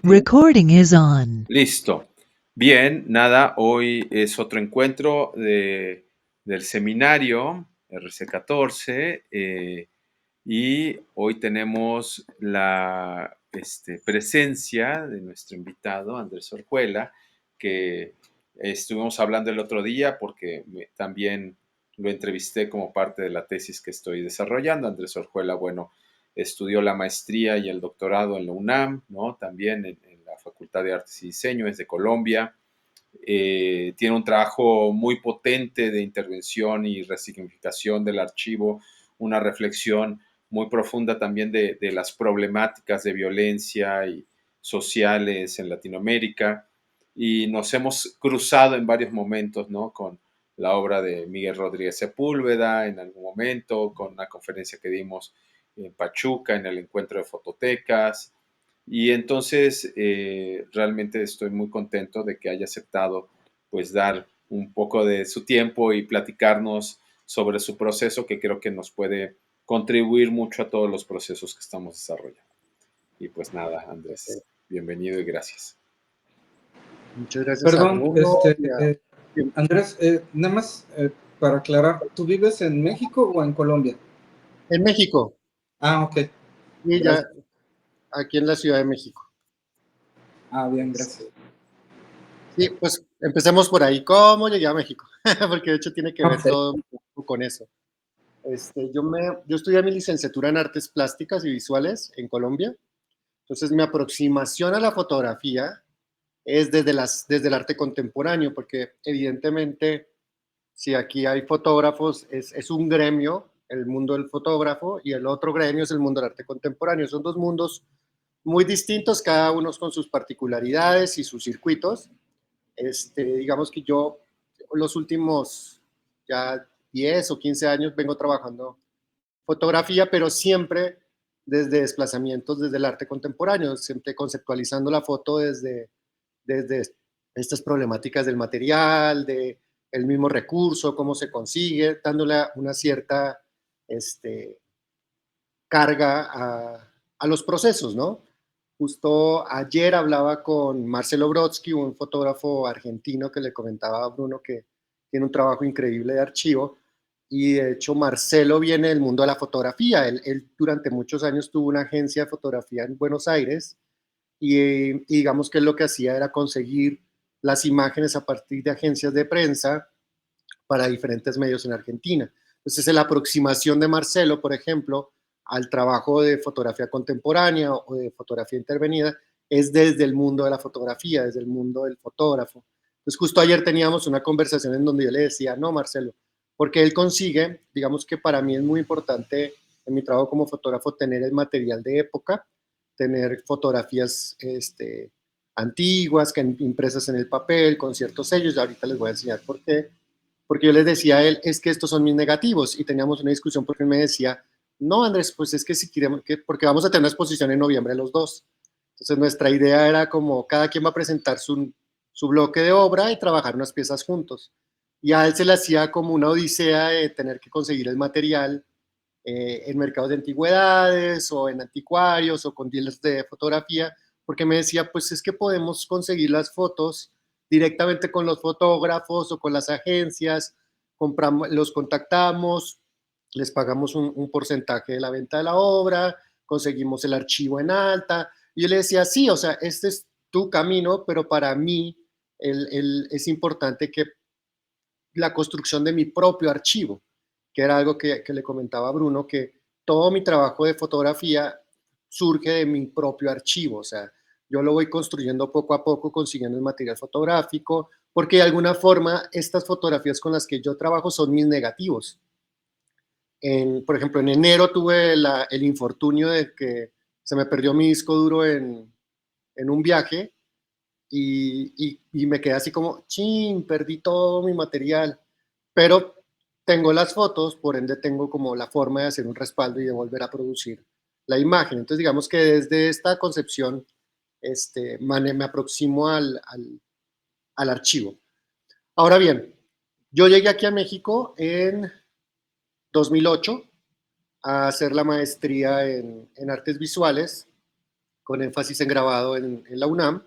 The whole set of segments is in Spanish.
Recording is on. Listo. Bien, nada, hoy es otro encuentro del seminario RC14 y hoy tenemos la presencia de nuestro invitado Andrés Orjuela, que estuvimos hablando el otro día porque también lo entrevisté como parte de la tesis que estoy desarrollando. Andrés Orjuela, bueno, estudió la maestría y el doctorado en la UNAM, ¿no? También en la Facultad de Artes y Diseño, es de Colombia. Tiene un trabajo muy potente de intervención y resignificación del archivo, una reflexión muy profunda también de las problemáticas de violencia y sociales en Latinoamérica. Y nos hemos cruzado en varios momentos, ¿no? Con la obra de Miguel Rodríguez Sepúlveda en algún momento, con una conferencia que dimos en Pachuca, en el encuentro de fototecas. Y entonces realmente estoy muy contento de que haya aceptado pues dar un poco de su tiempo y platicarnos sobre su proceso, que creo que nos puede contribuir mucho a todos los procesos que estamos desarrollando. Y pues nada, Andrés, bienvenido y gracias. Muchas gracias a Perdón, Bruno. Andrés, nada más para aclarar, ¿tú vives en México o en Colombia? En México. Ah, ok. Y ya Gracias. aquí en la Ciudad de México. Ah, bien, gracias. Sí, pues empecemos por ahí. ¿Cómo llegué a México? Porque de hecho tiene que ver Ok. todo un poco con eso. Yo estudié mi licenciatura en Artes Plásticas y Visuales en Colombia. Entonces mi aproximación a la fotografía es desde el arte contemporáneo, porque evidentemente si aquí hay fotógrafos, es un gremio, el mundo del fotógrafo, y el otro gremio es el mundo del arte contemporáneo. Son dos mundos muy distintos, cada uno con sus particularidades y sus circuitos. Digamos que yo los últimos ya 10 o 15 años vengo trabajando fotografía, pero siempre desde desplazamientos desde el arte contemporáneo, siempre conceptualizando la foto desde estas problemáticas del material, de el mismo recurso, cómo se consigue, dándole una cierta carga a los procesos, ¿no? Justo ayer hablaba con Marcelo Brodsky, un fotógrafo argentino que le comentaba a Bruno que tiene un trabajo increíble de archivo, y de hecho Marcelo viene del mundo de la fotografía. Él durante muchos años tuvo una agencia de fotografía en Buenos Aires y digamos que lo que hacía era conseguir las imágenes a partir de agencias de prensa para diferentes medios en Argentina. Entonces, la aproximación de Marcelo, por ejemplo, al trabajo de fotografía contemporánea o de fotografía intervenida es desde el mundo de la fotografía, desde el mundo del fotógrafo. Entonces, justo ayer teníamos una conversación en donde yo le decía, no, Marcelo, porque él consigue, digamos que para mí es muy importante en mi trabajo como fotógrafo tener el material de época, tener fotografías antiguas, que impresas en el papel, con ciertos sellos, ahorita les voy a enseñar por qué, porque yo les decía a él, es que estos son mis negativos, y teníamos una discusión porque él me decía, no, Andrés, pues es que si queremos, porque vamos a tener una exposición en noviembre los dos. Entonces nuestra idea era como cada quien va a presentar su bloque de obra y trabajar unas piezas juntos. Y a él se le hacía como una odisea de tener que conseguir el material en mercados de antigüedades o en anticuarios o con dealers de fotografía, porque me decía, pues es que podemos conseguir las fotos directamente con los fotógrafos o con las agencias, compramos, los contactamos, les pagamos un porcentaje de la venta de la obra, conseguimos el archivo en alta. Y yo le decía, sí, o sea, este es tu camino, pero para mí es importante que la construcción de mi propio archivo, que era algo que le comentaba a Bruno, que todo mi trabajo de fotografía surge de mi propio archivo, o sea, yo lo voy construyendo poco a poco, consiguiendo el material fotográfico, porque de alguna forma estas fotografías con las que yo trabajo son mis negativos. Por ejemplo, en enero tuve el infortunio de que se me perdió mi disco duro en un viaje y me quedé así como, chin, perdí todo mi material, pero tengo las fotos, por ende tengo como la forma de hacer un respaldo y de volver a producir la imagen. Entonces digamos que desde esta concepción me aproximo al archivo. Ahora bien, yo llegué aquí a México en 2008 a hacer la maestría en artes visuales con énfasis en grabado en la UNAM.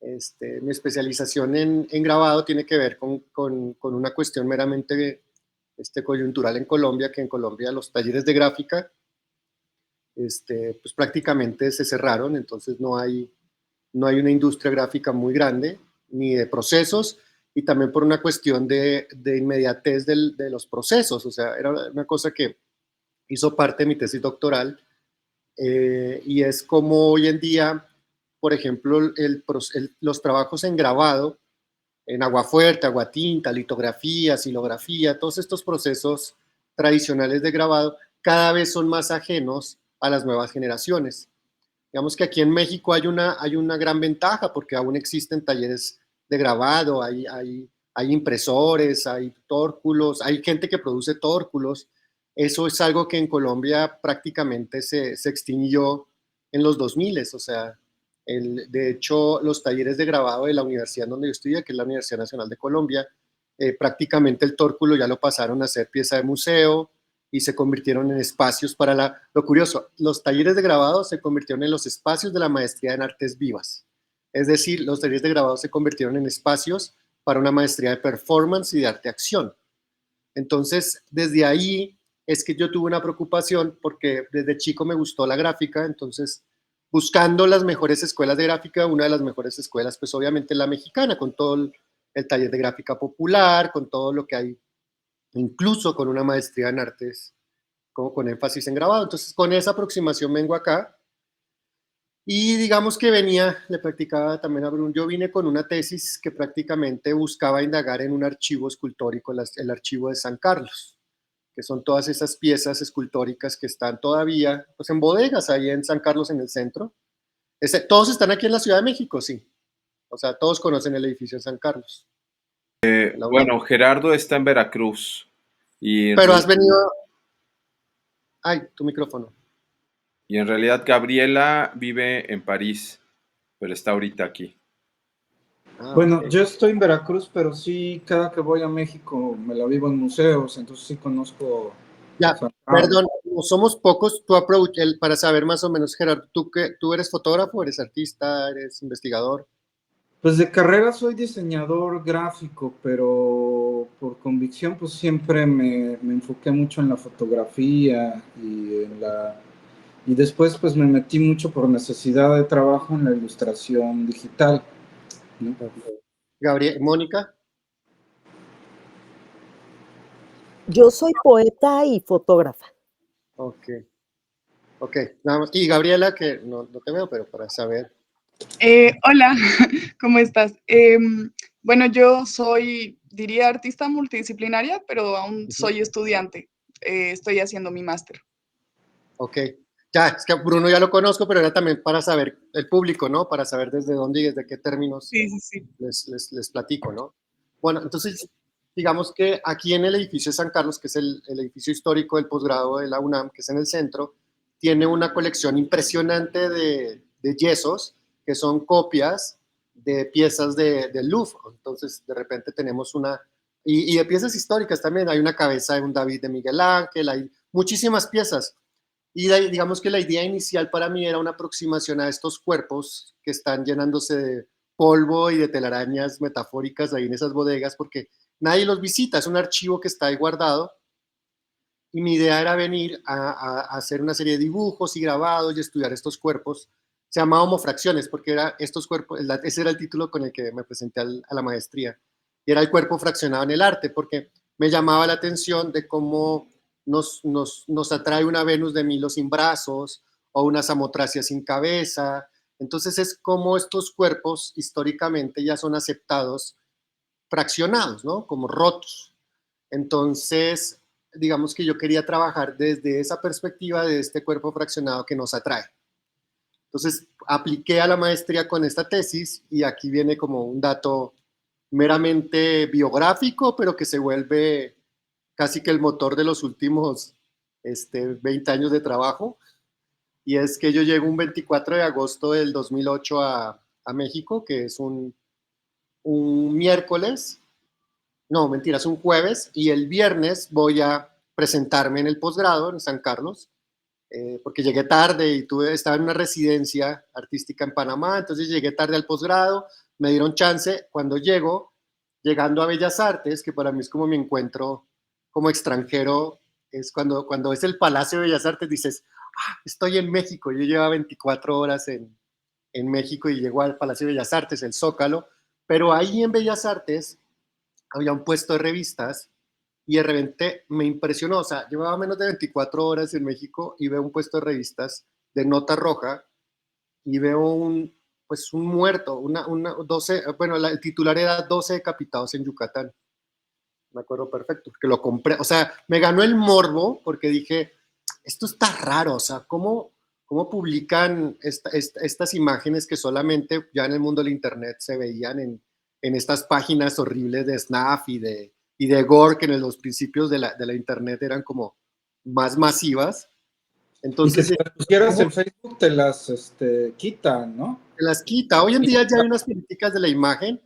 Mi especialización en grabado tiene que ver con una cuestión meramente coyuntural en Colombia, que en Colombia los talleres de gráfica pues prácticamente se cerraron, entonces no hay una industria gráfica muy grande, ni de procesos, y también por una cuestión de inmediatez de los procesos, o sea, era una cosa que hizo parte de mi tesis doctoral, y es como hoy en día, por ejemplo, los trabajos en grabado, en aguafuerte, aguatinta, litografía, silografía, todos estos procesos tradicionales de grabado cada vez son más ajenos a las nuevas generaciones. Digamos que aquí en México hay una gran ventaja porque aún existen talleres de grabado, hay impresores, hay tórculos, hay gente que produce tórculos. Eso es algo que en Colombia prácticamente se extinguió en los 2000, o sea, de hecho, los talleres de grabado de la universidad donde yo estudié, que es la Universidad Nacional de Colombia, prácticamente el tórculo ya lo pasaron a ser pieza de museo y se convirtieron en espacios para Lo curioso, los talleres de grabado se convirtieron en los espacios de la maestría en artes vivas. Es decir, los talleres de grabado se convirtieron en espacios para una maestría de performance y de arte-acción. Entonces, desde ahí es que yo tuve una preocupación porque desde chico me gustó la gráfica, entonces buscando las mejores escuelas de gráfica, una de las mejores escuelas, pues obviamente la mexicana, con todo el taller de gráfica popular, con todo lo que hay, incluso con una maestría en artes, como con énfasis en grabado. Entonces, con esa aproximación vengo acá y digamos que le practicaba también a Bruno, yo vine con una tesis que prácticamente buscaba indagar en un archivo escultórico, el archivo de San Carlos, que son todas esas piezas escultóricas que están todavía pues, en bodegas ahí en San Carlos en el centro. Todos están aquí en la Ciudad de México, sí. O sea, todos conocen el edificio de San Carlos. Bueno, Gerardo está en Veracruz. Pero has venido... Ay, tu micrófono. Y en realidad Gabriela vive en París, pero está ahorita aquí. Bueno, Okay. yo estoy en Veracruz, pero sí, cada que voy a México me la vivo en museos, entonces sí conozco. Ya, perdón, como somos pocos, tu approach, para saber más o menos, Gerardo, ¿tú eres fotógrafo, eres artista, eres investigador? Pues de carrera soy diseñador gráfico, pero por convicción pues siempre me enfoqué mucho en la fotografía y después pues me metí mucho por necesidad de trabajo en la ilustración digital, ¿no? Okay. Mónica. Yo soy poeta y fotógrafa. Ok, nada más. Y Gabriela, que no te veo, pero para saber. Hola, ¿cómo estás? Bueno, yo diría artista multidisciplinaria, pero aún soy estudiante. Estoy haciendo mi máster. Ok, ya, es que Bruno ya lo conozco, pero era también para saber el público, ¿no? Para saber desde dónde y desde qué términos Sí, sí, sí. les platico, ¿no? Bueno, entonces, digamos que aquí en el edificio de San Carlos, que es el edificio histórico del posgrado de la UNAM, que es en el centro, tiene una colección impresionante de yesos, que son copias de piezas del Louvre. Entonces, de repente tenemos y de piezas históricas también, hay una cabeza de un David de Miguel Ángel, hay muchísimas piezas. Y digamos que la idea inicial para mí era una aproximación a estos cuerpos que están llenándose de polvo y de telarañas metafóricas ahí en esas bodegas, porque nadie los visita, es un archivo que está ahí guardado. Y mi idea era venir a hacer una serie de dibujos y grabados y estudiar estos cuerpos. Se llamaba homofracciones, porque estos cuerpos, ese era el título con el que me presenté a la maestría. Y era el cuerpo fraccionado en el arte, porque me llamaba la atención de cómo nos atrae una Venus de Milo sin brazos o una Samotracia sin cabeza. Entonces es como estos cuerpos históricamente ya son aceptados fraccionados, ¿no? Como rotos. Entonces, digamos que yo quería trabajar desde esa perspectiva de este cuerpo fraccionado que nos atrae. Entonces, apliqué a la maestría con esta tesis y aquí viene como un dato meramente biográfico, pero que se vuelve casi que el motor de los últimos 20 años de trabajo. Y es que yo llego un 24 de agosto del 2008 a México, que es un miércoles, no, mentiras, un jueves, y el viernes voy a presentarme en el posgrado en San Carlos, porque llegué tarde y estaba en una residencia artística en Panamá, entonces llegué tarde al posgrado, me dieron chance. Cuando llegando a Bellas Artes, que para mí es como mi encuentro como extranjero, es cuando ves el Palacio de Bellas Artes, dices, ah, estoy en México. Yo llevaba 24 horas en México y llego al Palacio de Bellas Artes, el Zócalo, pero ahí en Bellas Artes había un puesto de revistas y de repente me impresionó, o sea, llevaba menos de 24 horas en México y veo un puesto de revistas de nota roja y veo pues un muerto, 12, bueno, el titular era 12 decapitados en Yucatán. Me acuerdo perfecto, que lo compré, o sea, me ganó el morbo porque dije, esto está raro, o sea, ¿cómo publican estas imágenes que solamente ya en el mundo del internet se veían en estas páginas horribles de Snap y de Gore, que en los principios de la internet eran como más masivas? Y que Entonces, si las pusieras ¿cómo en Facebook te las quitan, ¿no? se las quita? Hoy en día ya hay unas políticas de la imagen,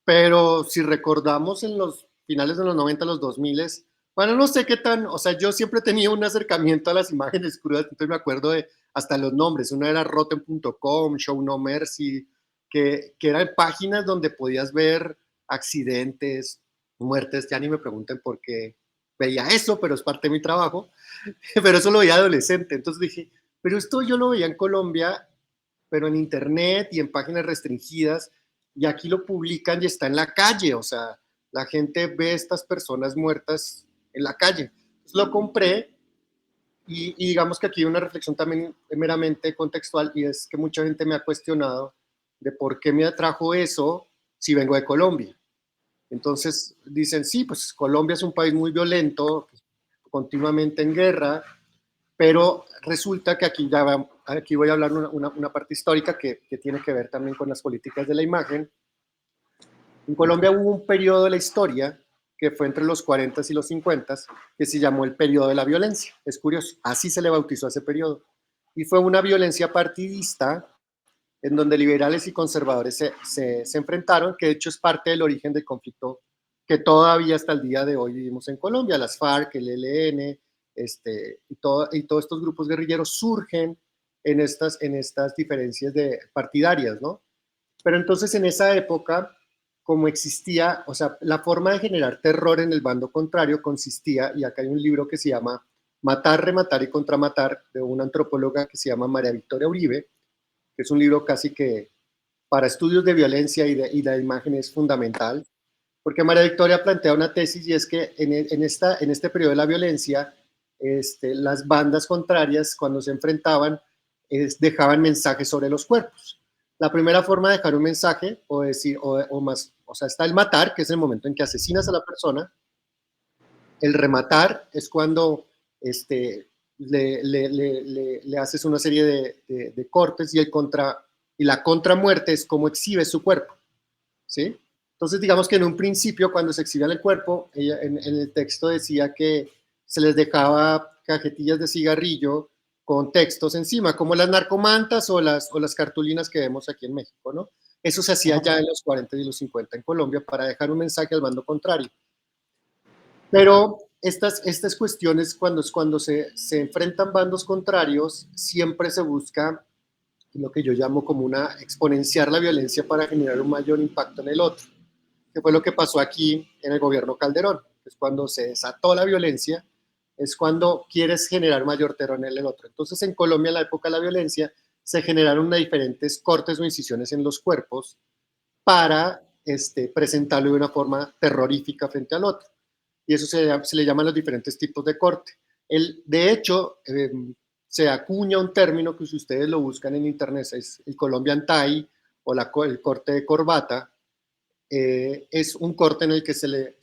pero si recordamos en los finales de los 90, los 2000, bueno, no sé qué tan, o sea, yo siempre tenía un acercamiento a las imágenes crudas, entonces me acuerdo de hasta los nombres. Una era Rotten.com, Show No Mercy, que eran páginas donde podías ver accidentes, muertes. Ya ni me pregunten por qué veía eso, pero es parte de mi trabajo. Pero eso lo veía adolescente, entonces dije, pero esto yo lo veía en Colombia, pero en internet y en páginas restringidas, y aquí lo publican y está en la calle, o sea, la gente ve a estas personas muertas en la calle. Entonces lo compré y digamos que aquí hay una reflexión también meramente contextual, y es que mucha gente me ha cuestionado de por qué me atrajo eso si vengo de Colombia. Entonces dicen, sí, pues Colombia es un país muy violento, continuamente en guerra, pero resulta que aquí voy a hablar una parte histórica que tiene que ver también con las políticas de la imagen. En Colombia hubo un periodo de la historia que fue entre los 40 y los 50, que se llamó el periodo de la violencia. Es curioso, así se le bautizó a ese periodo. Y fue una violencia partidista en donde liberales y conservadores se enfrentaron, que de hecho es parte del origen del conflicto que todavía hasta el día de hoy vivimos en Colombia. Las FARC, el ELN, y todos estos grupos guerrilleros surgen en estas diferencias partidarias, ¿no? Pero entonces en esa época, como existía, o sea, la forma de generar terror en el bando contrario consistía, y acá hay un libro que se llama Matar, Rematar y Contramatar, de una antropóloga que se llama María Victoria Uribe, que es un libro casi que para estudios de violencia y de imagen es fundamental, porque María Victoria plantea una tesis, y es que en este periodo de la violencia, las bandas contrarias, cuando se enfrentaban, dejaban mensajes sobre los cuerpos. La primera forma de dejar un mensaje, o decir, o sea, está el matar, que es el momento en que asesinas a la persona. El rematar es cuando le haces una serie de cortes, y la contramuerte es cómo exhibe su cuerpo, ¿sí? Entonces, digamos que en un principio, cuando se exhibía el cuerpo, en el texto decía que se les dejaba cajetillas de cigarrillo con textos encima, como las narcomantas o las cartulinas que vemos aquí en México, ¿no? Eso se hacía ya en los 40 y los 50 en Colombia para dejar un mensaje al bando contrario. Pero estas cuestiones, cuando se enfrentan bandos contrarios, siempre se busca lo que yo llamo como exponenciar la violencia para generar un mayor impacto en el otro, que fue lo que pasó aquí en el gobierno Calderón. Es cuando se desató la violencia, es cuando quieres generar mayor terror en el otro. Entonces, en Colombia, en la época de la violencia, se generaron diferentes cortes o incisiones en los cuerpos para presentarlo de una forma terrorífica frente al otro. Y eso se le llaman los diferentes tipos de corte. De hecho, se acuña un término que si ustedes lo buscan en internet, es el Colombian tie, o el corte de corbata. Es un corte en el que se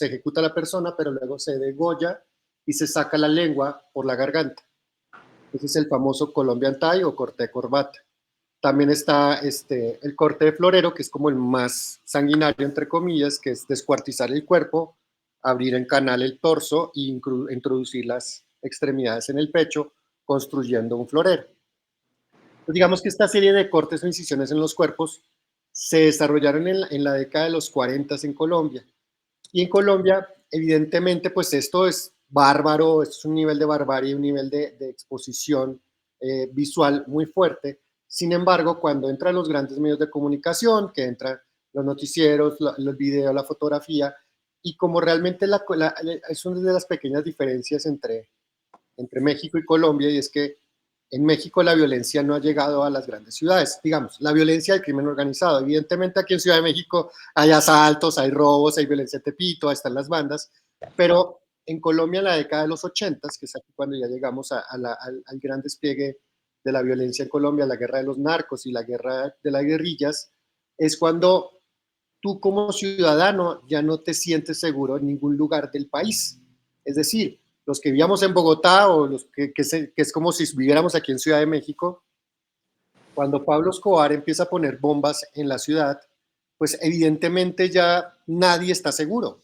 ejecuta a la persona, pero luego se degolla y se saca la lengua por la garganta. Ese es el famoso Colombian tie o corte de corbata. También está el corte de florero, que es como el más sanguinario, entre comillas, que es descuartizar el cuerpo, abrir en canal el torso e introducir las extremidades en el pecho, construyendo un florero. Pues digamos que esta serie de cortes o incisiones en los cuerpos se desarrollaron en la década de los 40 en Colombia. Y en Colombia, evidentemente, pues esto es bárbaro, esto es un nivel de barbarie, un nivel de exposición visual muy fuerte. Sin embargo, cuando entran los grandes medios de comunicación, que entran los noticieros, los videos, la fotografía, y como realmente es una de las pequeñas diferencias entre México y Colombia, y es que en México la violencia no ha llegado a las grandes ciudades, digamos, la violencia del crimen organizado. Evidentemente aquí en Ciudad de México hay asaltos, hay robos, hay violencia en Tepito, ahí están las bandas, pero en Colombia en la década de los 80, que es aquí cuando ya llegamos al gran despliegue de la violencia en Colombia, la guerra de los narcos y la guerra de las guerrillas, es cuando tú como ciudadano ya no te sientes seguro en ningún lugar del país. Es decir, los que vivíamos en Bogotá o los que es como si viviéramos aquí en Ciudad de México, cuando Pablo Escobar empieza a poner bombas en la ciudad, pues evidentemente ya nadie está seguro.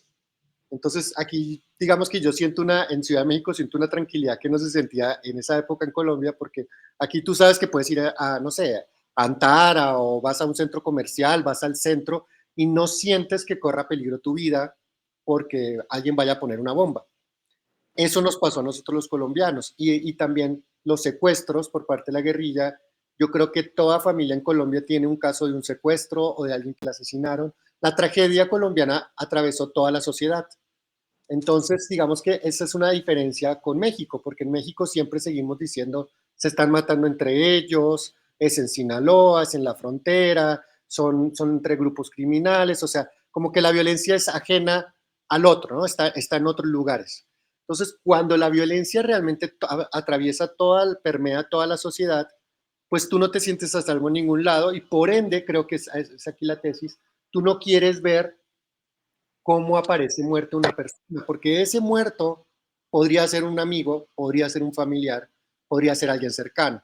Entonces aquí, digamos que yo siento en Ciudad de México siento una tranquilidad que no se sentía en esa época en Colombia, porque aquí tú sabes que puedes ir no sé, a Antara o vas a un centro comercial, vas al centro y no sientes que corra peligro tu vida porque alguien vaya a poner una bomba. Eso nos pasó a nosotros los colombianos y también los secuestros por parte de la guerrilla. Yo creo que toda familia en Colombia tiene un caso de un secuestro o de alguien que la asesinaron. La tragedia colombiana atravesó toda la sociedad. Entonces, digamos que esa es una diferencia con México, porque en México siempre seguimos diciendo, se están matando entre ellos, es en Sinaloa, es en la frontera, son entre grupos criminales, o sea, como que la violencia es ajena al otro, ¿no? Está en otros lugares. Entonces, cuando la violencia realmente atraviesa permea toda la sociedad, pues tú no te sientes a salvo en ningún lado y por ende, creo que es aquí la tesis, tú no quieres ver cómo aparece muerta una persona, porque ese muerto podría ser un amigo, podría ser un familiar, podría ser alguien cercano.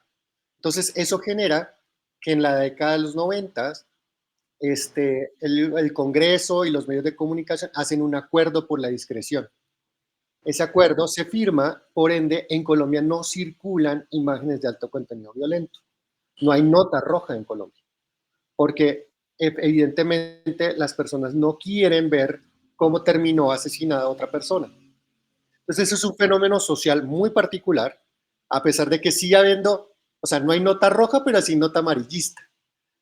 Entonces, eso genera que en la década de los 90, el Congreso y los medios de comunicación hacen un acuerdo por la discreción. Ese acuerdo se firma, por ende, en Colombia no circulan imágenes de alto contenido violento. No hay nota roja en Colombia, porque evidentemente las personas no quieren ver cómo terminó asesinada otra persona. Entonces, eso es un fenómeno social muy particular, a pesar de que sigue habiendo, o sea, no hay nota roja, pero sí nota amarillista.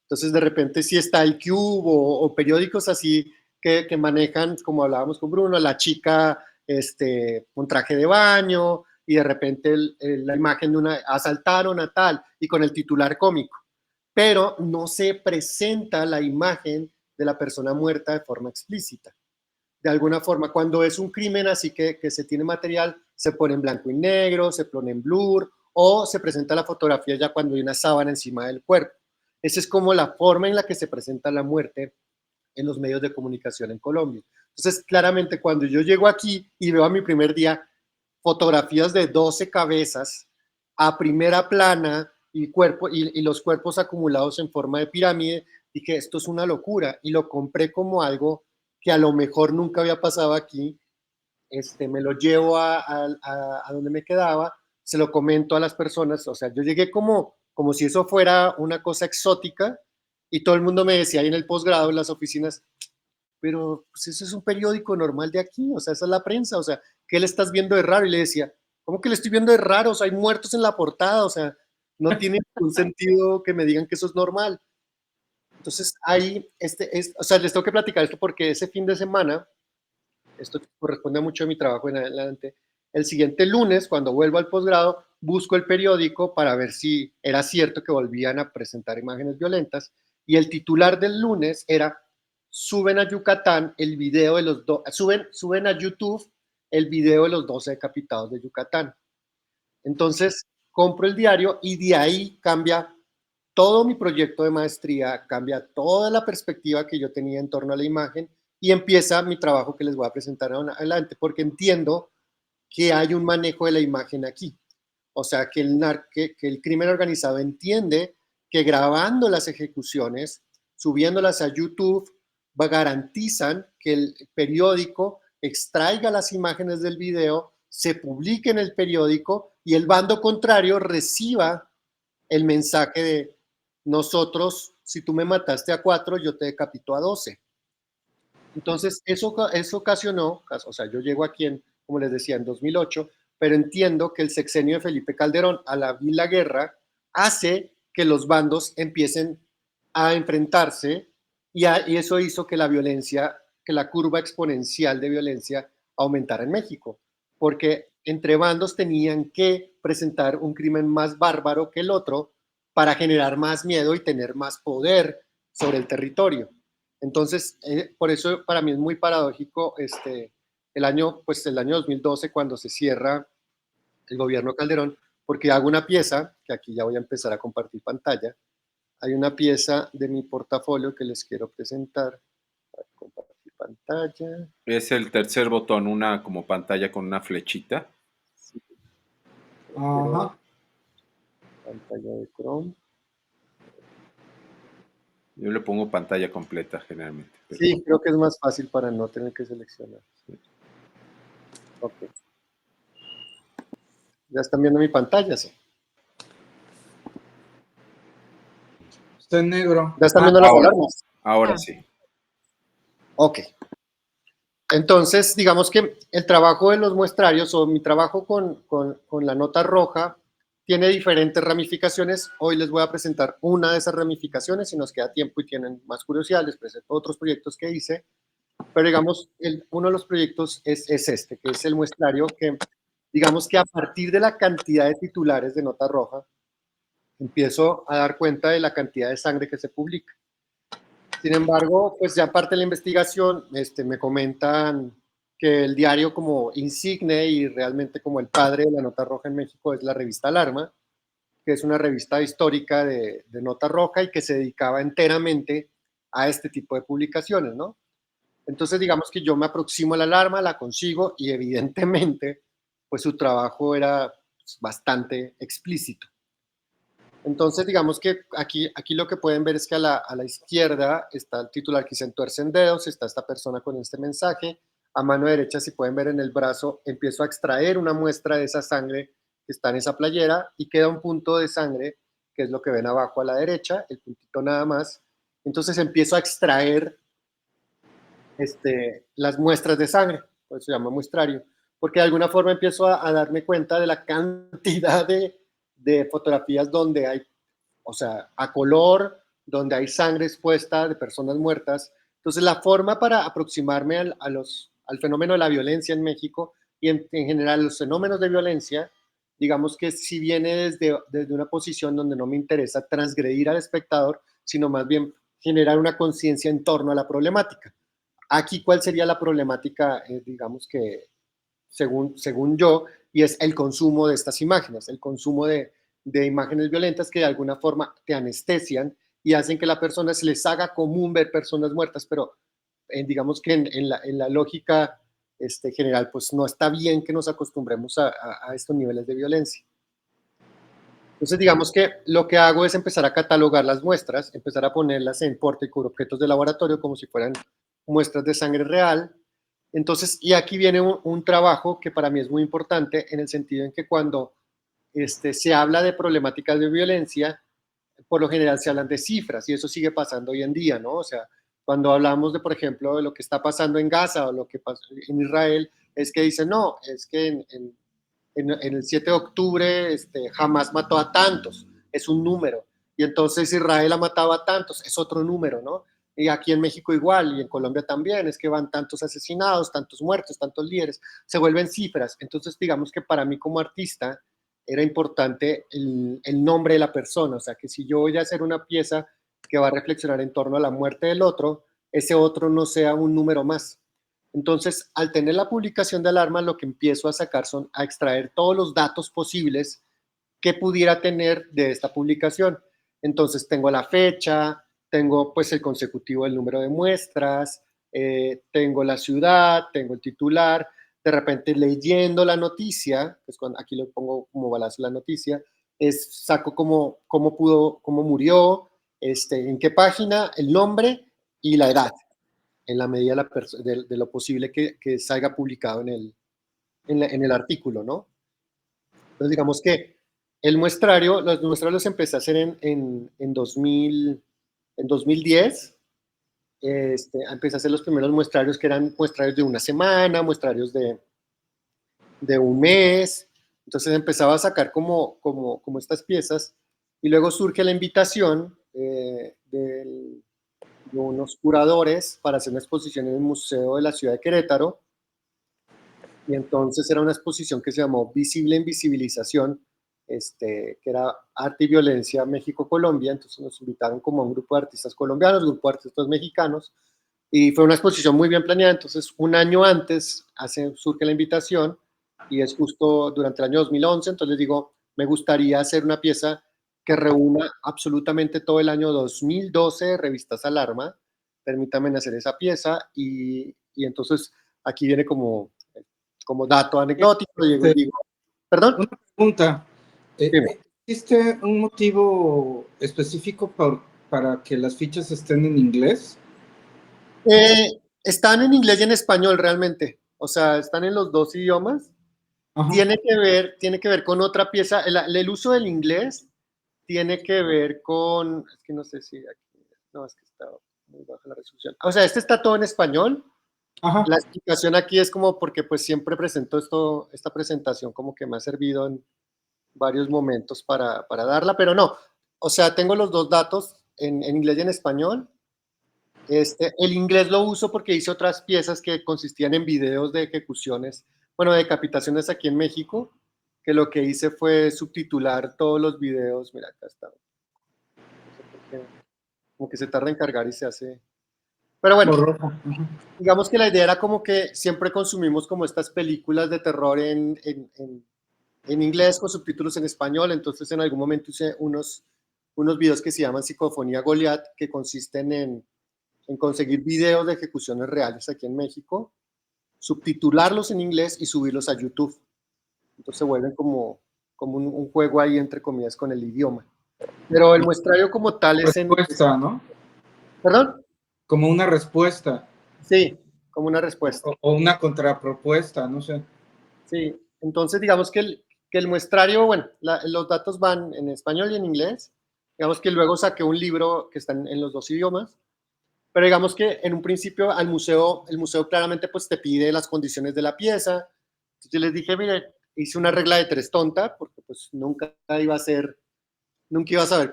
Entonces, de repente sí está el Cube o periódicos así que manejan, como hablábamos con Bruno, la chica con traje de baño y de repente la imagen de asaltaron a tal y con el titular cómico. Pero no se presenta la imagen de la persona muerta de forma explícita. De alguna forma, cuando es un crimen así que se tiene material, se pone en blanco y negro, se pone en blur o se presenta la fotografía ya cuando hay una sábana encima del cuerpo. Esa es como la forma en la que se presenta la muerte en los medios de comunicación en Colombia. Entonces, claramente, cuando yo llego aquí y veo a mi primer día fotografías de 12 cabezas a primera plana y los cuerpos acumulados en forma de pirámide, dije, esto es una locura y lo compré como algo que a lo mejor nunca había pasado aquí. Me lo llevo a donde me quedaba, se lo comento a las personas, o sea, yo llegué como si eso fuera una cosa exótica y todo el mundo me decía ahí en el posgrado, en las oficinas, pero pues eso es un periódico normal de aquí, o sea, esa es la prensa, o sea, ¿qué le estás viendo de raro? Y le decía, ¿cómo que le estoy viendo de raro? O sea, hay muertos en la portada, o sea, no tiene ningún sentido que me digan que eso es normal. Entonces, ahí, o sea, les tengo que platicar esto porque ese fin de semana, esto corresponde mucho a mi trabajo en adelante, el siguiente lunes, cuando vuelvo al posgrado, busco el periódico para ver si era cierto que volvían a presentar imágenes violentas, y el titular del lunes era, suben a Yucatán el video de suben a YouTube el video de los 12 decapitados de Yucatán. Entonces, compro el diario y de ahí cambia todo mi proyecto de maestría, cambia toda la perspectiva que yo tenía en torno a la imagen y empieza mi trabajo que les voy a presentar adelante, porque entiendo que hay un manejo de la imagen aquí. O sea, que el crimen organizado entiende que grabando las ejecuciones, subiéndolas a YouTube, garantizan que el periódico extraiga las imágenes del video, se publique en el periódico y el bando contrario reciba el mensaje de nosotros, si tú me mataste a 4, yo te decapito a 12. Entonces, eso ocasionó, o sea, yo llego aquí como les decía, en 2008, pero entiendo que el sexenio de Felipe Calderón, al abrir la guerra, hace que los bandos empiecen a enfrentarse y eso hizo que la violencia, que la curva exponencial de violencia aumentara en México, porque entre bandos tenían que presentar un crimen más bárbaro que el otro para generar más miedo y tener más poder sobre el territorio. Entonces, por eso para mí es muy paradójico el año 2012 cuando se cierra el gobierno Calderón, porque hago una pieza, que aquí ya voy a empezar a compartir pantalla, hay una pieza de mi portafolio que les quiero presentar. Compartir pantalla. Es el tercer botón, una como pantalla con una flechita. Sí. Ajá. Pantalla de Chrome. Yo le pongo pantalla completa generalmente. Pero... Sí, creo que es más fácil para no tener que seleccionar. Ok. ¿Ya están viendo mi pantalla? Sí. Está en negro. ¿Ya están viendo las ahora, alarmas? ahora sí. Ok. Entonces, digamos que el trabajo de los muestrarios o mi trabajo con la nota roja tiene diferentes ramificaciones. Hoy les voy a presentar una de esas ramificaciones. Si nos queda tiempo y tienen más curiosidad, les presento otros proyectos que hice. Pero digamos, uno de los proyectos es este, que es el muestrario que, digamos que a partir de la cantidad de titulares de nota roja, empiezo a dar cuenta de la cantidad de sangre que se publica. Sin embargo, pues ya aparte de la investigación, me comentan que el diario como insigne y realmente como el padre de la nota roja en México es la revista Alarma, que es una revista histórica de nota roja y que se dedicaba enteramente a este tipo de publicaciones, ¿no? Entonces, digamos que yo me aproximo a la Alarma, la consigo y evidentemente, pues su trabajo era bastante explícito. Entonces, digamos que aquí lo que pueden ver es que a la izquierda está el titular que dice entuercen dedos, está esta persona con este mensaje. A mano derecha, si pueden ver en el brazo, empiezo a extraer una muestra de esa sangre que está en esa playera y queda un punto de sangre, que es lo que ven abajo a la derecha, el puntito nada más. Entonces empiezo a extraer las muestras de sangre, por eso se llama muestrario, porque de alguna forma empiezo a darme cuenta de la cantidad de fotografías donde hay, o sea, a color, donde hay sangre expuesta de personas muertas. Entonces, la forma para aproximarme al fenómeno de la violencia en México y en general los fenómenos de violencia, digamos que si viene desde una posición donde no me interesa transgredir al espectador, sino más bien generar una conciencia en torno a la problemática. Aquí, ¿cuál sería la problemática, digamos que según yo, y es el consumo de estas imágenes, el consumo de imágenes violentas que de alguna forma te anestesian y hacen que la persona se les haga común ver personas muertas, pero digamos que en la lógica general, pues no está bien que nos acostumbremos a estos niveles de violencia. Entonces, digamos que lo que hago es empezar a catalogar las muestras, empezar a ponerlas en porte y objetos de laboratorio como si fueran muestras de sangre real. Entonces, y aquí viene un trabajo que para mí es muy importante en el sentido en que cuando se habla de problemáticas de violencia, por lo general se hablan de cifras y eso sigue pasando hoy en día, ¿no? O sea, cuando hablamos de, por ejemplo, de lo que está pasando en Gaza o lo que pasó en Israel, es que dicen, no, es que en el 7 de octubre Hamas mató a tantos, es un número, y entonces Israel ha matado a tantos, es otro número, ¿no? Y aquí en México igual, y en Colombia también, es que van tantos asesinados, tantos muertos, tantos líderes, se vuelven cifras. Entonces, digamos que para mí como artista era importante el nombre de la persona, o sea, que si yo voy a hacer una pieza que va a reflexionar en torno a la muerte del otro, ese otro no sea un número más. Entonces, al tener la publicación de Alarma, lo que empiezo a sacar son a extraer todos los datos posibles que pudiera tener de esta publicación. Entonces, tengo la fecha, tengo pues el consecutivo del número de muestras, tengo la ciudad, tengo el titular, de repente leyendo la noticia, pues aquí lo pongo como balazo la noticia, saco cómo murió, en qué página, el nombre y la edad en la medida de lo posible que salga publicado en el artículo, ¿no? Entonces, digamos que los muestrarios los empecé a hacer en 2010. Empecé a hacer los primeros muestrarios que eran muestrarios de una semana, muestrarios de de un mes. Entonces empezaba a sacar como estas piezas y luego surge la invitación de unos curadores para hacer una exposición en el Museo de la Ciudad de Querétaro. Y entonces era una exposición que se llamó Visible Invisibilización, que era Arte y Violencia México-Colombia. Entonces nos invitaron como a un grupo de artistas colombianos, un grupo de artistas mexicanos, y fue una exposición muy bien planeada. Entonces un año antes surge la invitación y es justo durante el año 2011. Entonces les digo, me gustaría hacer una pieza que reúna absolutamente todo el año 2012 de Revistas Alarma. Permítanme hacer esa pieza y entonces aquí viene como dato anecdótico, Este, digo, ¿perdón? Una pregunta. Dime. ¿Existe un motivo específico para que las fichas estén en inglés? Están en inglés y en español realmente, o sea, están en los dos idiomas. Ajá. Tiene que ver con otra pieza, el uso del inglés tiene que ver con, es que no sé si aquí, no, es que está muy baja la resolución. O sea, este está todo en español. Ajá. La explicación aquí es como porque pues siempre presento esta presentación como que me ha servido en varios momentos para darla, pero no, o sea, tengo los dos datos en inglés y en español. El inglés lo uso porque hice otras piezas que consistían en videos de ejecuciones, bueno, de decapitaciones aquí en México, que lo que hice fue subtitular todos los videos. Mira, acá está. No sé por qué, como que se tarda en cargar y se hace. Pero bueno, Borroso. Ajá. digamos que la idea era como que siempre consumimos como estas películas de terror en inglés con subtítulos en español. Entonces en algún momento hice unos videos que se llaman Psicofonía Goliat, que consisten en conseguir videos de ejecuciones reales aquí en México, subtitularlos en inglés y subirlos a YouTube. Entonces se vuelven como un juego ahí, entre comillas, con el idioma. Pero el muestrario como tal es en... Respuesta, ¿no? ¿Perdón? Como una respuesta Sí, como una respuesta. o una contrapropuesta, no sé. Sí, entonces digamos que el muestrario, bueno, los datos van en español y en inglés. Digamos que luego saqué un libro que está en los dos idiomas. Pero digamos que en un principio el museo claramente pues te pide las condiciones de la pieza. Entonces yo les dije, mire, hice una regla de tres tonta, porque pues nunca iba a saber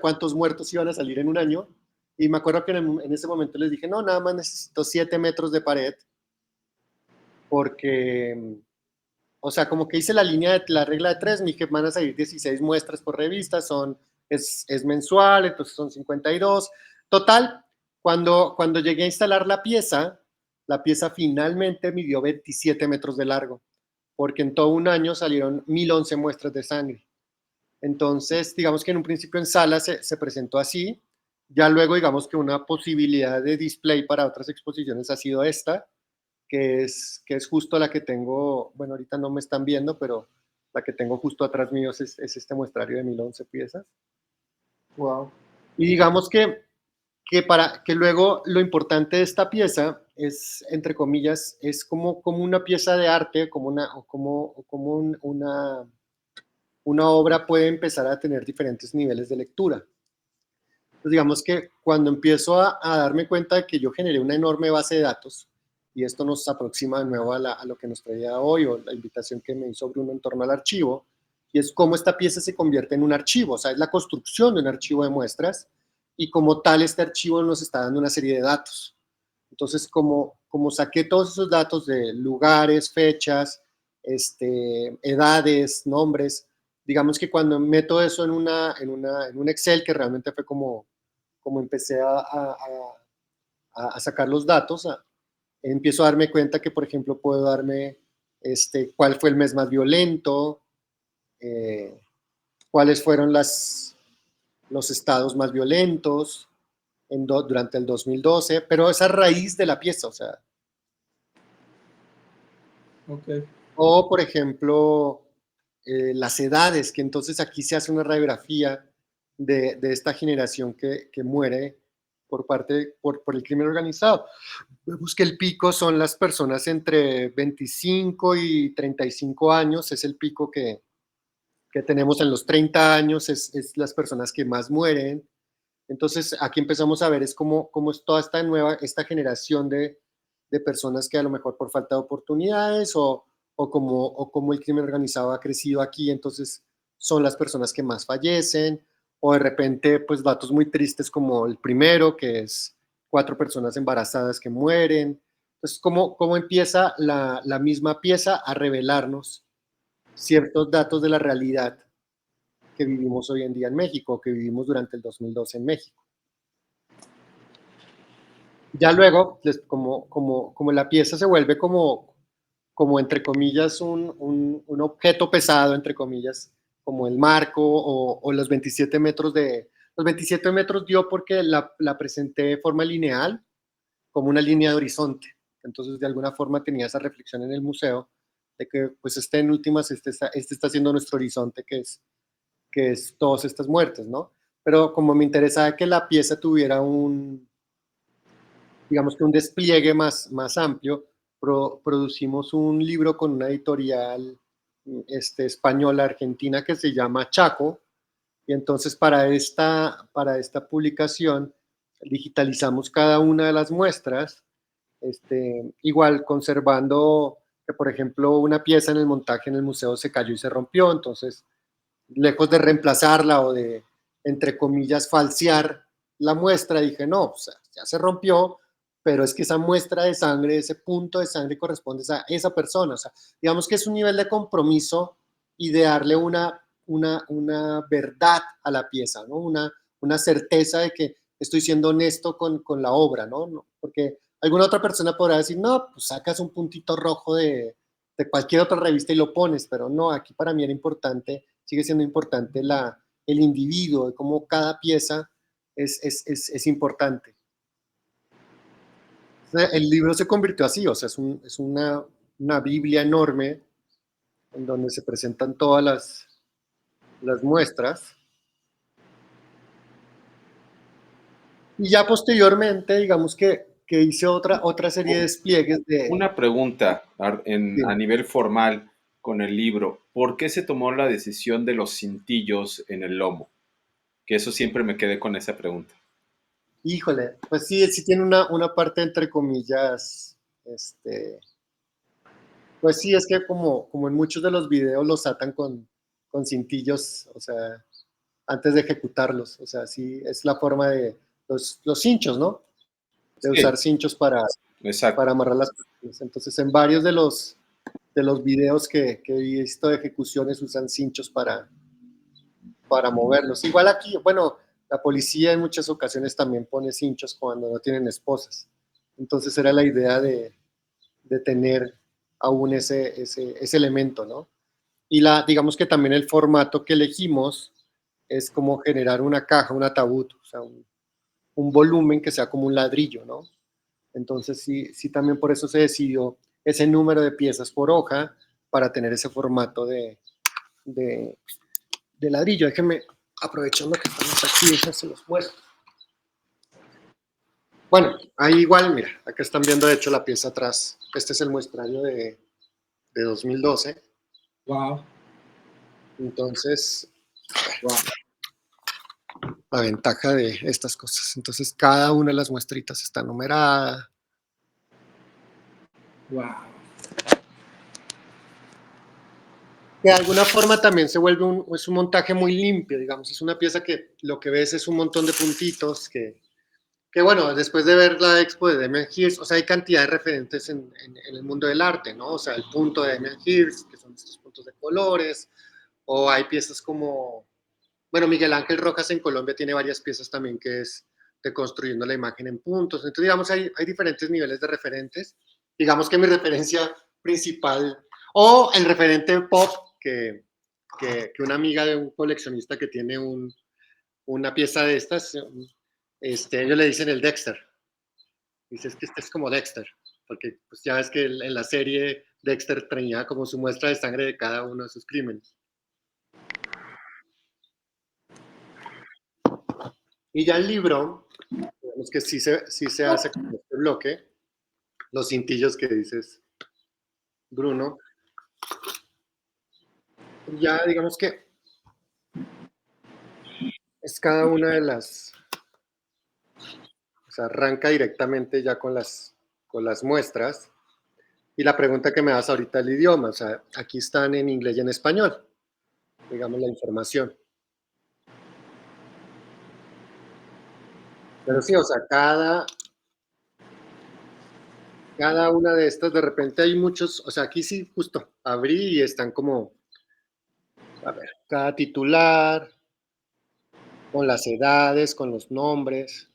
cuántos muertos iban a salir en un año. Y me acuerdo que en ese momento les dije, no, nada más necesito 7 metros de pared, porque, o sea, como que hice la regla de tres, me dije, van a salir 16 muestras por revista, es mensual, entonces son 52. Total, cuando llegué a instalar la pieza finalmente midió 27 metros de largo, porque en todo un año salieron 1011 muestras de sangre. Entonces, digamos que en un principio en sala se presentó así, ya luego digamos que una posibilidad de display para otras exposiciones ha sido esta, que es justo la que tengo, bueno, ahorita no me están viendo, pero la que tengo justo atrás mío es este muestrario de 1011 piezas. Wow. Y digamos que luego lo importante de esta pieza es, entre comillas, es como una pieza de arte, una obra puede empezar a tener diferentes niveles de lectura. Entonces, digamos que cuando empiezo a darme cuenta de que yo generé una enorme base de datos, y esto nos aproxima de nuevo a lo que nos traía hoy, o la invitación que me hizo Bruno en torno al archivo, y es cómo esta pieza se convierte en un archivo, o sea, es la construcción de un archivo de muestras, y como tal este archivo nos está dando una serie de datos. Entonces, como saqué todos esos datos de lugares, fechas, edades, nombres, digamos que cuando meto eso en un Excel, que realmente fue como empecé a sacar los datos, empiezo a darme cuenta que, por ejemplo, puedo darme cuál fue el mes más violento, cuáles fueron los estados más violentos durante el 2012, pero esa raíz de la pieza, o sea. Ok. O, por ejemplo, las edades, que entonces aquí se hace una radiografía de esta generación que muere por el crimen organizado. Vemos que el pico son las personas entre 25 y 35 años, es el pico que tenemos en los 30 años, es las personas que más mueren. Entonces aquí empezamos a ver es cómo es toda esta generación de personas que a lo mejor por falta de oportunidades o cómo el crimen organizado ha crecido aquí, entonces son las personas que más fallecen, o de repente, pues datos muy tristes como el primero, que es 4 personas embarazadas que mueren. Entonces, cómo empieza la misma pieza a revelarnos ciertos datos de la realidad que vivimos hoy en día en México, que vivimos durante el 2012 en México. Ya luego, como la pieza se vuelve como entre comillas, un objeto pesado, entre comillas, como el marco o los 27 metros de... Los 27 metros dio porque la presenté de forma lineal, como una línea de horizonte. Entonces, de alguna forma tenía esa reflexión en el museo de que, pues, en últimas, este está siendo nuestro horizonte, que es todas estas muertes, ¿no? Pero como me interesaba que la pieza tuviera digamos que un despliegue más amplio, producimos un libro con una editorial española, argentina, que se llama Chaco, y entonces para esta publicación digitalizamos cada una de las muestras, igual conservando que, por ejemplo, una pieza en el montaje en el museo se cayó y se rompió, entonces, lejos de reemplazarla o de, entre comillas, falsear la muestra, dije, no, o sea, ya se rompió, pero es que esa muestra de sangre, ese punto de sangre corresponde a esa persona. O sea, digamos que es un nivel de compromiso y de darle una verdad a la pieza, ¿no? Una certeza de que estoy siendo honesto con la obra, ¿no? Porque alguna otra persona podrá decir, no, pues sacas un puntito rojo de cualquier otra revista y lo pones, pero no, aquí para mí era importante, sigue siendo importante el individuo, de cómo cada pieza es importante. El libro se convirtió así, o sea, es una Biblia enorme en donde se presentan todas las muestras. Y ya posteriormente, digamos que hice otra serie de despliegues de... Una pregunta a de- nivel formal con el libro. ¿Por qué se tomó la decisión de los cintillos en el lomo? Que eso siempre me quedé con esa pregunta. Híjole, pues sí, sí tiene una parte entre comillas, pues sí, es que como en muchos de los videos los atan con cintillos, o sea, antes de ejecutarlos, o sea, sí, es la forma de los cinchos, ¿no? De Sí, usar cinchos para exacto. amarrar las personas. Entonces, en varios de los videos que he visto de ejecuciones usan cinchos para moverlos. Igual aquí, bueno, la policía en muchas ocasiones también pone cinchos cuando no tienen esposas. Entonces era la idea de tener aún ese elemento, ¿no? Y digamos que también el formato que elegimos es como generar una caja, un ataúd, o sea, un volumen que sea como un ladrillo, ¿no? Entonces sí también por eso se decidió ese número de piezas por hoja para tener ese formato de, de ladrillo. Déjenme, aprovechando que estamos aquí, se los muestro. Bueno, ahí igual, mira, acá están viendo de hecho la pieza atrás. Este es el muestrario de 2012. Wow, Entonces, wow, la ventaja de estas cosas. Entonces, cada una de las muestritas está numerada. wow. De alguna forma también se vuelve es un montaje muy limpio, digamos. Es una pieza que lo que ves es un montón de puntitos que bueno, después de ver la expo de Damien Hirst, o sea, hay cantidad de referentes en el mundo del arte, ¿no? O sea, el punto de Damien Hirst, que son estos puntos de colores, o hay piezas como, bueno, Miguel Ángel Rojas en Colombia tiene varias piezas también que es deconstruyendo la imagen en puntos. Entonces, digamos, hay diferentes niveles de referentes. Digamos que mi referencia principal, o el referente pop, que una amiga de un coleccionista que tiene una pieza de estas, ellos le dicen el Dexter. Dices que este es como Dexter, porque pues ya ves que en la serie Dexter tenía como su muestra de sangre de cada uno de sus crímenes. Y ya el libro, digamos que sí se hace con este bloque, los cintillos que dices, Bruno. Ya digamos que es cada una de o sea, arranca directamente ya con las muestras. Y la pregunta que me das ahorita el idioma, o sea, aquí están en inglés y en español, digamos la información. Pero sí, o sea, cada una de estas, de repente hay muchos, o sea, aquí sí, justo, abrí y están como, a ver, cada titular, con las edades, con los nombres.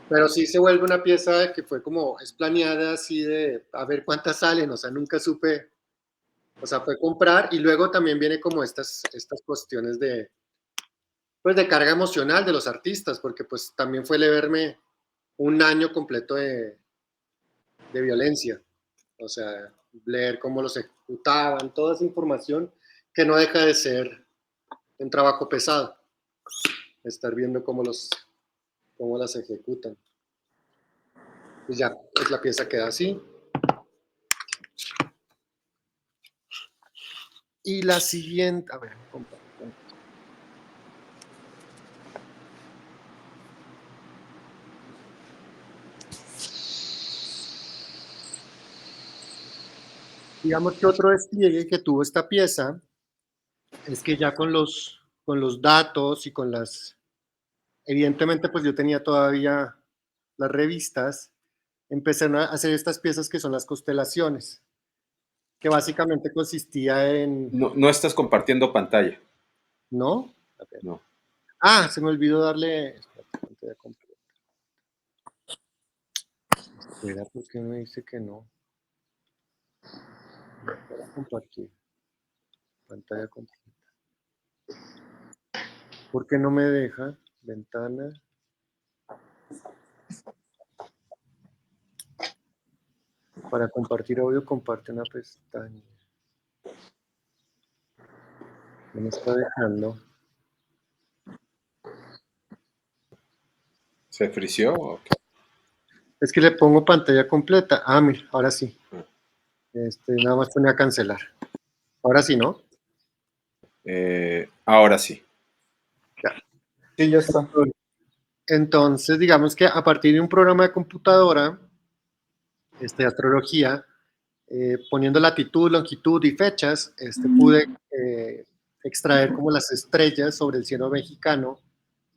Pero sí se vuelve una pieza que fue como, es planeada así de, a ver cuántas salen, o sea, nunca supe, o sea, fue comprar y luego también viene como estas cuestiones de, pues de carga emocional de los artistas, porque pues también fue leerme un año completo de violencia, o sea, leer cómo los ejecutaban, toda esa información que no deja de ser un trabajo pesado, estar viendo cómo las ejecutan. Pues ya, es la pieza queda así. Y la siguiente, a ver, digamos que otro despliegue que tuvo esta pieza es que ya con los datos y con las, evidentemente pues yo tenía todavía las revistas, empecé a hacer estas piezas que son las constelaciones, que básicamente consistía en, No, no estás compartiendo pantalla, ¿no? A ver. no. Ah, se me olvidó darle, espérate, pantalla completa. Espera, ¿por qué me dice que no? Para compartir, pantalla completa. ¿Por qué no me deja? Ventana. Para compartir audio, comparte una pestaña. No me está dejando. ¿Se frició? Ok. Es que le pongo pantalla completa. Ah, mira, ahora sí. Nada más ponía a cancelar. Ahora sí, ¿no? Ahora sí. Ya. Sí, ya está. Entonces, digamos que a partir de un programa de computadora, de astrología, poniendo latitud, longitud y fechas, pude extraer como las estrellas sobre el cielo mexicano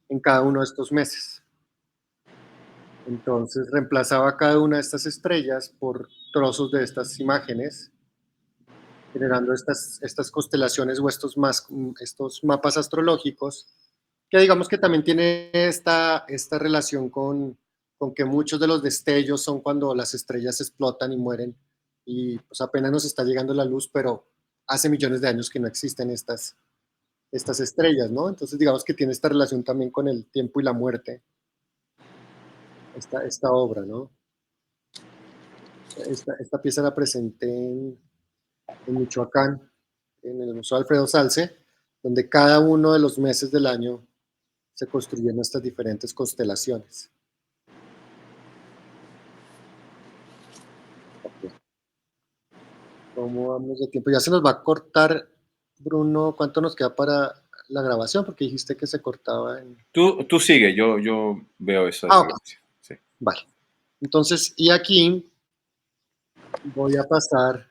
en cada uno de estos meses. Entonces reemplazaba cada una de estas estrellas por trozos de estas imágenes, generando estas constelaciones o estos mapas astrológicos, que digamos que también tiene esta relación con que muchos de los destellos son cuando las estrellas explotan y mueren, y pues apenas nos está llegando la luz, pero hace millones de años que no existen estas estrellas, ¿no? Entonces digamos que tiene esta relación también con el tiempo y la muerte, esta obra, ¿no? Esta pieza la presenté en Michoacán, en el Museo Alfredo Salce, donde cada uno de los meses del año se construyen estas diferentes constelaciones. ¿Cómo vamos de tiempo? Ya se nos va a cortar, Bruno. ¿Cuánto nos queda para la grabación? Porque dijiste que se cortaba en... Tú sigue, yo veo esa Ah, ok. grabación. Sí. Vale. Entonces, y aquí voy a pasar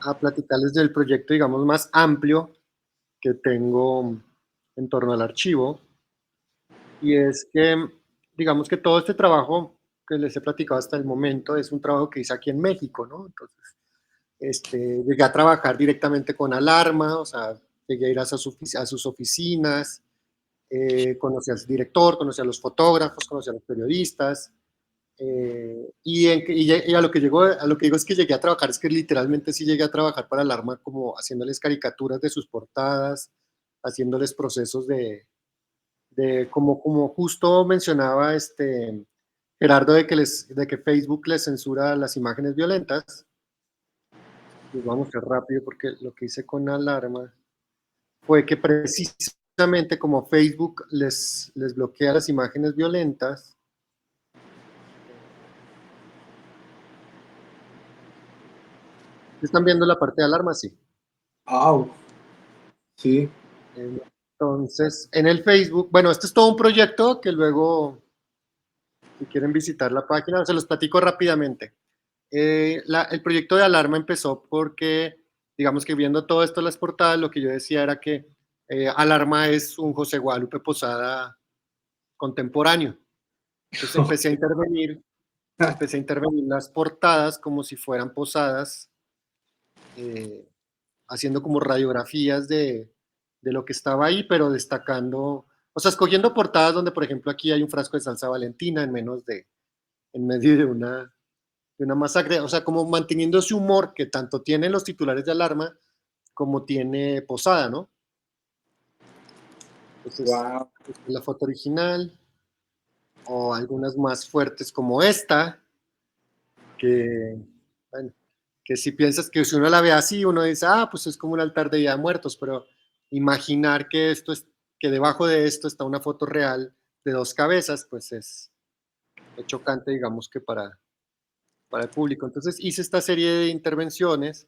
a platicarles del proyecto, digamos, más amplio que tengo en torno al archivo. Y es que, digamos que todo este trabajo que les he platicado hasta el momento es un trabajo que hice aquí en México, ¿no? Entonces, llegué a trabajar directamente con Alarma, o sea, llegué a ir a sus oficinas, conocí al director, conocí a los fotógrafos, conocí a los periodistas, y a lo que digo es que llegué a trabajar, es que literalmente sí llegué a trabajar para Alarma como haciéndoles caricaturas de sus portadas, haciéndoles procesos como justo mencionaba Gerardo de que Facebook les censura las imágenes violentas. Les voy a mostrar rápido porque lo que hice con Alarma fue que precisamente como Facebook les bloquea las imágenes violentas, ¿están viendo la parte de Alarma? Sí. ¡Au! Sí. Entonces, en el Facebook, bueno, este es todo un proyecto que luego, si quieren visitar la página, se los platico rápidamente. El proyecto de Alarma empezó porque, digamos que viendo todo esto en las portadas, lo que yo decía era que Alarma es un José Guadalupe Posada contemporáneo. Entonces empecé a intervenir en las portadas como si fueran posadas, eh, haciendo como radiografías de lo que estaba ahí, pero destacando, o sea, escogiendo portadas donde, por ejemplo, aquí hay un frasco de salsa Valentina en medio de una masacre, o sea, como manteniendo ese humor que tanto tienen los titulares de Alarma como tiene Posada, ¿no? Entonces, Wow. esta es la foto original, o algunas más fuertes como esta, que, bueno, que si piensas que si uno la ve así, uno dice, ah, pues es como un altar de Día de Muertos, pero imaginar que que debajo de esto está una foto real de dos cabezas, pues es chocante, digamos que para el público. Entonces hice esta serie de intervenciones,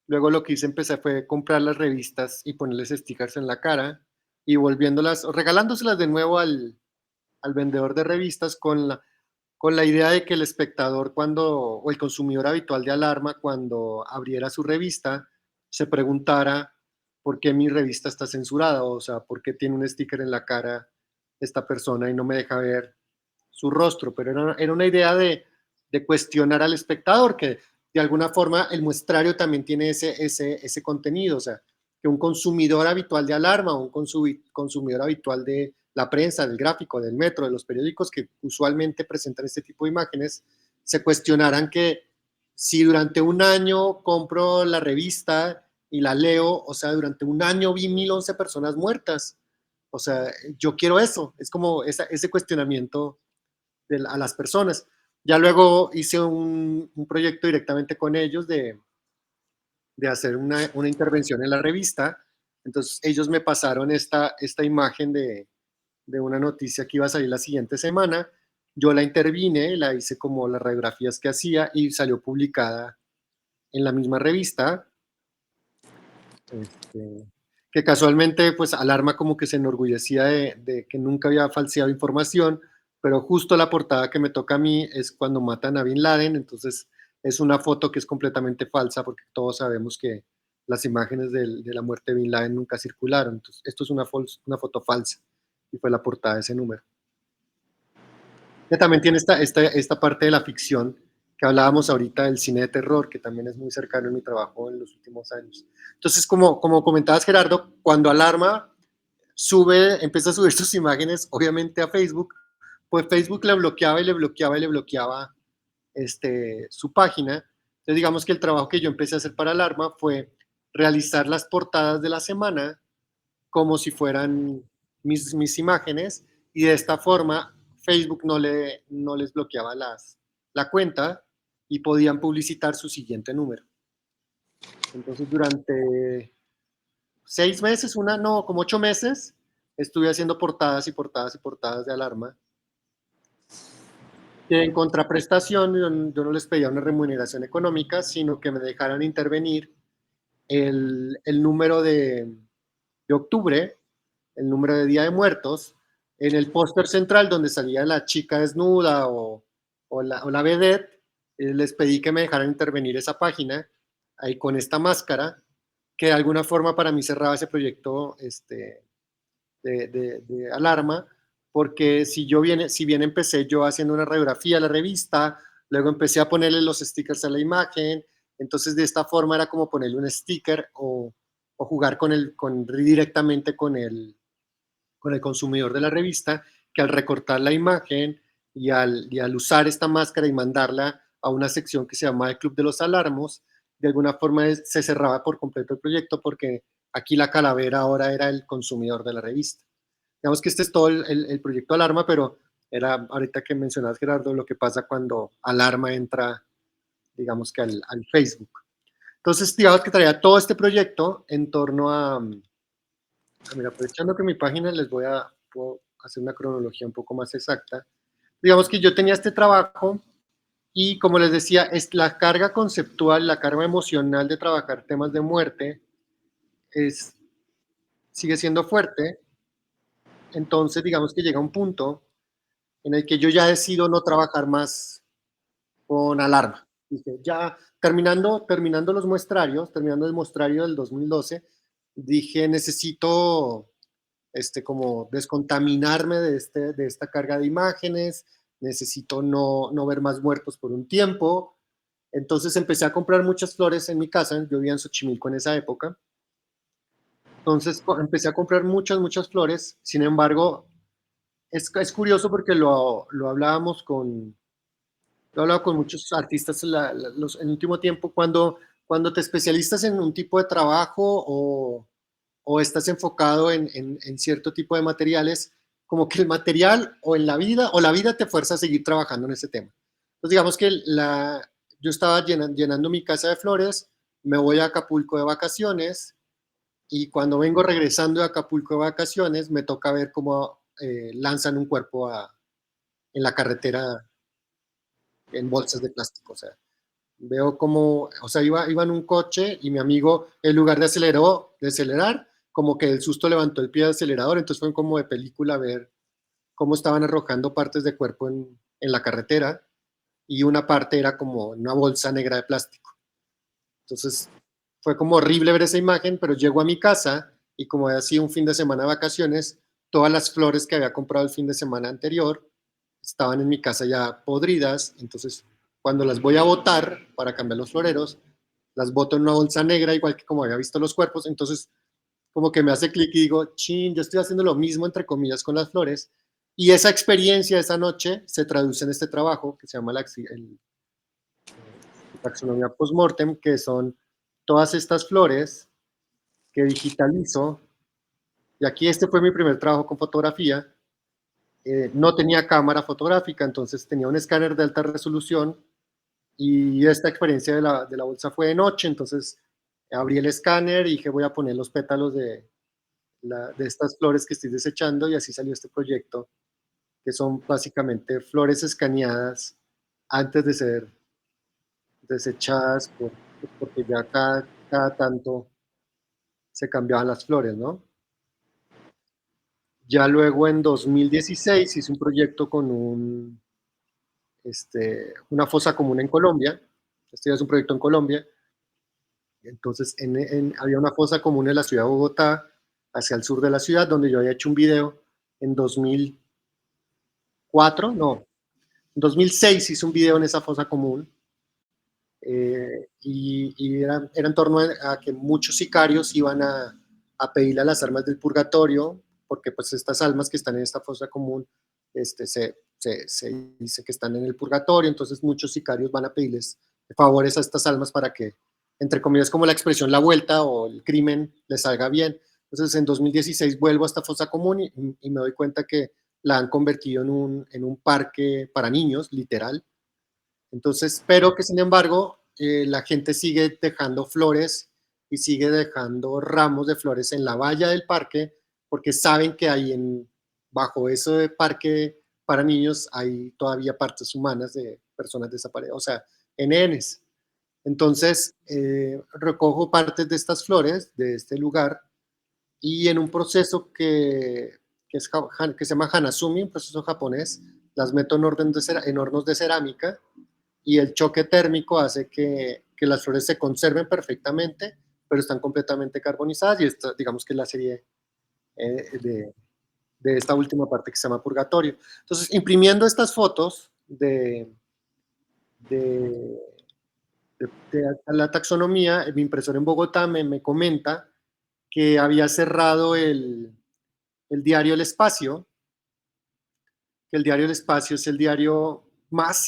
luego lo que hice empecé fue comprar las revistas y ponerles stickers en la cara y volviéndolas, regalándoselas de nuevo al vendedor de revistas con la idea de que el espectador o el consumidor habitual de Alarma, cuando abriera su revista, se preguntara por qué mi revista está censurada, o sea, por qué tiene un sticker en la cara esta persona y no me deja ver su rostro, pero era una idea de cuestionar al espectador, que de alguna forma el muestrario también tiene ese contenido, o sea, que un consumidor habitual de Alarma o un consumidor habitual de la prensa, del gráfico, del metro, de los periódicos que usualmente presentan este tipo de imágenes, se cuestionaran que si durante un año compro la revista y la leo, o sea, durante un año vi 1011 personas muertas, o sea, yo quiero eso, es como ese cuestionamiento a las personas. Ya luego hice un proyecto directamente con ellos de hacer una intervención en la revista. Entonces ellos me pasaron esta imagen de una noticia que iba a salir la siguiente semana. Yo la intervine, la hice como las radiografías que hacía y salió publicada en la misma revista. Este, que casualmente, pues Alarma como que se enorgullecía de que nunca había falseado información, pero justo la portada que me toca a mí es cuando matan a Bin Laden, entonces es una foto que es completamente falsa porque todos sabemos que las imágenes de la muerte de Bin Laden nunca circularon, entonces esto es una foto falsa y fue la portada de ese número. Que también tiene esta parte de la ficción que hablábamos ahorita del cine de terror, que también es muy cercano en mi trabajo en los últimos años. Entonces, como comentabas, Gerardo, cuando Alarma empieza a subir sus imágenes, obviamente a Facebook, pues Facebook le bloqueaba y le bloqueaba y le bloqueaba su página. Entonces, digamos que el trabajo que yo empecé a hacer para Alarma fue realizar las portadas de la semana como si fueran mis imágenes y de esta forma Facebook no les bloqueaba la cuenta y podían publicitar su siguiente número. Entonces durante 6 meses, no, como 8 meses, estuve haciendo portadas y portadas y portadas de Alarma. Que en contraprestación yo no les pedía una remuneración económica, sino que me dejaran intervenir el número de octubre, el número de Día de Muertos, en el póster central donde salía la chica desnuda o la vedette, les pedí que me dejaran intervenir esa página ahí con esta máscara, que de alguna forma para mí cerraba ese proyecto de Alarma, porque si bien empecé yo haciendo una radiografía a la revista, luego empecé a ponerle los stickers a la imagen, entonces de esta forma era como ponerle un sticker o jugar directamente con el consumidor de la revista, que al recortar la imagen y al usar esta máscara y mandarla a una sección que se llama el Club de los Alarmos, de alguna forma se cerraba por completo el proyecto porque aquí la calavera ahora era el consumidor de la revista. Digamos que este es todo el proyecto Alarma, pero era ahorita que mencionabas, Gerardo, lo que pasa cuando Alarma entra, digamos que al Facebook. Entonces, digamos que traía todo este proyecto en torno mira, aprovechando que mi página puedo hacer una cronología un poco más exacta. Digamos que yo tenía este trabajo y como les decía, es la carga conceptual, la carga emocional de trabajar temas de muerte sigue siendo fuerte. Entonces, digamos que llega un punto en el que yo ya decido no trabajar más con Alarma. Dije, ya, terminando los muestrarios, terminando el muestrario del 2012, dije, necesito como descontaminarme de esta carga de imágenes, necesito no ver más muertos por un tiempo. Entonces empecé a comprar muchas flores en mi casa, yo vivía en Xochimilco en esa época. Entonces empecé a comprar muchas flores, sin embargo, es curioso porque lo hablábamos lo he hablado con muchos artistas en el último tiempo, cuando te especializas en un tipo de trabajo o estás enfocado en cierto tipo de materiales, como que el material o la vida te fuerza a seguir trabajando en ese tema. Entonces digamos que yo estaba llenando mi casa de flores, me voy a Acapulco de vacaciones y cuando vengo regresando de Acapulco de vacaciones me toca ver cómo lanzan un cuerpo en la carretera en bolsas de plástico. O sea, veo como, o sea, iba en un coche y mi amigo, en lugar de acelerar, como que el susto levantó el pie del acelerador, entonces fue como de película ver cómo estaban arrojando partes de cuerpo en la carretera y una parte era como una bolsa negra de plástico. Entonces fue como horrible ver esa imagen, pero llego a mi casa y como había sido un fin de semana de vacaciones, todas las flores que había comprado el fin de semana anterior estaban en mi casa ya podridas, entonces cuando las voy a botar para cambiar los floreros, las boto en una bolsa negra, igual que como había visto los cuerpos, entonces como que me hace clic y digo, chin, yo estoy haciendo lo mismo, entre comillas, con las flores, y esa experiencia esa noche se traduce en este trabajo que se llama taxonomía postmortem, que son todas estas flores que digitalizo, y aquí este fue mi primer trabajo con fotografía, no tenía cámara fotográfica, entonces tenía un escáner de alta resolución y esta experiencia de la bolsa fue de noche, entonces abrí el escáner y dije voy a poner los pétalos de estas flores que estoy desechando y así salió este proyecto, que son básicamente flores escaneadas antes de ser desechadas porque ya cada tanto se cambiaban las flores, ¿no? Ya luego en 2016 hice un proyecto con una fosa común en Colombia. Este es un proyecto en Colombia. Entonces había una fosa común en la ciudad de Bogotá, hacia el sur de la ciudad, donde yo había hecho un video en 2004, no, en 2006 hice un video en esa fosa común. Y era en torno a que muchos sicarios iban a pedirle a las almas del purgatorio, porque pues estas almas que están en esta fosa común se dice que están en el purgatorio, entonces muchos sicarios van a pedirles favores a estas almas para que, entre comillas, como la expresión la vuelta o el crimen les salga bien. Entonces en 2016 vuelvo a esta fosa común y me doy cuenta que la han convertido en un parque para niños, literal. Entonces, pero que sin embargo, la gente sigue dejando flores y sigue dejando ramos de flores en la valla del parque porque saben que bajo ese parque para niños hay todavía partes humanas de personas desaparecidas, o sea, NNs. Entonces, recojo partes de estas flores de este lugar y en un proceso que se llama Hanasumi, un proceso japonés, las meto en hornos de cerámica y el choque térmico hace que las flores se conserven perfectamente, pero están completamente carbonizadas y esta, digamos que es la serie de esta última parte que se llama Purgatorio. Entonces, imprimiendo estas fotos de, de la taxonomía, mi impresor en Bogotá me comenta que había cerrado el diario El Espacio, que el diario El Espacio es el diario más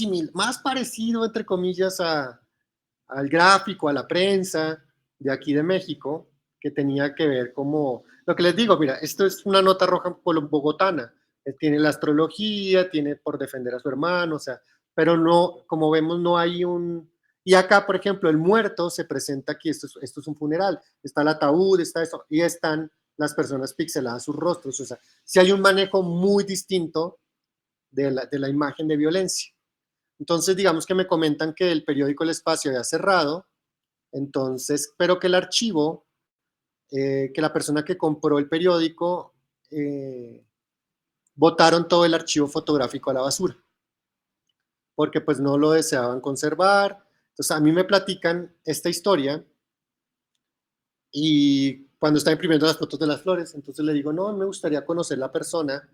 parecido, entre comillas, al gráfico, a la prensa de aquí de México, que tenía que ver como, lo que les digo, mira, esto es una nota roja bogotana, tiene la astrología, tiene por defender a su hermano, o sea, pero no, como vemos, no hay y acá, por ejemplo, el muerto se presenta aquí, esto es un funeral, está el ataúd, está eso, y están las personas pixeladas, sus rostros, o sea, si hay un manejo muy distinto de la imagen de violencia. Entonces, digamos que me comentan que el periódico El Espacio había cerrado, entonces, pero que el archivo, que la persona que compró el periódico, botaron todo el archivo fotográfico a la basura, porque pues no lo deseaban conservar, Entonces a mí me platican esta historia y cuando está imprimiendo las fotos de las flores, entonces le digo, no, me gustaría conocer la persona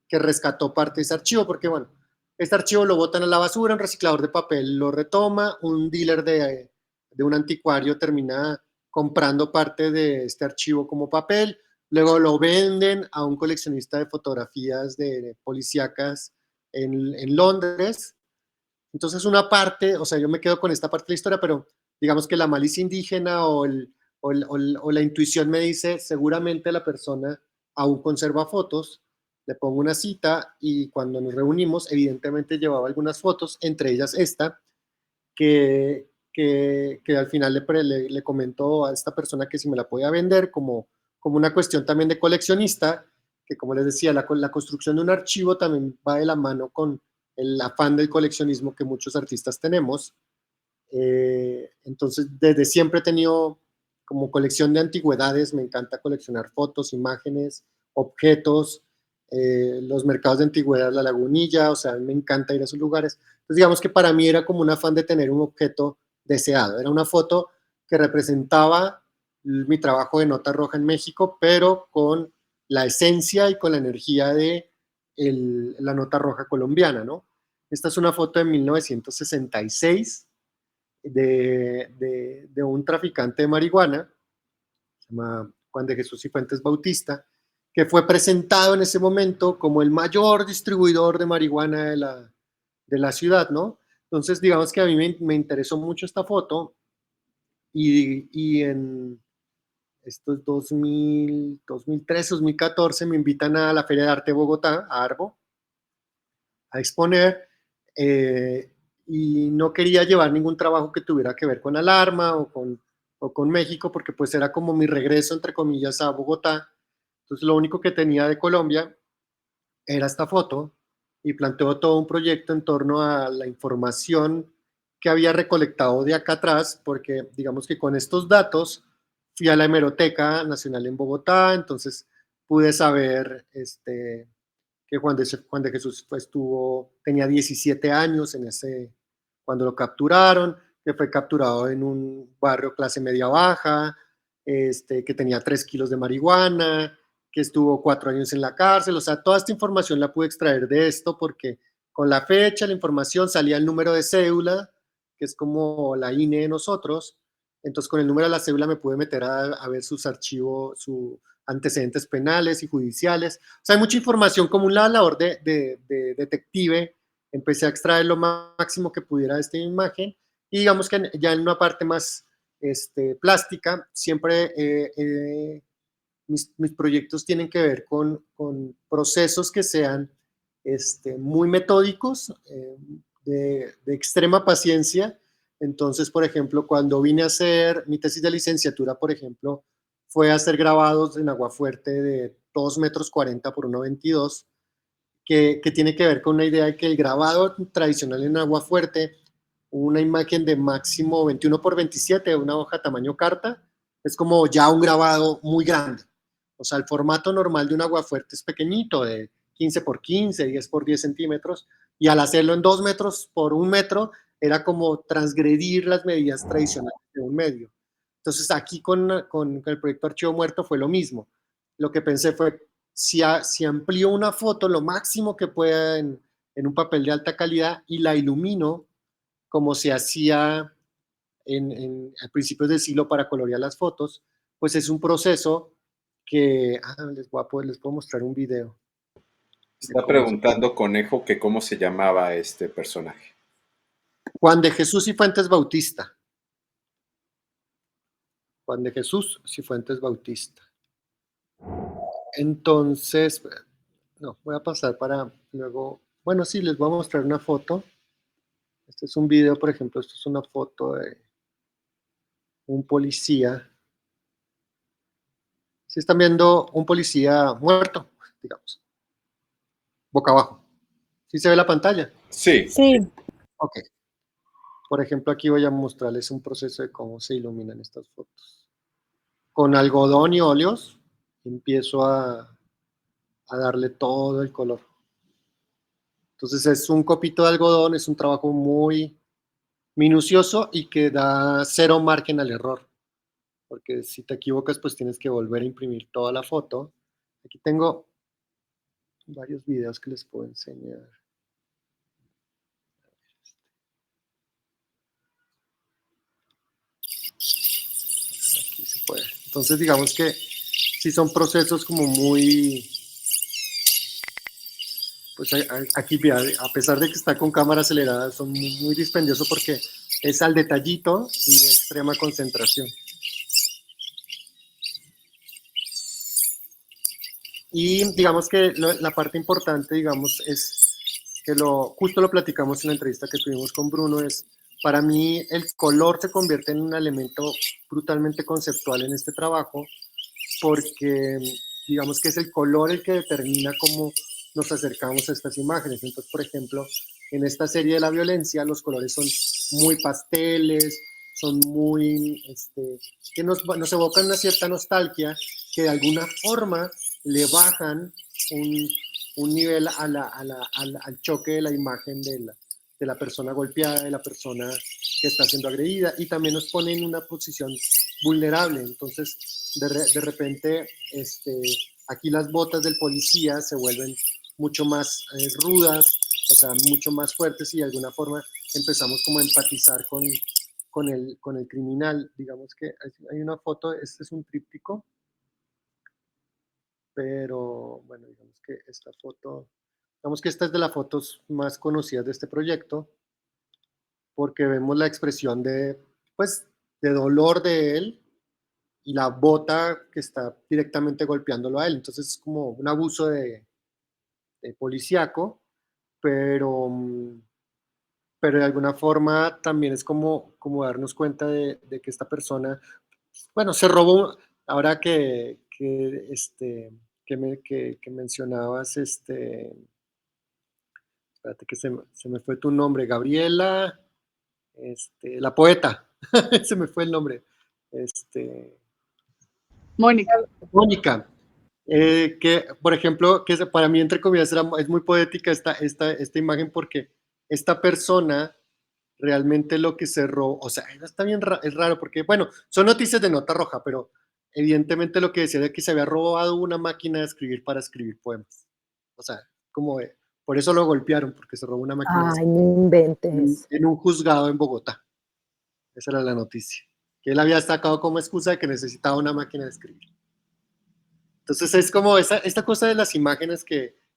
que rescató parte de ese archivo, porque bueno, este archivo lo botan a la basura, un reciclador de papel lo retoma, un dealer de un anticuario termina comprando parte de este archivo como papel, luego lo venden a un coleccionista de fotografías de policíacas en Londres. Entonces una parte, o sea, yo me quedo con esta parte de la historia, pero digamos que la malicia indígena o la intuición me dice, seguramente la persona aún conserva fotos, le pongo una cita y cuando nos reunimos, evidentemente llevaba algunas fotos, entre ellas esta, que al final le comentó a esta persona que si me la podía vender como una cuestión también de coleccionista, que como les decía, la construcción de un archivo también va de la mano con el afán del coleccionismo que muchos artistas tenemos. Entonces, desde siempre he tenido como colección de antigüedades, me encanta coleccionar fotos, imágenes, objetos, los mercados de antigüedad, la Lagunilla, o sea, me encanta ir a esos lugares. Entonces, digamos que para mí era como un afán de tener un objeto deseado. Era una foto que representaba mi trabajo de nota roja en México, pero con la esencia y con la energía de la nota roja colombiana, ¿no? Esta es una foto de 1966 de un traficante de marihuana, se llama Juan de Jesús Cifuentes Bautista, que fue presentado en ese momento como el mayor distribuidor de marihuana de la ciudad, ¿no? Entonces, digamos que a mí me interesó mucho esta foto y en estos 2013, 2014 me invitan a la Feria de Arte de Bogotá, a Arbo, a exponer y no quería llevar ningún trabajo que tuviera que ver con Alarma o con México, porque pues era como mi regreso, entre comillas, a Bogotá. Entonces lo único que tenía de Colombia era esta foto y planteó todo un proyecto en torno a la información que había recolectado de acá atrás, porque digamos que con estos datos fui a la Hemeroteca Nacional en Bogotá, entonces pude saber que Juan de Jesús pues, tenía 17 años cuando lo capturaron, que fue capturado en un barrio clase media baja, que tenía 3 kilos de marihuana, que estuvo 4 años en la cárcel, o sea, toda esta información la pude extraer de esto porque con la fecha, la información, salía el número de cédula, que es como la INE de nosotros, entonces con el número de la cédula me pude meter a ver sus archivos, sus antecedentes penales y judiciales, o sea, hay mucha información como una labor de detective, empecé a extraer lo máximo que pudiera de esta imagen y digamos que ya en una parte más plástica, siempre mis proyectos tienen que ver con procesos que sean muy metódicos, de extrema paciencia. Entonces, por ejemplo, cuando vine a hacer mi tesis de licenciatura, por ejemplo, fue hacer grabados en Aguafuerte de 2 metros 40 por 1,22, que tiene que ver con una idea de que el grabado tradicional en Aguafuerte, una imagen de máximo 21 por 27, una hoja tamaño carta, es como ya un grabado muy grande. O sea, el formato normal de un aguafuerte es pequeñito, de 15 por 15, 10 por 10 centímetros, y al hacerlo en 2 metros por 1 metro, era como transgredir las medidas tradicionales de un medio. Entonces, aquí con el proyecto Archivo Muerto fue lo mismo. Lo que pensé fue, si amplío una foto lo máximo que pueda en un papel de alta calidad y la ilumino como se hacía a principios del siglo para colorear las fotos, pues es un proceso que les puedo mostrar un video. Está preguntando Conejo que cómo se llamaba este personaje. Juan de Jesús Cifuentes Bautista. Juan de Jesús Cifuentes Bautista. Entonces, no, voy a pasar para luego, bueno, sí, les voy a mostrar una foto. Este es un video, por ejemplo, esto es una foto de un policía. Si están viendo un policía muerto, digamos, boca abajo. ¿Sí se ve la pantalla? Sí. Sí, Ok. Por ejemplo, aquí voy a mostrarles un proceso de cómo se iluminan estas fotos. Con algodón y óleos empiezo a darle todo el color. Entonces es un copito de algodón, es un trabajo muy, minucioso y que da cero margen al error, porque si te equivocas, pues tienes que volver a imprimir toda la foto. Aquí tengo varios videos que les puedo enseñar. Aquí se puede. Entonces, digamos que sí son procesos como muy... Pues aquí, a pesar de que está con cámara acelerada, son muy dispendiosos porque es al detallito y de extrema concentración. Y digamos que la parte importante, digamos, es que justo lo platicamos en la entrevista que tuvimos con Bruno, es para mí el color se convierte en un elemento brutalmente conceptual en este trabajo, porque digamos que es el color el que determina cómo nos acercamos a estas imágenes. Entonces, por ejemplo, en esta serie de la violencia, los colores son muy pasteles, son muy, que nos evocan una cierta nostalgia, que de alguna forma le bajan un nivel al choque de la imagen de la persona golpeada, de la persona que está siendo agredida, y también nos pone en una posición vulnerable. Entonces, de repente, aquí las botas del policía se vuelven mucho más rudas, o sea, mucho más fuertes, y de alguna forma empezamos como a empatizar con el criminal. Digamos que hay una foto, este es un tríptico, pero bueno, digamos que esta foto, digamos que esta es de las fotos más conocidas de este proyecto, porque vemos la expresión pues, de dolor de él y la bota que está directamente golpeándolo a él. Entonces es como un abuso de policíaco, pero, pero de alguna forma también es como darnos cuenta de que esta persona, bueno, se robó, ahora que mencionabas, espérate que se me fue tu nombre, Gabriela, la poeta, se me fue el nombre, Mónica. Mónica, que por ejemplo, que para mí entre comillas es muy poética esta imagen, porque esta persona realmente lo que cerró, o sea, está bien, es raro porque, bueno, son noticias de nota roja, pero evidentemente lo que decía era que se había robado una máquina de escribir para escribir poemas. O sea, por eso lo golpearon, porque se robó una máquina de Ay, escribir no inventes. en un juzgado en Bogotá. Esa era la noticia. Que él había sacado como excusa de que necesitaba una máquina de escribir. Entonces es como esta cosa de las imágenes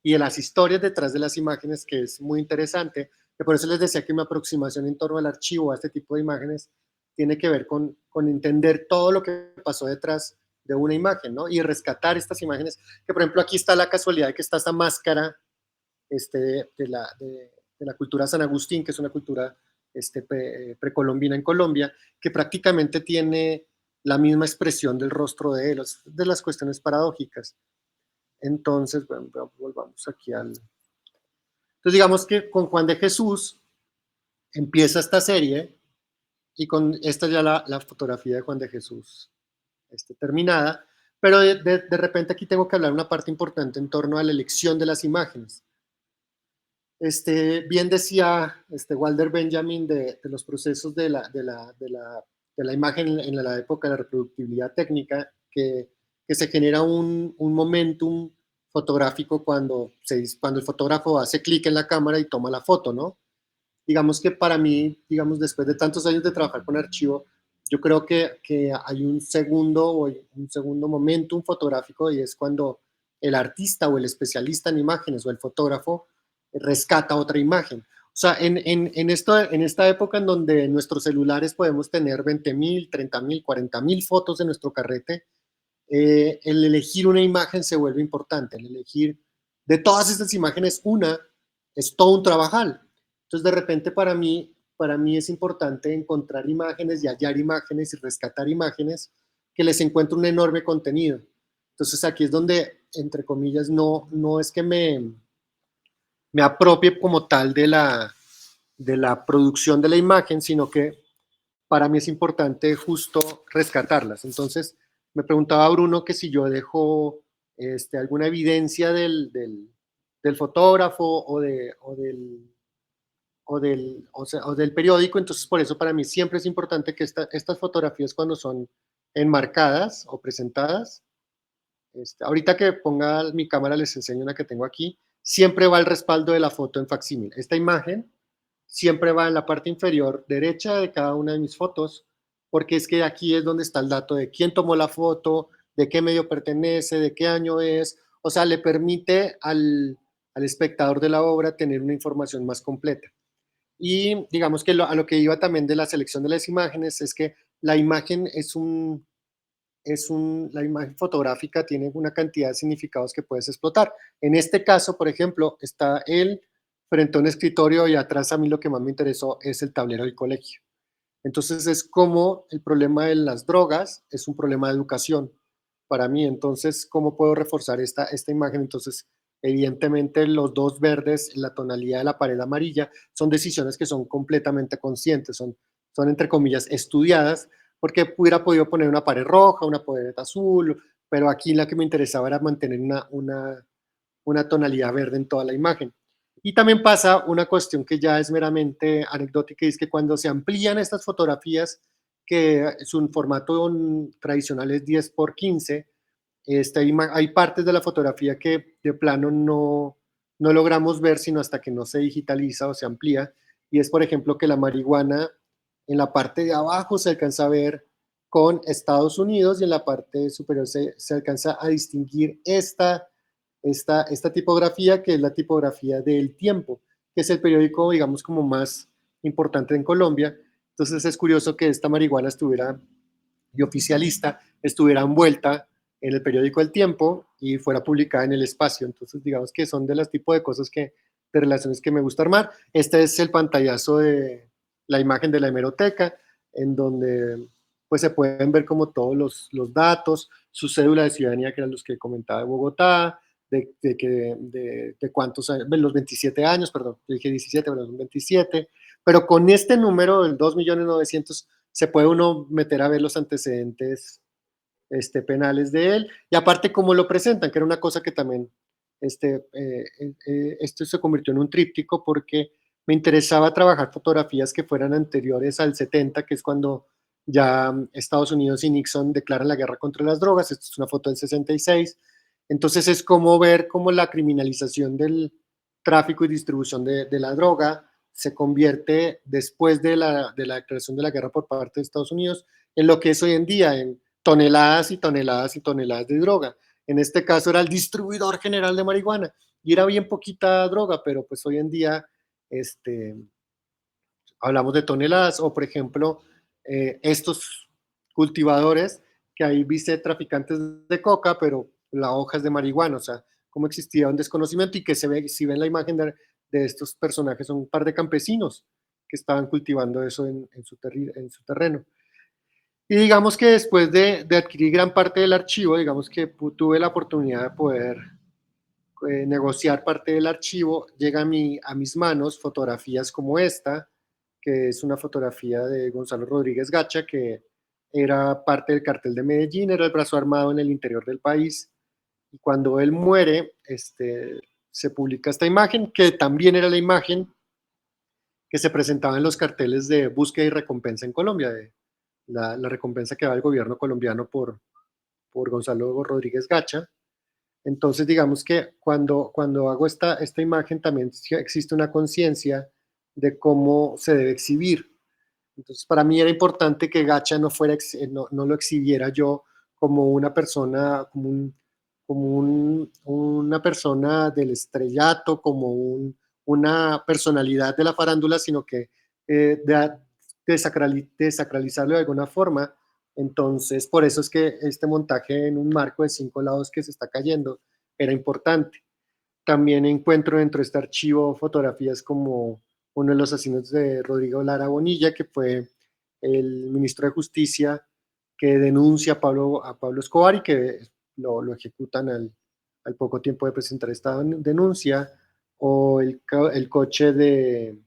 y de las historias detrás de las imágenes, que es muy interesante, que por eso les decía que mi aproximación en torno al archivo, a este tipo de imágenes, tiene que ver con entender todo lo que pasó detrás de una imagen, ¿no? Y rescatar estas imágenes, que por ejemplo aquí está la casualidad de que está esta máscara de la cultura San Agustín, que es una cultura precolombina en Colombia, que prácticamente tiene la misma expresión del rostro de él, de las cuestiones paradójicas. Entonces, bueno, volvamos aquí Entonces, digamos que con Juan de Jesús empieza esta serie, y con esta ya la fotografía de Juan de Jesús terminada, pero de repente aquí tengo que hablar una parte importante en torno a la elección de las imágenes. Bien decía Walter Benjamin de los procesos de la imagen en la época de la reproductibilidad técnica, que se genera un momentum fotográfico cuando el fotógrafo hace clic en la cámara y toma la foto, ¿no? Digamos que para mí, digamos, después de tantos años de trabajar con archivo, yo creo que hay un segundo momentum fotográfico, y es cuando el artista o el especialista en imágenes o el fotógrafo rescata otra imagen. O sea, en esta época en donde en nuestros celulares podemos tener 20,000, 30,000, 40,000 fotos de nuestro carrete, el elegir una imagen se vuelve importante. El elegir de todas estas imágenes una es todo un trabajal. Entonces, de repente para mí es importante encontrar imágenes y hallar imágenes y rescatar imágenes que les encuentre un enorme contenido. Entonces, aquí es donde, entre comillas, no es que me apropie como tal de la producción de la imagen, sino que para mí es importante justo rescatarlas. Entonces, me preguntaba Bruno que si yo dejo alguna evidencia del fotógrafo o del o del periódico. Entonces, por eso para mí siempre es importante que estas fotografías, cuando son enmarcadas o presentadas, ahorita que ponga mi cámara les enseño una que tengo aquí, siempre va el respaldo de la foto en facsímil. Esta imagen siempre va en la parte inferior derecha de cada una de mis fotos, porque es que aquí es donde está el dato de quién tomó la foto, de qué medio pertenece, de qué año es. O sea, le permite al espectador de la obra tener una información más completa. Y digamos que a lo que iba también de la selección de las imágenes es que la imagen la imagen fotográfica tiene una cantidad de significados que puedes explotar. En este caso, por ejemplo, está él frente a un escritorio y atrás a mí lo que más me interesó es el tablero del colegio. Entonces es como el problema de las drogas es un problema de educación para mí. Entonces, ¿cómo puedo reforzar esta imagen? Entonces, evidentemente los dos verdes, la tonalidad de la pared amarilla, son decisiones que son completamente conscientes, son entre comillas estudiadas, porque hubiera podido poner una pared roja, una pared azul, pero aquí la que me interesaba era mantener una tonalidad verde en toda la imagen. Y también pasa una cuestión que ya es meramente anecdótica, y es que cuando se amplían estas fotografías, que su formato tradicional es 10 por 15, hay partes de la fotografía que de plano no logramos ver sino hasta que no se digitaliza o se amplía, y es por ejemplo que la marihuana en la parte de abajo se alcanza a ver con Estados Unidos y en la parte superior se alcanza a distinguir esta tipografía, que es la tipografía del Tiempo, que es el periódico, digamos, como más importante en Colombia. Entonces es curioso que esta marihuana y oficialista, estuviera envuelta en el periódico El Tiempo y fuera publicada en El Espacio. Entonces, digamos que son de los tipos de cosas de relaciones que me gusta armar. Este es el pantallazo de la imagen de la hemeroteca, en donde pues se pueden ver como todos los datos, su cédula de ciudadanía, que eran los que comentaba de Bogotá, de cuántos años, los 27 años, perdón, dije 17, pero son 27, pero con este número del 2.900.000 se puede uno meter a ver los antecedentes penales de él, y aparte cómo lo presentan, que era una cosa que también, esto se convirtió en un tríptico porque me interesaba trabajar fotografías que fueran anteriores al 70, que es cuando ya Estados Unidos y Nixon declaran la guerra contra las drogas. Esta es una foto del 66, entonces es como ver cómo la criminalización del tráfico y distribución de la droga se convierte después de la declaración de la guerra por parte de Estados Unidos en lo que es hoy en día, en toneladas y toneladas y toneladas de droga. En este caso era el distribuidor general de marihuana y era bien poquita droga, pero pues hoy en día hablamos de toneladas. O por ejemplo, estos cultivadores que ahí viste traficantes de coca, pero la hoja es de marihuana. O sea, cómo existía un desconocimiento, y que se ve, si ven la imagen de estos personajes, son un par de campesinos que estaban cultivando eso en su terreno. Y digamos que después de adquirir gran parte del archivo, digamos que tuve la oportunidad de poder negociar parte del archivo. Llega a mis manos fotografías como esta, que es una fotografía de Gonzalo Rodríguez Gacha, que era parte del cartel de Medellín, era el brazo armado en el interior del país. Y cuando él muere, se publica esta imagen, que también era la imagen que se presentaba en los carteles de búsqueda y recompensa en Colombia, de la recompensa que da el gobierno colombiano por Gonzalo Rodríguez Gacha. Entonces, digamos que cuando hago esta imagen, también existe una conciencia de cómo se debe exhibir. Entonces, para mí era importante que Gacha no lo exhibiera yo como una persona, una persona del estrellato, como una personalidad de la farándula, sino que desacralizarlo de alguna forma. Entonces, por eso es que este montaje en un marco de 5 lados que se está cayendo era importante. También encuentro dentro de este archivo fotografías como uno de los asesinos de Rodrigo Lara Bonilla, que fue el ministro de Justicia que denuncia a Pablo Escobar y que lo ejecutan al poco tiempo de presentar esta denuncia, o el coche de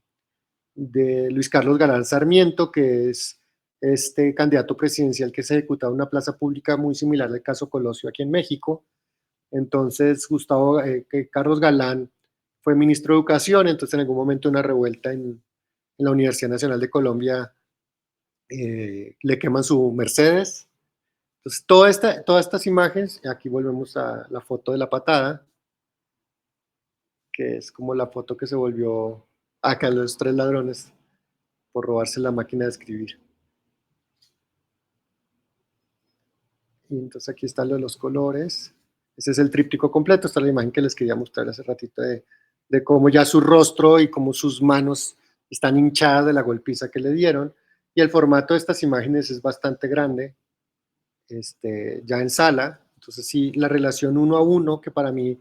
Luis Carlos Galán Sarmiento, que es este candidato presidencial que se ejecutaba en una plaza pública muy similar al caso Colosio aquí en México. Entonces, Carlos Galán fue ministro de Educación, entonces en algún momento una revuelta en en la Universidad Nacional de Colombia le queman su Mercedes. Entonces, todas estas imágenes, aquí volvemos a la foto de la patada, que es como la foto que se volvió acá los 3 ladrones por robarse la máquina de escribir. Y entonces aquí están los colores. Ese es el tríptico completo. Esta es la imagen que les quería mostrar hace ratito de cómo ya su rostro y cómo sus manos están hinchadas de la golpiza que le dieron. Y el formato de estas imágenes es bastante grande, ya en sala. Entonces sí, la relación 1 a 1, que para mí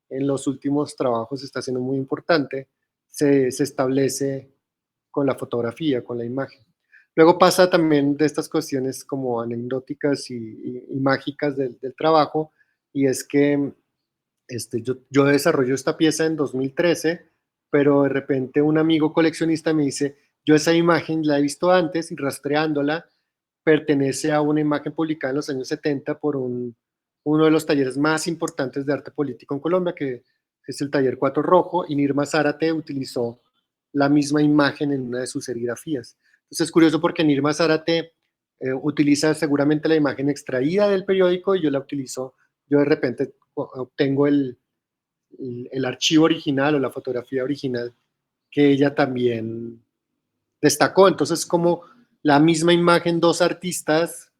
en los últimos trabajos está siendo muy importante, se establece con la fotografía, con la imagen. Luego pasa también de estas cuestiones como anecdóticas y mágicas del trabajo, y es que yo desarrollo esta pieza en 2013, pero de repente un amigo coleccionista me dice, yo esa imagen la he visto antes y rastreándola, pertenece a una imagen publicada en los años 70 por uno de los talleres más importantes de arte político en Colombia, que es el taller 4 Rojo, y Nirma Zárate utilizó la misma imagen en una de sus serigrafías. Entonces es curioso porque Nirma Zárate utiliza seguramente la imagen extraída del periódico y yo la utilizo, yo de repente obtengo el archivo original o la fotografía original que ella también destacó. Entonces, como la misma imagen, 2 artistas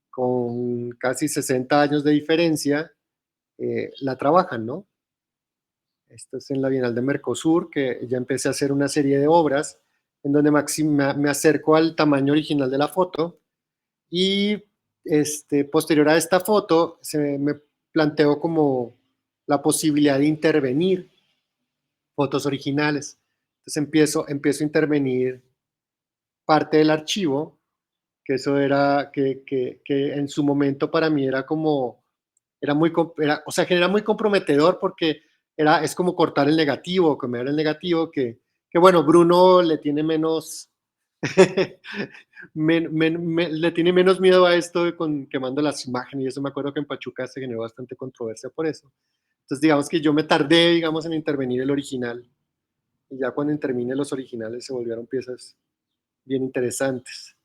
con casi 60 años de diferencia la trabajan, ¿no? Esto es en la Bienal de Mercosur, que ya empecé a hacer una serie de obras en donde me acerco al tamaño original de la foto y posterior a esta foto me planteó como la posibilidad de intervenir fotos originales. Entonces empiezo a intervenir parte del archivo, que eso era, que en su momento para mí era como, o sea, que era muy comprometedor porque es como cortar el negativo, comer el negativo, que bueno, Bruno le tiene menos, le tiene menos miedo a esto con quemando las imágenes, y eso me acuerdo que en Pachuca se generó bastante controversia por eso. Entonces digamos que yo me tardé, digamos, en intervenir el original, y ya cuando intervine los originales se volvieron piezas bien interesantes,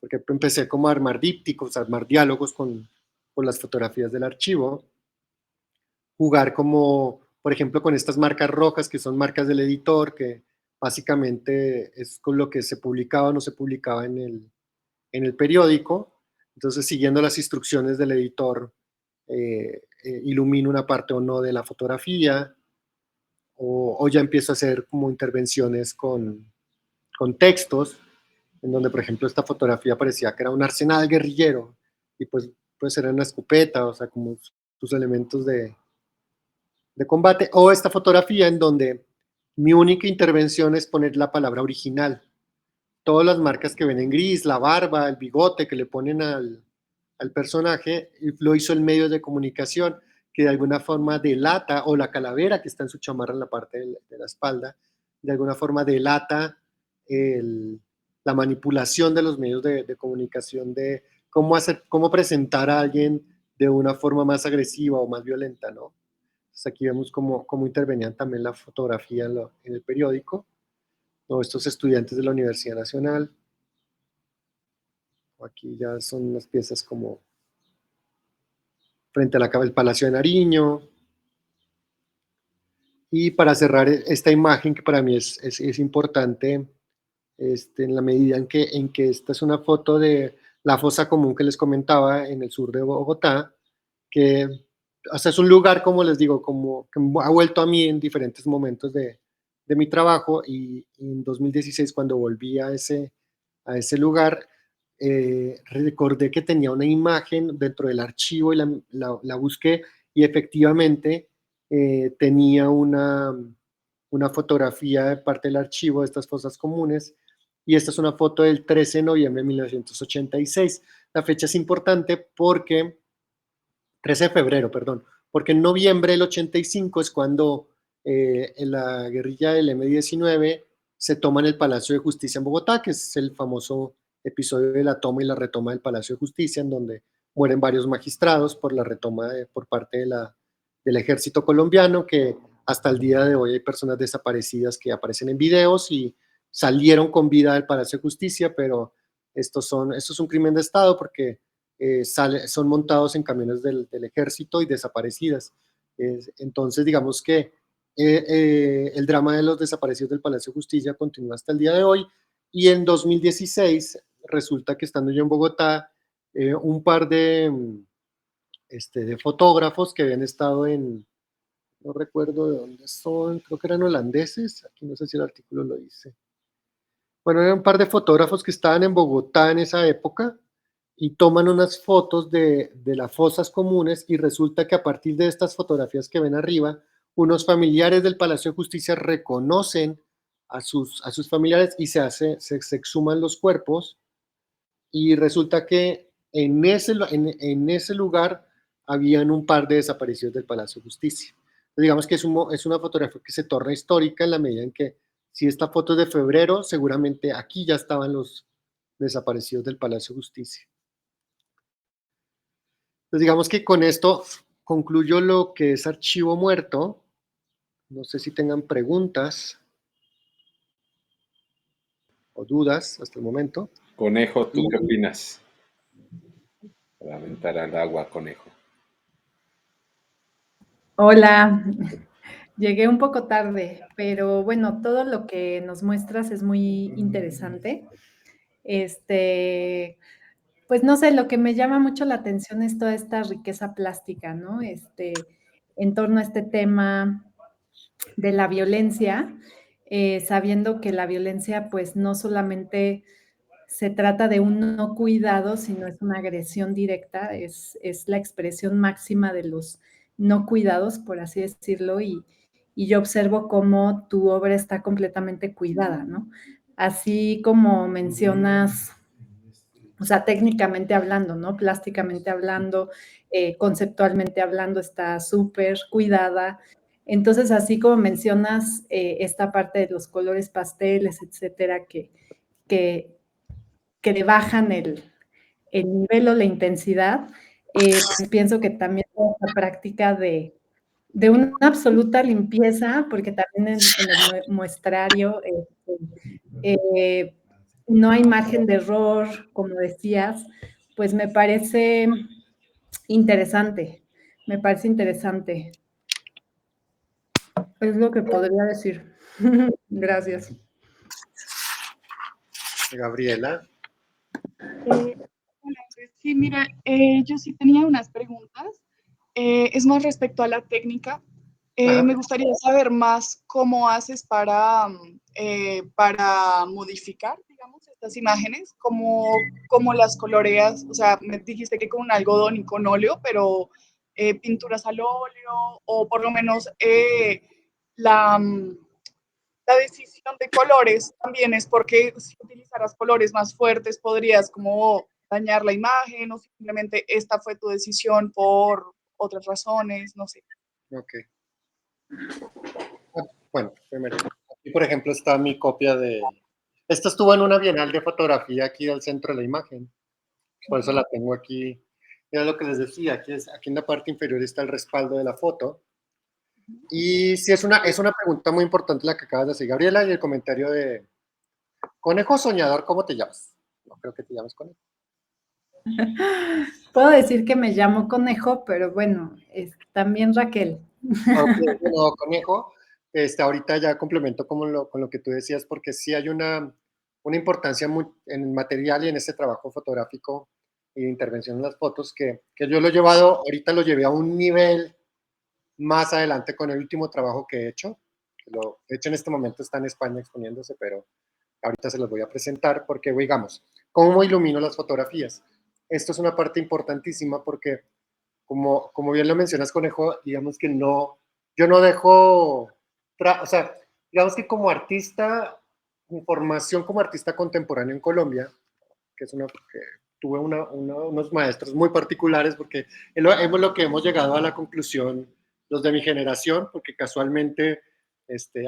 porque empecé como a armar dípticos, a armar diálogos con las fotografías del archivo, jugar como, por ejemplo, con estas marcas rojas que son marcas del editor, que básicamente es con lo que se publicaba o no se publicaba en el periódico. Entonces, siguiendo las instrucciones del editor, ilumino una parte o no de la fotografía, o ya empiezo a hacer como intervenciones con textos, en donde, por ejemplo, esta fotografía parecía que era un arsenal guerrillero, y pues era una escopeta, o sea, como sus elementos de combate, o esta fotografía en donde mi única intervención es poner la palabra original. Todas las marcas que ven en gris, la barba, el bigote que le ponen al personaje, lo hizo el medio de comunicación, que de alguna forma delata, o la calavera que está en su chamarra en la parte de la espalda, de alguna forma delata la manipulación de los medios de comunicación, de cómo presentar a alguien de una forma más agresiva o más violenta, ¿no? Entonces aquí vemos cómo intervenían también la fotografía en el periódico, ¿no? Estos estudiantes de la Universidad Nacional. Aquí ya son unas piezas como frente al Palacio de Nariño. Y para cerrar esta imagen que para mí es importante, en la medida en que esta es una foto de la fosa común que les comentaba en el sur de Bogotá, que o sea, es un lugar, como les digo, como que ha vuelto a mí en diferentes momentos de mi trabajo, y en 2016 cuando volví a ese lugar, recordé que tenía una imagen dentro del archivo y la busqué, y efectivamente tenía una fotografía de parte del archivo de estas fosas comunes, y esta es una foto del 13 de noviembre de 1986. La fecha es importante porque 13 de febrero, perdón, porque en noviembre del 85 es cuando en la guerrilla del M-19 se toma en el Palacio de Justicia en Bogotá, que es el famoso episodio de la toma y la retoma del Palacio de Justicia, en donde mueren varios magistrados por la retoma por parte del ejército colombiano, que hasta el día de hoy hay personas desaparecidas que aparecen en videos, y salieron con vida del Palacio de Justicia, pero esto es un crimen de Estado porque son montados en camiones del ejército y desaparecidas. Entonces, digamos que el drama de los desaparecidos del Palacio de Justicia continúa hasta el día de hoy, y en 2016 resulta que, estando yo en Bogotá, un par de fotógrafos que habían estado no recuerdo de dónde son, creo que eran holandeses, aquí no sé si el artículo lo dice. Bueno, eran un par de fotógrafos que estaban en Bogotá en esa época y toman unas fotos de las fosas comunes, y resulta que a partir de estas fotografías que ven arriba, unos familiares del Palacio de Justicia reconocen a sus familiares y se exhuman los cuerpos, y resulta que en ese lugar habían un par de desaparecidos del Palacio de Justicia. Digamos que es una fotografía que se torna histórica en la medida en que, si esta foto es de febrero, seguramente aquí ya estaban los desaparecidos del Palacio de Justicia. Entonces, digamos que con esto concluyo lo que es Archivo Muerto. No sé si tengan preguntas o dudas hasta el momento. Conejo, ¿tú qué opinas? Para aventar al agua, Conejo. Hola, llegué un poco tarde, pero bueno, todo lo que nos muestras es muy interesante. Pues no sé, lo que me llama mucho la atención es toda esta riqueza plástica, ¿no? En torno a este tema de la violencia, sabiendo que la violencia, pues no solamente se trata de un no cuidado, sino es una agresión directa, es la expresión máxima de los no cuidados, por así decirlo, y yo observo cómo tu obra está completamente cuidada, ¿no? Así como mencionas, o sea, técnicamente hablando, ¿no? Plásticamente hablando, conceptualmente hablando, está súper cuidada. Entonces, así como mencionas esta parte de los colores pasteles, etcétera, que le bajan el nivel o la intensidad, pues pienso que también la práctica de una absoluta limpieza, porque también en el muestrario no hay margen de error, como decías, pues me parece interesante, me parece interesante. Es lo que podría decir. Gracias. Gabriela. Hola, Andrés. Sí, mira, yo sí tenía unas preguntas. Es más respecto a la técnica. Me gustaría saber más cómo haces para modificar, digamos, estas imágenes, cómo las coloreas. O sea, me dijiste que con algodón y con óleo, pero pinturas al óleo, o por lo menos la, la decisión de colores también es porque si utilizaras colores más fuertes podrías como dañar la imagen, o simplemente esta fue tu decisión por otras razones, no sé. Ok. Bueno, primero, aquí por ejemplo está mi copia de... Esta estuvo en una bienal de fotografía aquí al centro de la imagen, por eso la tengo aquí. Era lo que les decía, aquí en la parte inferior está el respaldo de la foto. Y sí, es una pregunta muy importante la que acabas de hacer, Gabriela, y el comentario de Conejo Soñador, ¿cómo te llamas? No creo que te llames Conejo. Puedo decir que me llamo Conejo, pero bueno, también Raquel. Ok, bueno, Conejo, ahorita ya complemento con lo que tú decías, porque sí hay una importancia en el material y en este trabajo fotográfico y de intervención en las fotos que yo lo he llevado, ahorita lo llevé a un nivel más adelante con el último trabajo que he hecho. De hecho, en este momento está en España exponiéndose, pero ahorita se los voy a presentar porque, digamos, ¿cómo ilumino las fotografías? Esto es una parte importantísima porque, como bien lo mencionas, Conejo, digamos que yo no dejo, o sea, digamos que como artista, mi formación como artista contemporáneo en Colombia, que tuve unos maestros muy particulares, porque hemos lo que hemos llegado a la conclusión, los de mi generación, porque casualmente,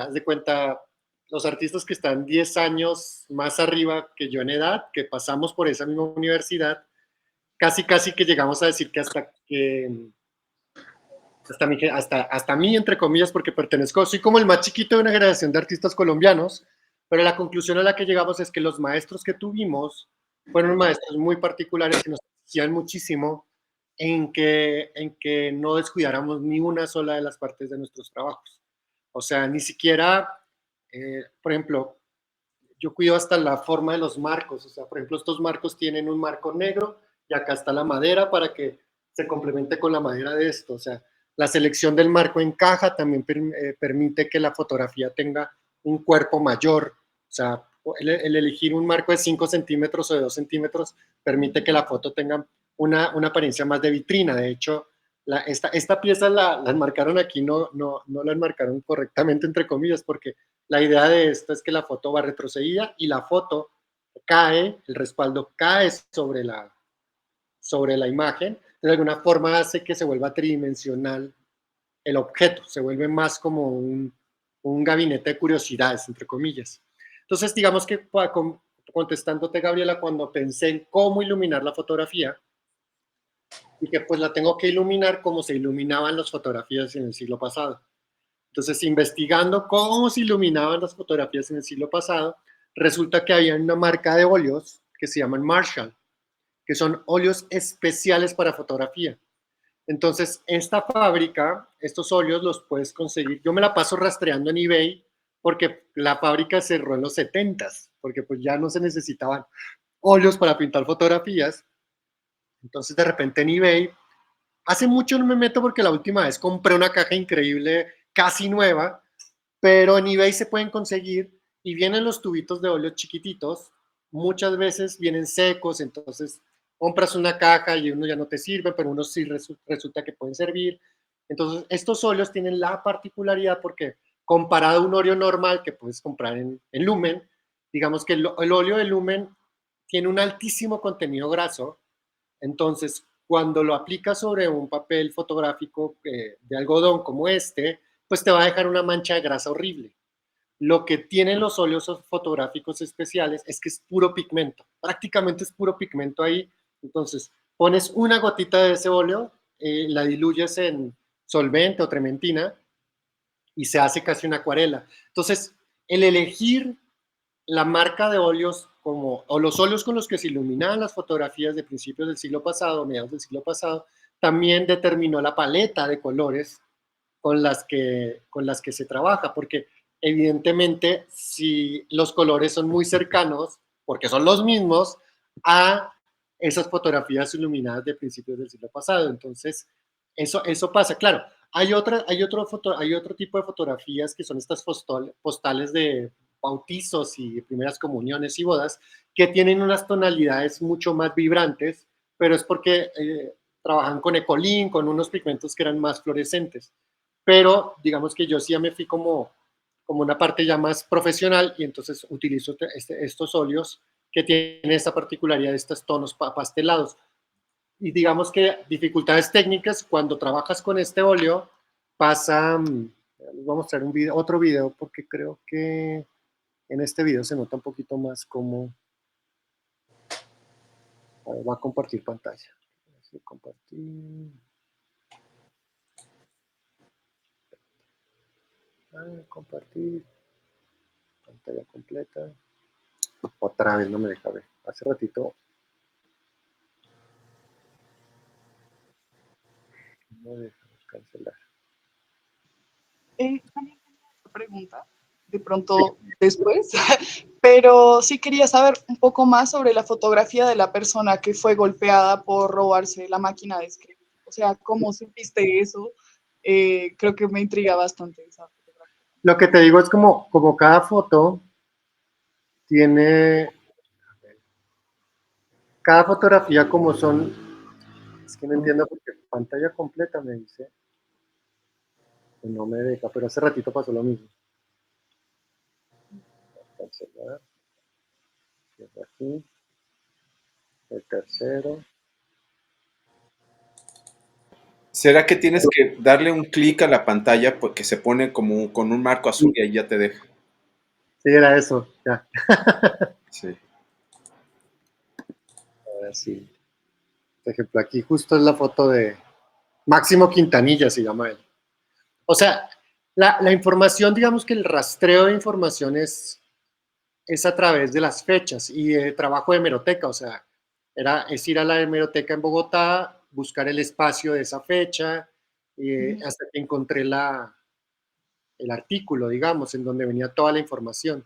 haz de cuenta, los artistas que están 10 años más arriba que yo en edad, que pasamos por esa misma universidad, casi que llegamos a decir que hasta mí, entre comillas, porque soy como el más chiquito de una generación de artistas colombianos, Pero la conclusión a la que llegamos es que los maestros que tuvimos fueron maestros muy particulares que nos exigían muchísimo en que no descuidáramos ni una sola de las partes de nuestros trabajos. O sea, ni siquiera, por ejemplo, yo cuido hasta la forma de los marcos. O sea, por ejemplo, estos marcos tienen un marco negro y acá está la madera para que se complemente con la madera de esto. O sea, la selección del marco en caja también permite que la fotografía tenga un cuerpo mayor. O sea, el elegir un marco de 5 centímetros o de 2 centímetros permite que la foto tenga una apariencia más de vitrina. De hecho, esta pieza la enmarcaron aquí, no la enmarcaron correctamente, entre comillas, porque la idea de esto es que la foto va retrocedida y la foto cae, el respaldo cae sobre la imagen, de alguna forma hace que se vuelva tridimensional el objeto, se vuelve más como un gabinete de curiosidades, entre comillas. Entonces, digamos que contestándote, Gabriela, cuando pensé en cómo iluminar la fotografía, y que pues la tengo que iluminar como se iluminaban las fotografías en el siglo pasado. Entonces, investigando cómo se iluminaban las fotografías en el siglo pasado, resulta que había una marca de óleos que se llaman Marshall, que son óleos especiales para fotografía. Entonces, esta fábrica, estos óleos los puedes conseguir. Yo me la paso rastreando en eBay porque la fábrica cerró en los 70s, porque pues ya no se necesitaban óleos para pintar fotografías. Entonces, de repente en eBay, hace mucho no me meto porque la última vez compré una caja increíble, casi nueva, pero en eBay se pueden conseguir y vienen los tubitos de óleo chiquititos, muchas veces vienen secos, entonces compras una caja y uno ya no te sirve, pero unos sí resulta que pueden servir. Entonces, estos óleos tienen la particularidad porque comparado a un óleo normal que puedes comprar en Lumen, digamos que el óleo de Lumen tiene un altísimo contenido graso, entonces cuando lo aplicas sobre un papel fotográfico de algodón como este, pues te va a dejar una mancha de grasa horrible. Lo que tienen los óleos fotográficos especiales es que es puro pigmento, prácticamente es puro pigmento ahí. Entonces, pones una gotita de ese óleo, la diluyes en solvente o trementina y se hace casi una acuarela. Entonces, el elegir la marca de óleos o los óleos con los que se iluminaban las fotografías de principios del siglo pasado, mediados del siglo pasado, también determinó la paleta de colores con las que se trabaja, porque evidentemente si los colores son muy cercanos, porque son los mismos, a esas fotografías iluminadas de principios del siglo pasado. Entonces, eso pasa. Claro, hay otro tipo de fotografías que son estas postales de bautizos y primeras comuniones y bodas, que tienen unas tonalidades mucho más vibrantes, pero es porque trabajan con ecolín, con unos pigmentos que eran más fluorescentes. Pero digamos que yo sí ya me fui como una parte ya más profesional y entonces utilizo estos óleos que tienen esta particularidad de estos tonos pastelados. Y digamos que dificultades técnicas, cuando trabajas con este óleo, pasa, les voy a mostrar otro video porque creo que en este video se nota un poquito más cómo, a ver, voy a compartir pantalla. Compartir. Compartir pantalla completa. Otra vez no me deja ver. Hace ratito no me deja cancelar. También tenía otra pregunta, de pronto después, pero sí quería saber un poco más sobre la fotografía de la persona que fue golpeada por robarse la máquina de escribir. O sea, ¿cómo supiste eso? Creo que me intriga bastante esa fotografía. Lo que te digo es como cada foto tiene, cada fotografía como son, es que no entiendo porque pantalla completa me dice, que no me deja, pero hace ratito pasó lo mismo. Cancelar, cierro aquí, el tercero. ¿Será que tienes que darle un clic a la pantalla porque se pone como con un marco azul y ahí ya te deja? Sí, era eso, ya. Sí. Ahora sí. Por ejemplo, aquí justo es la foto de Máximo Quintanilla, se llama él. O sea, la información, digamos que el rastreo de información es es a través de las fechas y de trabajo de hemeroteca, o sea, es ir a la hemeroteca en Bogotá, buscar el espacio de esa fecha, Ujú. hasta que encontré el artículo, digamos, en donde venía toda la información.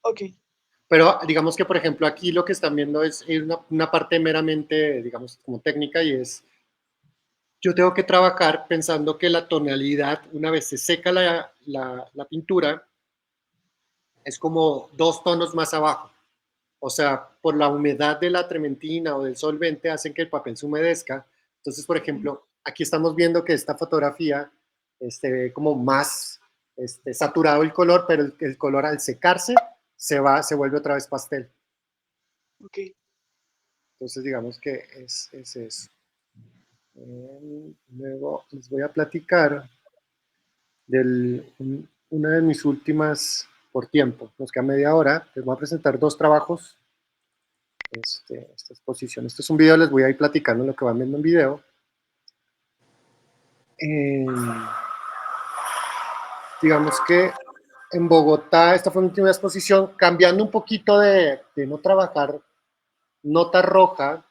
Ok, Pero digamos que, por ejemplo, aquí lo que están viendo es una parte meramente, digamos, como técnica y es, yo tengo que trabajar pensando que la tonalidad, una vez se seca la pintura, es como 2 tonos más abajo. O sea, por la humedad de la trementina o del solvente hacen que el papel se humedezca. Entonces, por ujú, ejemplo, aquí estamos viendo que esta fotografía ve como más saturado el color, pero el color al secarse se vuelve otra vez pastel. ok. Entonces, digamos que es eso. Luego les voy a platicar una de mis últimas por tiempo. Nos queda media hora. Les voy a presentar 2 trabajos. Esta exposición. Este es un video, les voy a ir platicando lo que van viendo en video. Eh, digamos que en Bogotá, esta fue mi última exposición, cambiando un poquito de no trabajar nota roja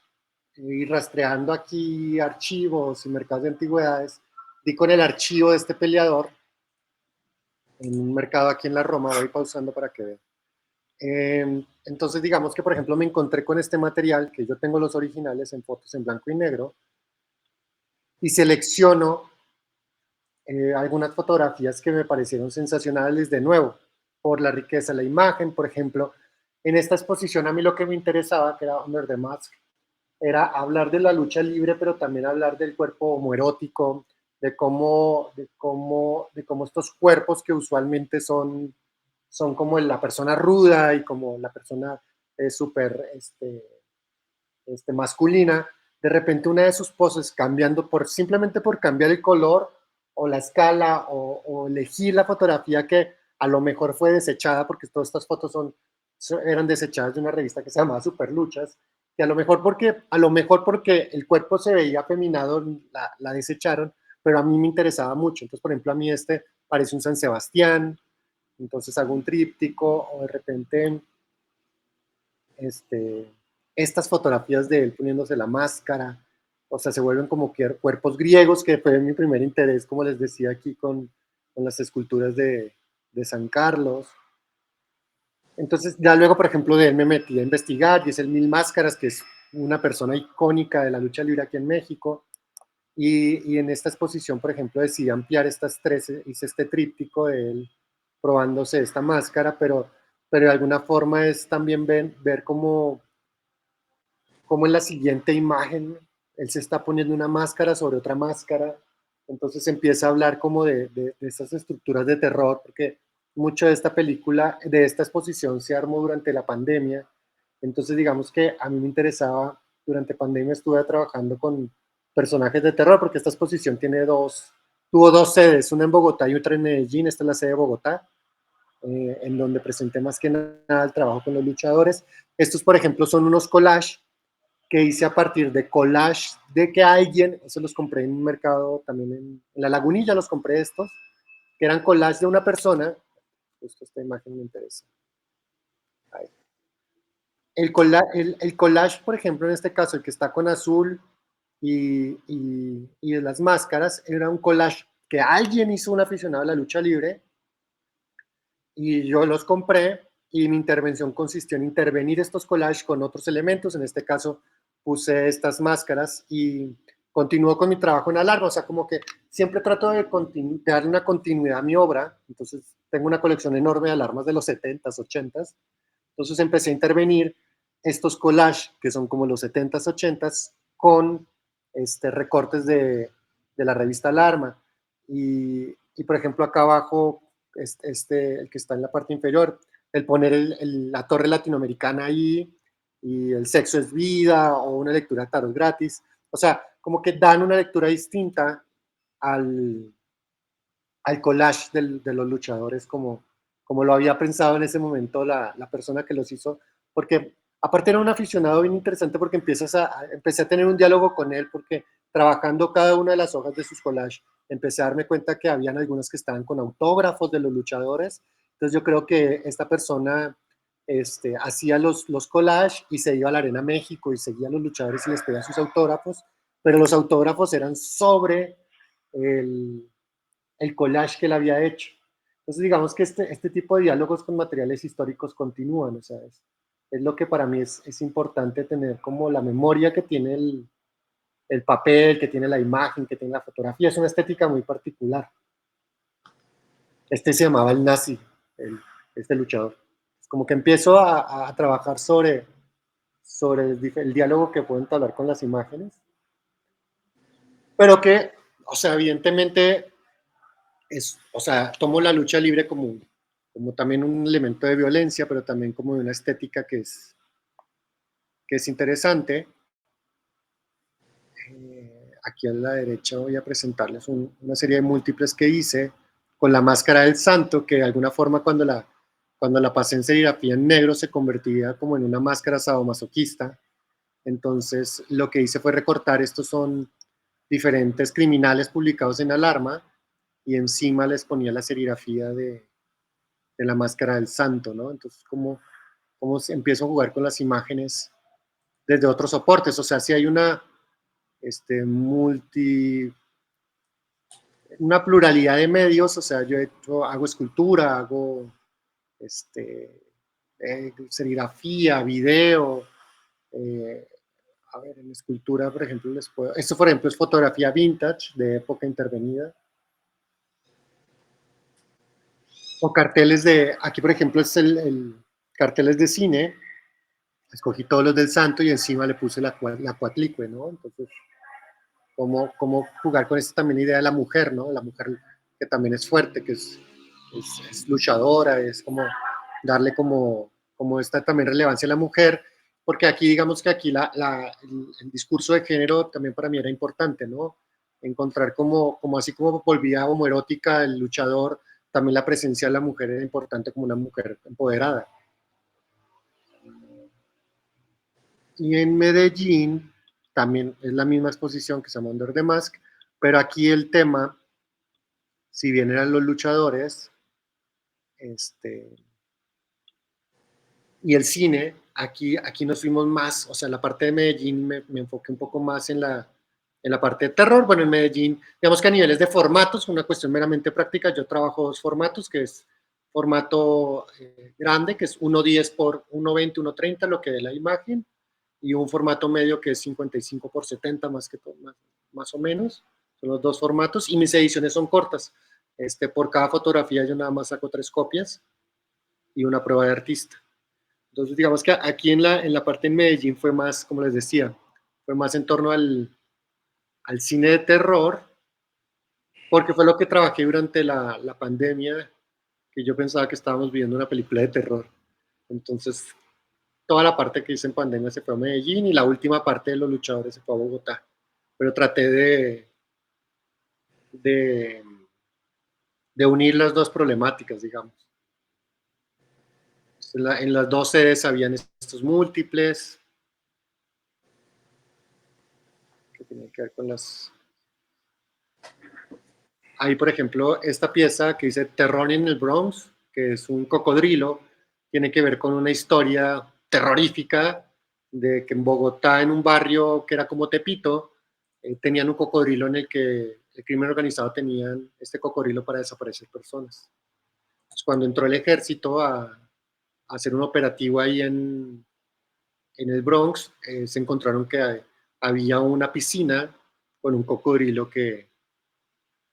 y rastreando aquí archivos y mercados de antigüedades, di con el archivo de este peleador en un mercado aquí en la Roma, voy pausando para que vean. Entonces, digamos que, por ejemplo, me encontré con este material, que yo tengo los originales en fotos en blanco y negro, y selecciono algunas fotografías que me parecieron sensacionales de nuevo, por la riqueza de la imagen, por ejemplo. En esta exposición a mí lo que me interesaba, que era Under the Mask, era hablar de la lucha libre, pero también hablar del cuerpo homoerótico, de cómo estos cuerpos que usualmente son como la persona ruda y como la persona súper masculina, de repente una de sus poses cambiando simplemente por cambiar el color o la escala o elegir la fotografía que a lo mejor fue desechada, porque todas estas fotos eran desechadas de una revista que se llamaba Superluchas, que a lo mejor porque el cuerpo se veía afeminado la desecharon, pero a mí me interesaba mucho. Entonces, por ejemplo, a mí parece un San Sebastián, entonces hago un tríptico, o de repente este, estas fotografías de él poniéndose la máscara, o sea, se vuelven como cuerpos griegos, que fue mi primer interés, como les decía aquí, con las esculturas de San Carlos. Entonces, ya luego, por ejemplo, de él me metí a investigar, y es el Mil Máscaras, que es una persona icónica de la lucha libre aquí en México, y en esta exposición, por ejemplo, decidí ampliar estas 13, hice este tríptico de él probándose esta máscara, pero de alguna forma es también ver cómo en la siguiente imagen él se está poniendo una máscara sobre otra máscara, entonces empieza a hablar como de estas estructuras de terror, porque mucho de esta película, de esta exposición se armó durante la pandemia, entonces digamos que a mí me interesaba, durante pandemia estuve trabajando con personajes de terror, porque esta exposición tuvo 2 sedes, una en Bogotá y otra en Medellín, esta es la sede de Bogotá, en donde presenté más que nada el trabajo con los luchadores. Estos, por ejemplo, son unos collages que hice a partir de collage de que alguien, eso los compré en un mercado también en La Lagunilla, los compré estos, que eran collage de una persona, justo esta imagen me interesa. Ahí. El collage, por ejemplo, en este caso, el que está con azul y de las máscaras, era un collage que alguien hizo, un aficionado a la lucha libre, y yo los compré y mi intervención consistió en intervenir estos collages con otros elementos, en este caso puse estas máscaras y continúo con mi trabajo en alarma, o sea, como que siempre trato de darle una continuidad a mi obra, entonces tengo una colección enorme de alarmas de los 70s, 80s, entonces empecé a intervenir estos collages que son como los 70s, 80s con recortes de la revista Alarma y por ejemplo acá abajo el que está en la parte inferior, el poner la torre latinoamericana ahí, y el sexo es vida, o una lectura de tarot gratis. O sea, como que dan una lectura distinta al, al collage de los luchadores, como lo había pensado en ese momento la persona que los hizo, porque aparte era un aficionado bien interesante, porque empecé a tener un diálogo con él, porque trabajando cada una de las hojas de sus collages, empecé a darme cuenta que habían algunas que estaban con autógrafos de los luchadores, entonces yo creo que esta persona hacía los collages y se iba a la Arena México y seguía a los luchadores y les pedía sus autógrafos, pero los autógrafos eran sobre el collage que él había hecho. Entonces, digamos que este tipo de diálogos con materiales históricos continúan, o sea, es lo que para mí es importante tener como la memoria que tiene el papel, que tiene la imagen, que tiene la fotografía, es una estética muy particular. Este se llamaba el Nazi, este luchador. Es como que empiezo a trabajar sobre el diálogo que puedo entablar con las imágenes, pero que, o sea, evidentemente, o sea, tomo la lucha libre como también un elemento de violencia, pero también como de una estética que es interesante. Aquí a la derecha voy a presentarles una serie de múltiples que hice con la máscara del santo, que de alguna forma cuando la pasé en serigrafía en negro se convertía como en una máscara sadomasoquista. Entonces lo que hice fue recortar, estos son diferentes criminales publicados en Alarma, y encima les ponía la serigrafía de la máscara del santo, ¿no? Entonces como empiezo a jugar con las imágenes desde otros soportes, o sea, si hay una pluralidad de medios, o sea, yo hago escultura, hago serigrafía, video, a ver, en escultura, por ejemplo, esto por ejemplo es fotografía vintage de época intervenida, o carteles aquí por ejemplo es el carteles de cine, escogí todos los del santo y encima le puse la cuatlicue, ¿no? Entonces, cómo jugar con esta también idea de la mujer, ¿no? La mujer que también es fuerte, que es luchadora, es como darle como esta también relevancia a la mujer, porque aquí digamos que aquí el discurso de género también para mí era importante, ¿no? Encontrar como así como volvía homoerótica el luchador, también la presencia de la mujer era importante como una mujer empoderada. Y en Medellín también es la misma exposición que se llama Under the Mask, pero aquí el tema, si bien eran los luchadores, y el cine, aquí nos fuimos más, o sea, la parte de Medellín me enfoqué un poco más en la parte de terror. Bueno, en Medellín, digamos que a niveles de formatos, una cuestión meramente práctica, yo trabajo dos formatos, que es formato grande, que es 1.10 por 1.20, 1.30, lo que dé la imagen, y un formato medio que es 55 por 70, más o menos. Son los dos formatos, y mis ediciones son cortas. Por cada fotografía yo nada más saco 3 copias y una prueba de artista. Entonces, digamos que aquí en la parte en Medellín fue más, como les decía, fue más en torno al cine de terror, porque fue lo que trabajé durante la pandemia, que yo pensaba que estábamos viviendo una película de terror. Entonces, toda la parte que hice en pandemia se fue a Medellín y la última parte de los luchadores se fue a Bogotá. Pero traté de unir las dos problemáticas, digamos. En las dos sedes habían estos múltiples, que tenían que ver con las... Hay, por ejemplo, esta pieza que dice Terror en el Bronx, que es un cocodrilo, tiene que ver con una historia terrorífica de que en Bogotá, en un barrio que era como Tepito, tenían un cocodrilo en el que el crimen organizado tenían este cocodrilo para desaparecer personas. Entonces, cuando entró el ejército a hacer un operativo ahí en el Bronx, se encontraron que había una piscina con un cocodrilo que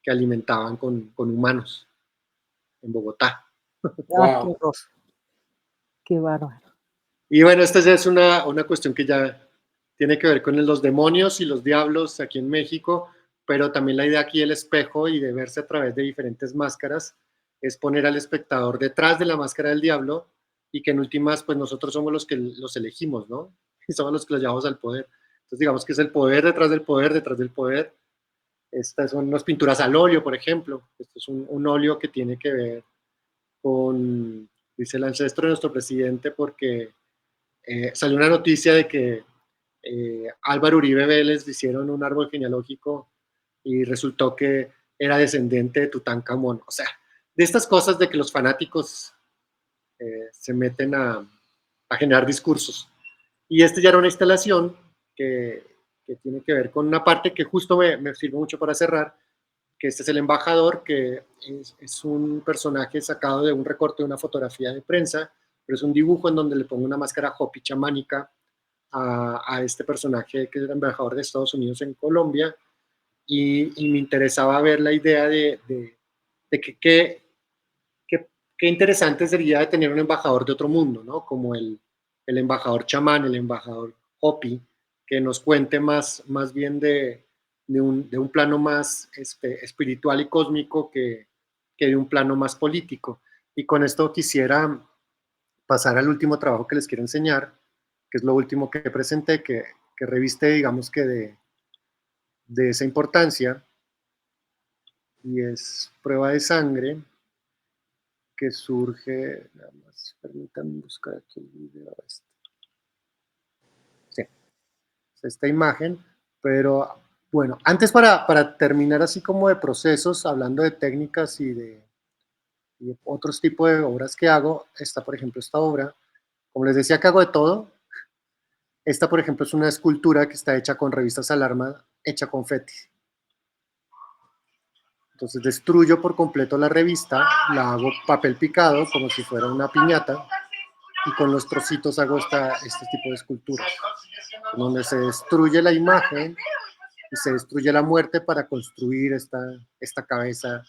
alimentaban con humanos en Bogotá. Ah, qué horror. Qué bárbaro. Y bueno, esta ya es una cuestión que ya tiene que ver con los demonios y los diablos aquí en México, pero también la idea aquí del espejo y de verse a través de diferentes máscaras es poner al espectador detrás de la máscara del diablo y que en últimas pues nosotros somos los que los elegimos, ¿no? Y somos los que los llevamos al poder. Entonces digamos que es el poder detrás del poder, detrás del poder. Estas son unas pinturas al óleo, por ejemplo. Esto es un óleo que tiene que ver con, dice el ancestro de nuestro presidente, porque salió una noticia de que Álvaro Uribe Vélez hicieron un árbol genealógico y resultó que era descendiente de Tutankamón. O sea, de estas cosas de que los fanáticos se meten a a generar discursos. Y este ya era una instalación que tiene que ver con una parte que justo me sirve mucho para cerrar, que este es el embajador, que es un personaje sacado de un recorte de una fotografía de prensa, pero es un dibujo en donde le pongo una máscara Hopi chamánica a este personaje que es el embajador de Estados Unidos en Colombia, y me interesaba ver la idea de que qué interesante sería de tener un embajador de otro mundo, ¿no? Como el embajador chamán, el embajador Hopi, que nos cuente más bien de un plano más espiritual y cósmico que de un plano más político. Y con esto quisiera pasar al último trabajo que les quiero enseñar, que es lo último que presenté, que reviste, digamos que de esa importancia, y es Prueba de Sangre, que surge, nada más, permítanme buscar aquí el video. Sí, esta imagen, pero bueno, antes para terminar así como de procesos, hablando de técnicas y de otros tipos de obras que hago, está por ejemplo esta obra, como les decía que hago de todo, esta por ejemplo es una escultura que está hecha con revistas Alarma, hecha con confeti. Entonces destruyo por completo la revista, la hago papel picado como si fuera una piñata, y con los trocitos hago este tipo de esculturas, donde se destruye la imagen y se destruye la muerte para construir esta cabeza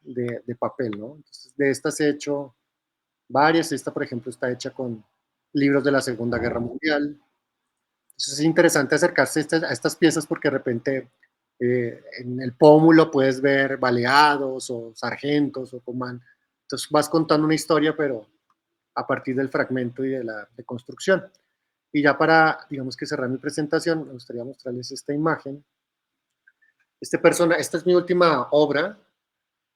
de papel, ¿no? Entonces, de estas he hecho varias. Esta, por ejemplo, está hecha con libros de la Segunda Guerra Mundial. Entonces, es interesante acercarse a estas piezas porque de repente en el pómulo puedes ver baleados o sargentos o comán. Entonces vas contando una historia, pero a partir del fragmento y de la deconstrucción. Y ya para, digamos que cerrar mi presentación, me gustaría mostrarles esta imagen. Esta es mi última obra,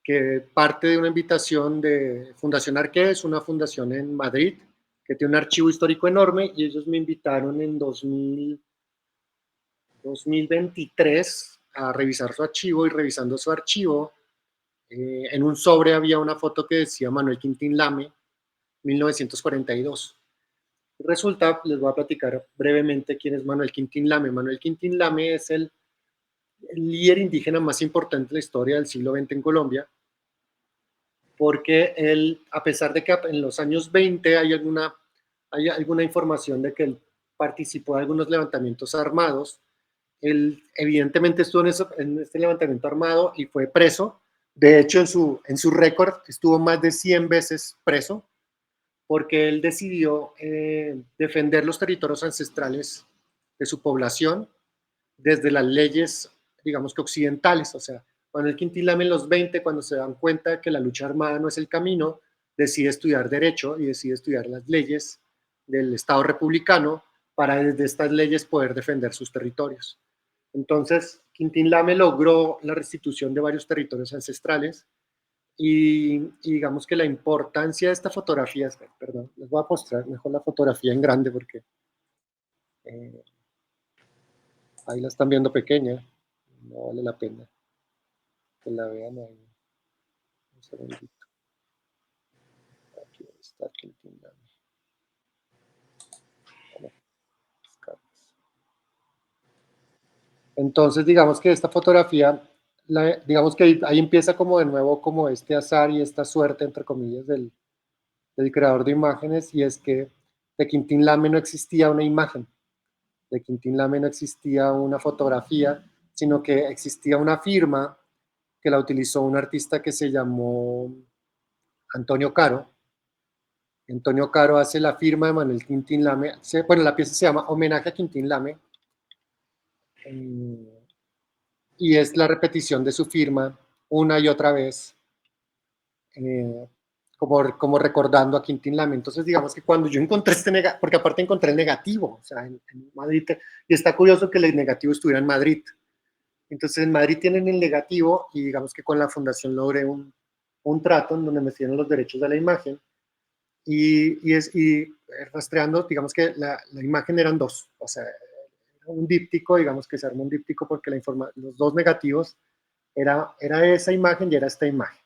que parte de una invitación de Fundación Arqué, es una fundación en Madrid, que tiene un archivo histórico enorme, y ellos me invitaron en 2023 a revisar su archivo, y revisando su archivo, en un sobre había una foto que decía Manuel Quintín Lame, 1942. Resulta, les voy a platicar brevemente quién es Manuel Quintín Lame. Manuel Quintín Lame es el líder indígena más importante de la historia del siglo XX en Colombia, porque él, a pesar de que en los años 20 hay alguna información de que él participó de algunos levantamientos armados, él evidentemente estuvo en este levantamiento armado y fue preso. De hecho, en su récord estuvo más de 100 veces preso, porque él decidió defender los territorios ancestrales de su población desde las leyes, digamos que occidentales. O sea, Manuel Quintín Lame en los 20, cuando se dan cuenta de que la lucha armada no es el camino, decide estudiar Derecho y decide estudiar las leyes del Estado republicano para desde estas leyes poder defender sus territorios. Entonces, Quintín Lame logró la restitución de varios territorios ancestrales, y digamos que la importancia de esta fotografía, perdón, les voy a mostrar mejor la fotografía en grande porque ahí la están viendo pequeña, no vale la pena que la vean ahí. Un segundito. Aquí está Quintín Lame. Entonces, digamos que esta fotografía, digamos que ahí empieza como de nuevo como este azar y esta suerte, entre comillas, del creador de imágenes, y es que de Quintín Lame no existía una imagen, de Quintín Lame no existía una fotografía, sino que existía una firma que la utilizó un artista que se llamó Antonio Caro. Antonio Caro hace la firma de Manuel Quintín Lame. Bueno, la pieza se llama Homenaje a Quintín Lame, y es la repetición de su firma una y otra vez, como recordando a Quintín Lame. Entonces, digamos que cuando yo encontré porque aparte encontré el negativo, o sea, en Madrid, y está curioso que el negativo estuviera en Madrid. Entonces, en Madrid tienen el negativo, y digamos que con la fundación logré un trato en donde me cedieron los derechos de la imagen, y rastreando, digamos que la imagen eran dos, o sea, un díptico, digamos que se armó un díptico porque los dos negativos era esa imagen y era esta imagen.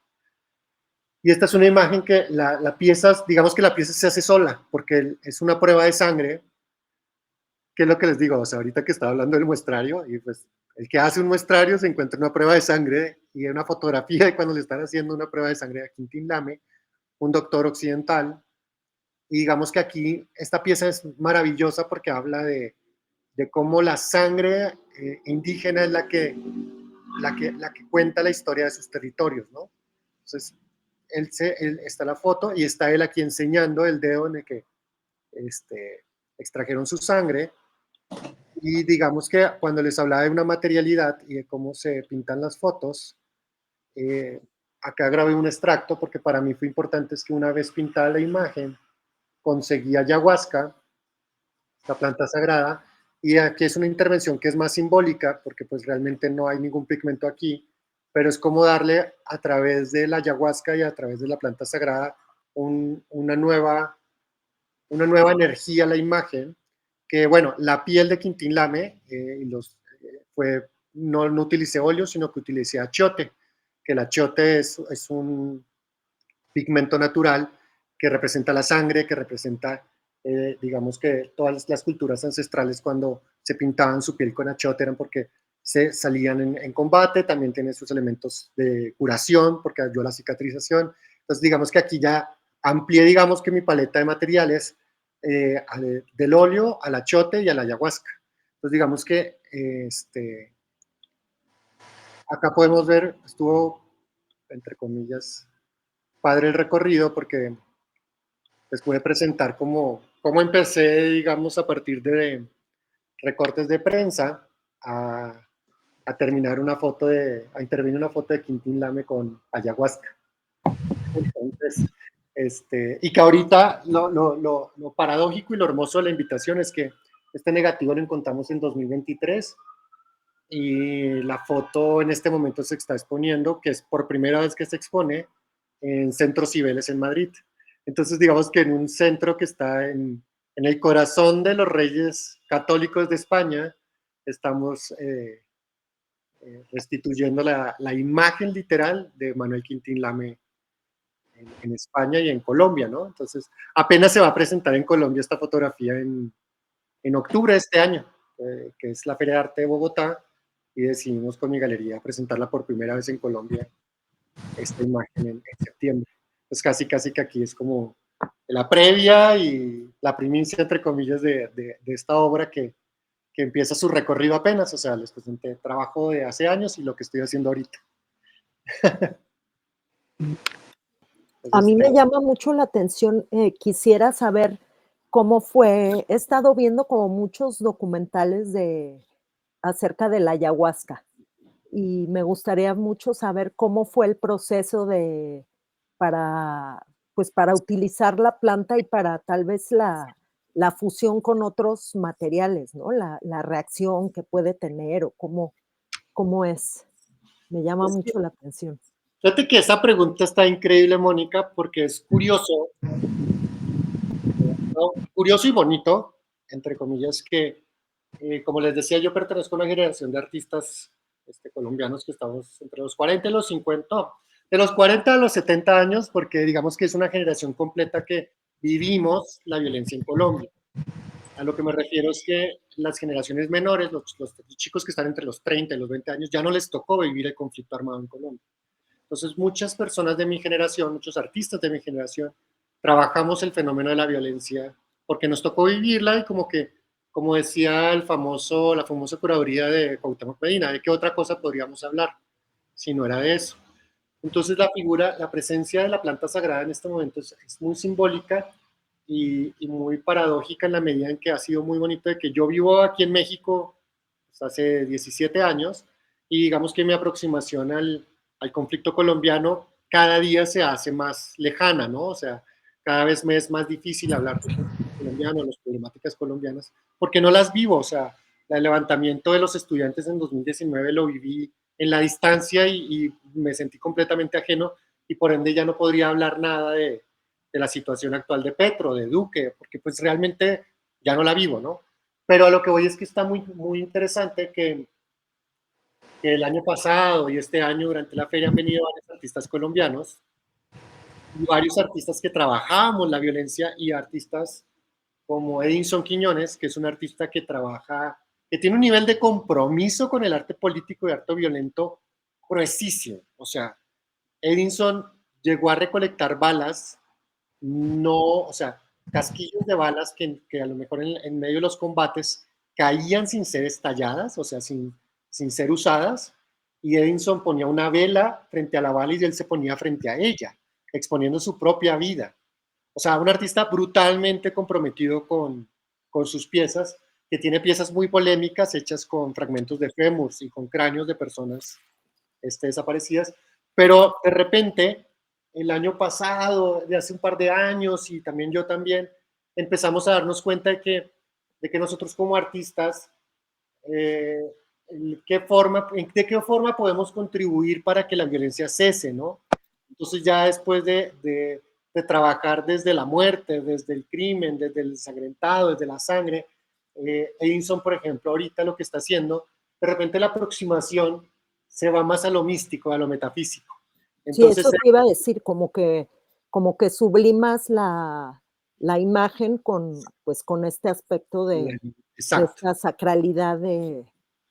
Y esta es una imagen que la pieza, digamos que la pieza se hace sola, porque es una prueba de sangre, que es lo que les digo, o sea, ahorita que estaba hablando del muestrario, y pues el que hace un muestrario se encuentra una prueba de sangre y una fotografía de cuando le están haciendo una prueba de sangre a Quintín Lame, un doctor occidental. Y digamos que aquí esta pieza es maravillosa porque habla de cómo la sangre indígena es la que cuenta la historia de sus territorios, ¿no? Entonces, él está la foto y está él aquí enseñando el dedo en el que extrajeron su sangre. Y digamos que cuando les hablaba de una materialidad y de cómo se pintan las fotos, acá grabé un extracto porque para mí fue importante, es que una vez pintada la imagen, conseguí ayahuasca, esta planta sagrada, y aquí es una intervención que es más simbólica, porque pues realmente no hay ningún pigmento aquí, pero es como darle a través de la ayahuasca y a través de la planta sagrada una nueva energía a la imagen, que bueno, la piel de Quintín Lame, no utilicé óleo, sino que utilicé achiote, que el achiote es un pigmento natural que representa la sangre, que representa, digamos que todas las culturas ancestrales cuando se pintaban su piel con achiote eran porque se salían en combate, también tiene sus elementos de curación porque ayudó a la cicatrización. Entonces digamos que aquí ya amplié, digamos que mi paleta de materiales del óleo al achiote y a la ayahuasca. Entonces digamos que acá podemos ver, estuvo, entre comillas, padre el recorrido porque les pude presentar cómo empecé, digamos, a partir de recortes de prensa a, a terminar a intervenir una foto de Quintín Lame con ayahuasca. Entonces, y que ahorita lo paradójico y lo hermoso de la invitación es que este negativo lo encontramos en 2023 y la foto en este momento se está exponiendo, que es por primera vez que se expone en Centro Cibeles en Madrid. Entonces, digamos que en un centro que está en el corazón de los reyes católicos de España, estamos restituyendo la imagen literal de Manuel Quintín Lame en España y en Colombia, ¿no? Entonces, apenas se va a presentar en Colombia esta fotografía en octubre de este año, que es la Feria de Arte de Bogotá, y decidimos con mi galería presentarla por primera vez en Colombia, esta imagen en septiembre. Pues casi que aquí es como la previa y la primicia, entre comillas, de esta obra que empieza su recorrido apenas, o sea, les presenté trabajo de hace años y lo que estoy haciendo ahorita. A mí me llama mucho la atención, quisiera saber cómo fue, he estado viendo como muchos documentales acerca de la ayahuasca y me gustaría mucho saber cómo fue el proceso para, pues para utilizar la planta y para tal vez la fusión con otros materiales, ¿no? La reacción que puede tener o cómo es. Me llama mucho la atención. Fíjate que esa pregunta está increíble, Mónica, porque es curioso, ¿no? Curioso y bonito, entre comillas, que, como les decía, yo pertenezco a una generación de artistas colombianos que estamos entre los 40 y los 50, de los 40 a los 70 años, porque digamos que es una generación completa que vivimos la violencia en Colombia. A lo que me refiero es que las generaciones menores, los chicos que están entre los 30 y los 20 años, ya no les tocó vivir el conflicto armado en Colombia. Entonces, muchas personas de mi generación, muchos artistas de mi generación, trabajamos el fenómeno de la violencia porque nos tocó vivirla y como decía la famosa curaduría de Cuauhtémoc Medina, ¿de qué otra cosa podríamos hablar si no era de eso? Entonces, la presencia de la planta sagrada en este momento es muy simbólica y muy paradójica en la medida en que ha sido muy bonito de que yo vivo aquí en México pues, hace 17 años y digamos que mi aproximación al conflicto colombiano cada día se hace más lejana, ¿no? O sea, cada vez me es más difícil hablar del conflicto colombiano, las problemáticas colombianas, porque no las vivo, o sea, el levantamiento de los estudiantes en 2019 lo viví en la distancia y me sentí completamente ajeno y por ende ya no podría hablar nada de la situación actual de Petro, de Duque, porque pues realmente ya no la vivo, ¿no? Pero a lo que voy es que está muy, muy interesante que el año pasado y este año durante la feria han venido varios artistas colombianos y varios artistas que trabajábamos la violencia y artistas como Edinson Quiñones, que es un artista que trabaja, que tiene un nivel de compromiso con el arte político y arte violento gruesísimo. O sea, Edinson llegó a recolectar balas, no, o sea, casquillos de balas que a lo mejor en medio de los combates caían sin ser estalladas, o sea, sin ser usadas, y Edinson ponía una vela frente a la bala y él se ponía frente a ella, exponiendo su propia vida. O sea, un artista brutalmente comprometido con sus piezas, que tiene piezas muy polémicas hechas con fragmentos de fémurs y con cráneos de personas desaparecidas, pero de repente, el año pasado, de hace un par de años, y también yo también, empezamos a darnos cuenta de que nosotros como artistas, eh, de qué forma podemos contribuir para que la violencia cese, ¿no? Entonces ya después de trabajar desde la muerte, desde el crimen, desde el ensangrentado, desde la sangre, Edinson, por ejemplo, ahorita lo que está haciendo, de repente la aproximación se va más a lo místico, a lo metafísico. Sí, Entonces, eso te iba a decir, como que sublimas la imagen con, pues, con este aspecto de exacto. esta sacralidad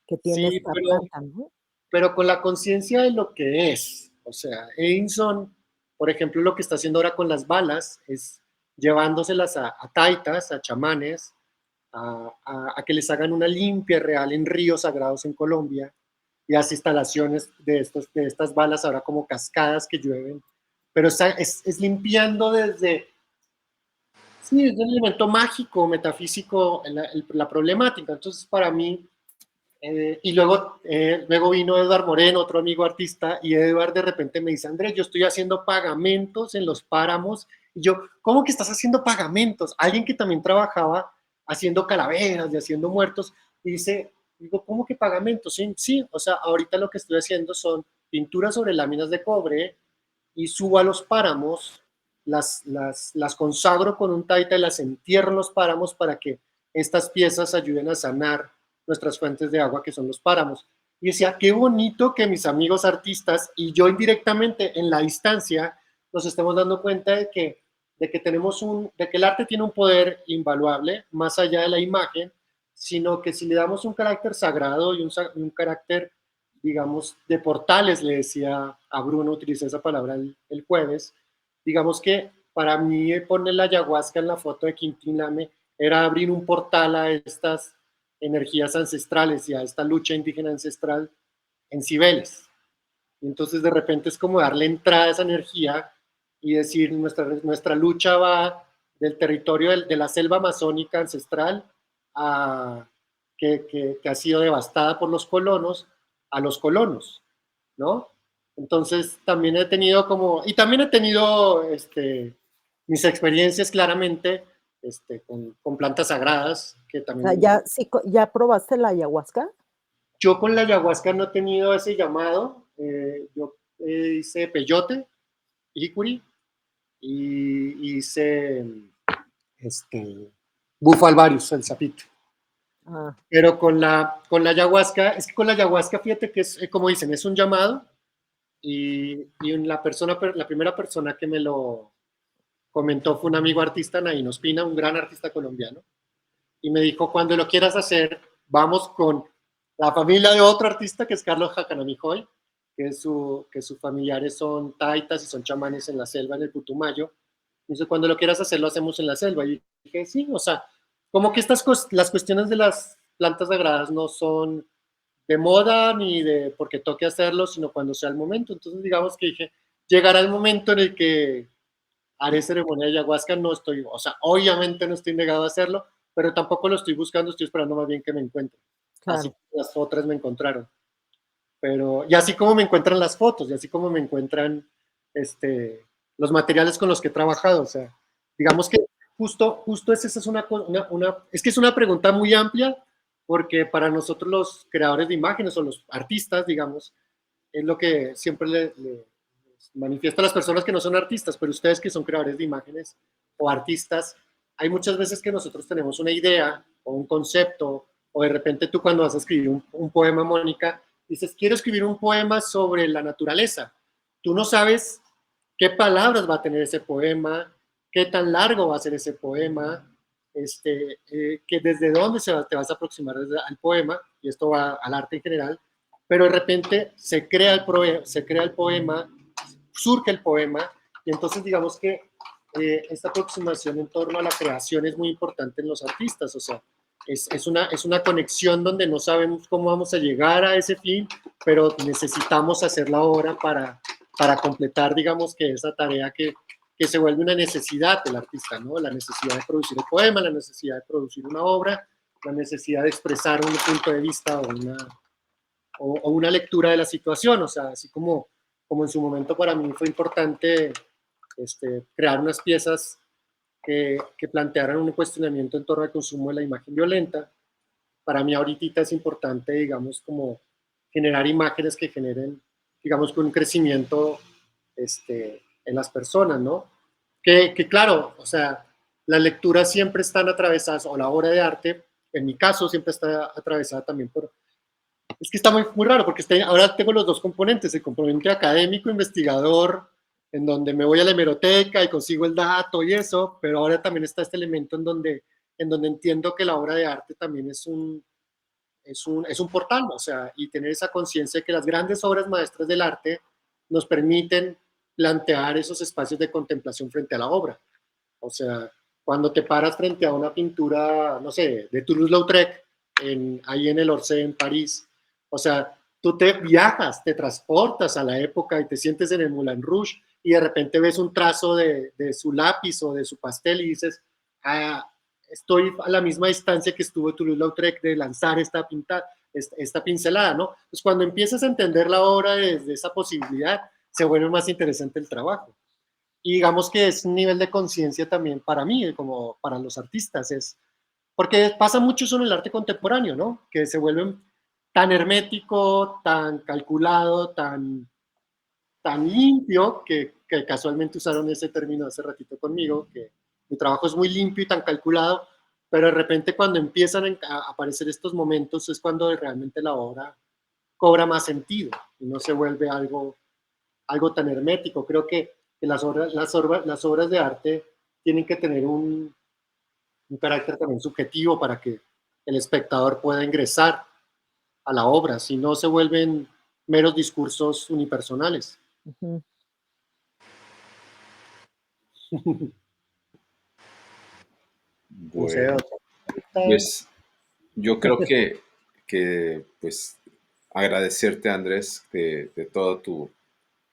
que tiene Sí, esta planta, ¿no? pero con la conciencia de lo que es. O sea, Edinson, por ejemplo, lo que está haciendo ahora con las balas es llevándoselas a taitas, a chamanes, a que les hagan una limpia real en ríos sagrados en Colombia, y hace instalaciones de estas balas ahora como cascadas que llueven, pero es limpiando sí, desde un elemento mágico, metafísico, la problemática. Entonces, para mí, y luego vino Eduard Moreno, otro amigo artista, y Eduard de repente me dice, Andrés, yo estoy haciendo pagamentos en los páramos. Y yo, ¿cómo que estás haciendo pagamentos? Alguien que también trabajaba haciendo calaveras y haciendo muertos, y digo, ¿cómo que pagamentos? Sí, sí, o sea, ahorita lo que estoy haciendo son pinturas sobre láminas de cobre y subo a los páramos, las consagro con un taita y las entierro en los páramos para que estas piezas ayuden a sanar nuestras fuentes de agua, que son los páramos. Y decía, qué bonito que mis amigos artistas y yo indirectamente en la distancia nos estemos dando cuenta de que de que el arte tiene un poder invaluable, más allá de la imagen, sino que si le damos un carácter sagrado y un carácter, digamos, de portales, le decía a Bruno, utilicé esa palabra el jueves, digamos que para mí poner la ayahuasca en la foto de Quintín Lame era abrir un portal a estas energías ancestrales y a esta lucha indígena ancestral en Cibeles. Y entonces de repente es como darle entrada a esa energía y decir, nuestra lucha va del territorio de la selva amazónica ancestral a, que ha sido devastada por los colonos, a los colonos, ¿no? Entonces también he tenido y también he tenido mis experiencias claramente con plantas sagradas, que O sea, también ¿ya, sí, ya probaste la ayahuasca? yo con la ayahuasca no he tenido ese llamado. Yo hice peyote, jicuri, y hice bufo alvarius, el sapito. Ah, Pero con la ayahuasca, es que con la ayahuasca, fíjate que es, como dicen, es un llamado, y la primera persona que me lo comentó fue un amigo artista, Nain Ospina, un gran artista colombiano, y me dijo, cuando lo quieras hacer, vamos con la familia de otro artista que es Carlos Jacanamijoy, que sus familiares son taitas y son chamanes en la selva, en el Putumayo. Dice, cuando lo quieras hacer, lo hacemos en la selva. Y dije, sí, o sea, como que las cuestiones de las plantas sagradas no son de moda ni de porque toque hacerlo, sino cuando sea el momento. Entonces, digamos que dije, llegará el momento en el que haré ceremonia de ayahuasca, no estoy, o sea, obviamente no estoy negado a hacerlo, pero tampoco lo estoy buscando, estoy esperando más bien que me encuentre. Así claro. como las otras me encontraron. Y así como me encuentran las fotos, y así como me encuentran los materiales con los que he trabajado, o sea, digamos que justo esa es es que es una pregunta muy amplia, porque para nosotros los creadores de imágenes o los artistas, digamos, es lo que siempre le manifiesto a las personas que no son artistas, pero ustedes que son creadores de imágenes o artistas, hay muchas veces que nosotros tenemos una idea o un concepto, o de repente tú cuando vas a escribir un poema, Mónica, dices, quiero escribir un poema sobre la naturaleza. Tú no sabes qué palabras va a tener ese poema, qué tan largo va a ser ese poema, que desde dónde te vas a aproximar al poema, y esto va al arte en general, pero de repente se crea el poema, surge el poema, y entonces digamos que esta aproximación en torno a la creación es muy importante en los artistas, o sea, es una conexión donde no sabemos cómo vamos a llegar a ese fin, pero necesitamos hacer la obra para completar, digamos, que esa tarea que se vuelve una necesidad del artista, ¿no? La necesidad de producir el poema, la necesidad de producir una obra, la necesidad de expresar un punto de vista o una lectura de la situación, o sea, así como en su momento para mí fue importante crear unas piezas que plantearan un cuestionamiento en torno al consumo de la imagen violenta. Para mí ahorita es importante, digamos, como generar imágenes que generen, digamos, con un crecimiento en las personas, ¿no? Que claro, o sea, las lecturas siempre están atravesadas, o la obra de arte, en mi caso, siempre está atravesada también por... Es que está muy raro, porque ahora tengo los dos componentes, el componente académico, investigador, en donde me voy a la hemeroteca y consigo el dato y eso, pero ahora también está este elemento en donde entiendo que la obra de arte también es un portal, o sea, y tener esa conciencia de que las grandes obras maestras del arte nos permiten plantear esos espacios de contemplación frente a la obra. O sea, cuando te paras frente a una pintura, no sé, de Toulouse-Lautrec, ahí en el Orsay, en París, o sea, tú te viajas, te transportas a la época y te sientes en el Moulin Rouge y de repente ves un trazo de su lápiz o de su pastel y dices, estoy a la misma distancia que estuvo Toulouse-Lautrec de lanzar esta pincelada, ¿no? Pues cuando empiezas a entender la obra desde esa posibilidad, se vuelve más interesante el trabajo. Y digamos que es un nivel de conciencia también para mí, como para los artistas, porque pasa mucho eso en el arte contemporáneo, ¿no? Que se vuelven tan hermético, tan calculado, tan limpio, que casualmente usaron ese término hace ratito conmigo, que mi trabajo es muy limpio y tan calculado, pero de repente cuando empiezan a aparecer estos momentos es cuando realmente la obra cobra más sentido y no se vuelve algo tan hermético. Creo que las obras de arte tienen que tener un carácter también subjetivo para que el espectador pueda ingresar a la obra, si no se vuelven meros discursos unipersonales. Ujú. Bueno, pues yo creo que pues agradecerte, Andrés, de toda tu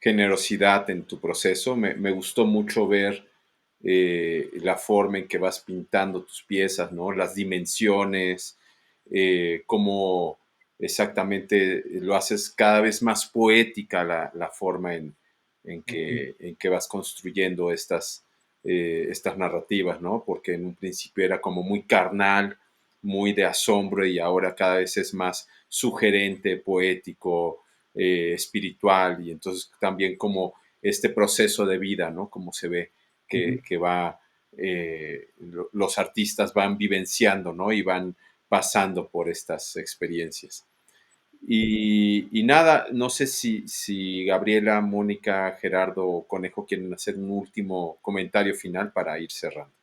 generosidad en tu proceso. Me gustó mucho ver la forma en que vas pintando tus piezas, ¿no? Las dimensiones, cómo exactamente lo haces cada vez más poética la forma en que vas construyendo estas narrativas, ¿no? Porque en un principio era como muy carnal, muy de asombro y ahora cada vez es más sugerente, poético, espiritual y entonces también como este proceso de vida, ¿no? Como se ve que va, los artistas van vivenciando, ¿no? Y van pasando por estas experiencias. Y nada, no sé si Gabriela, Mónica, Gerardo o Conejo quieren hacer un último comentario final para ir cerrando.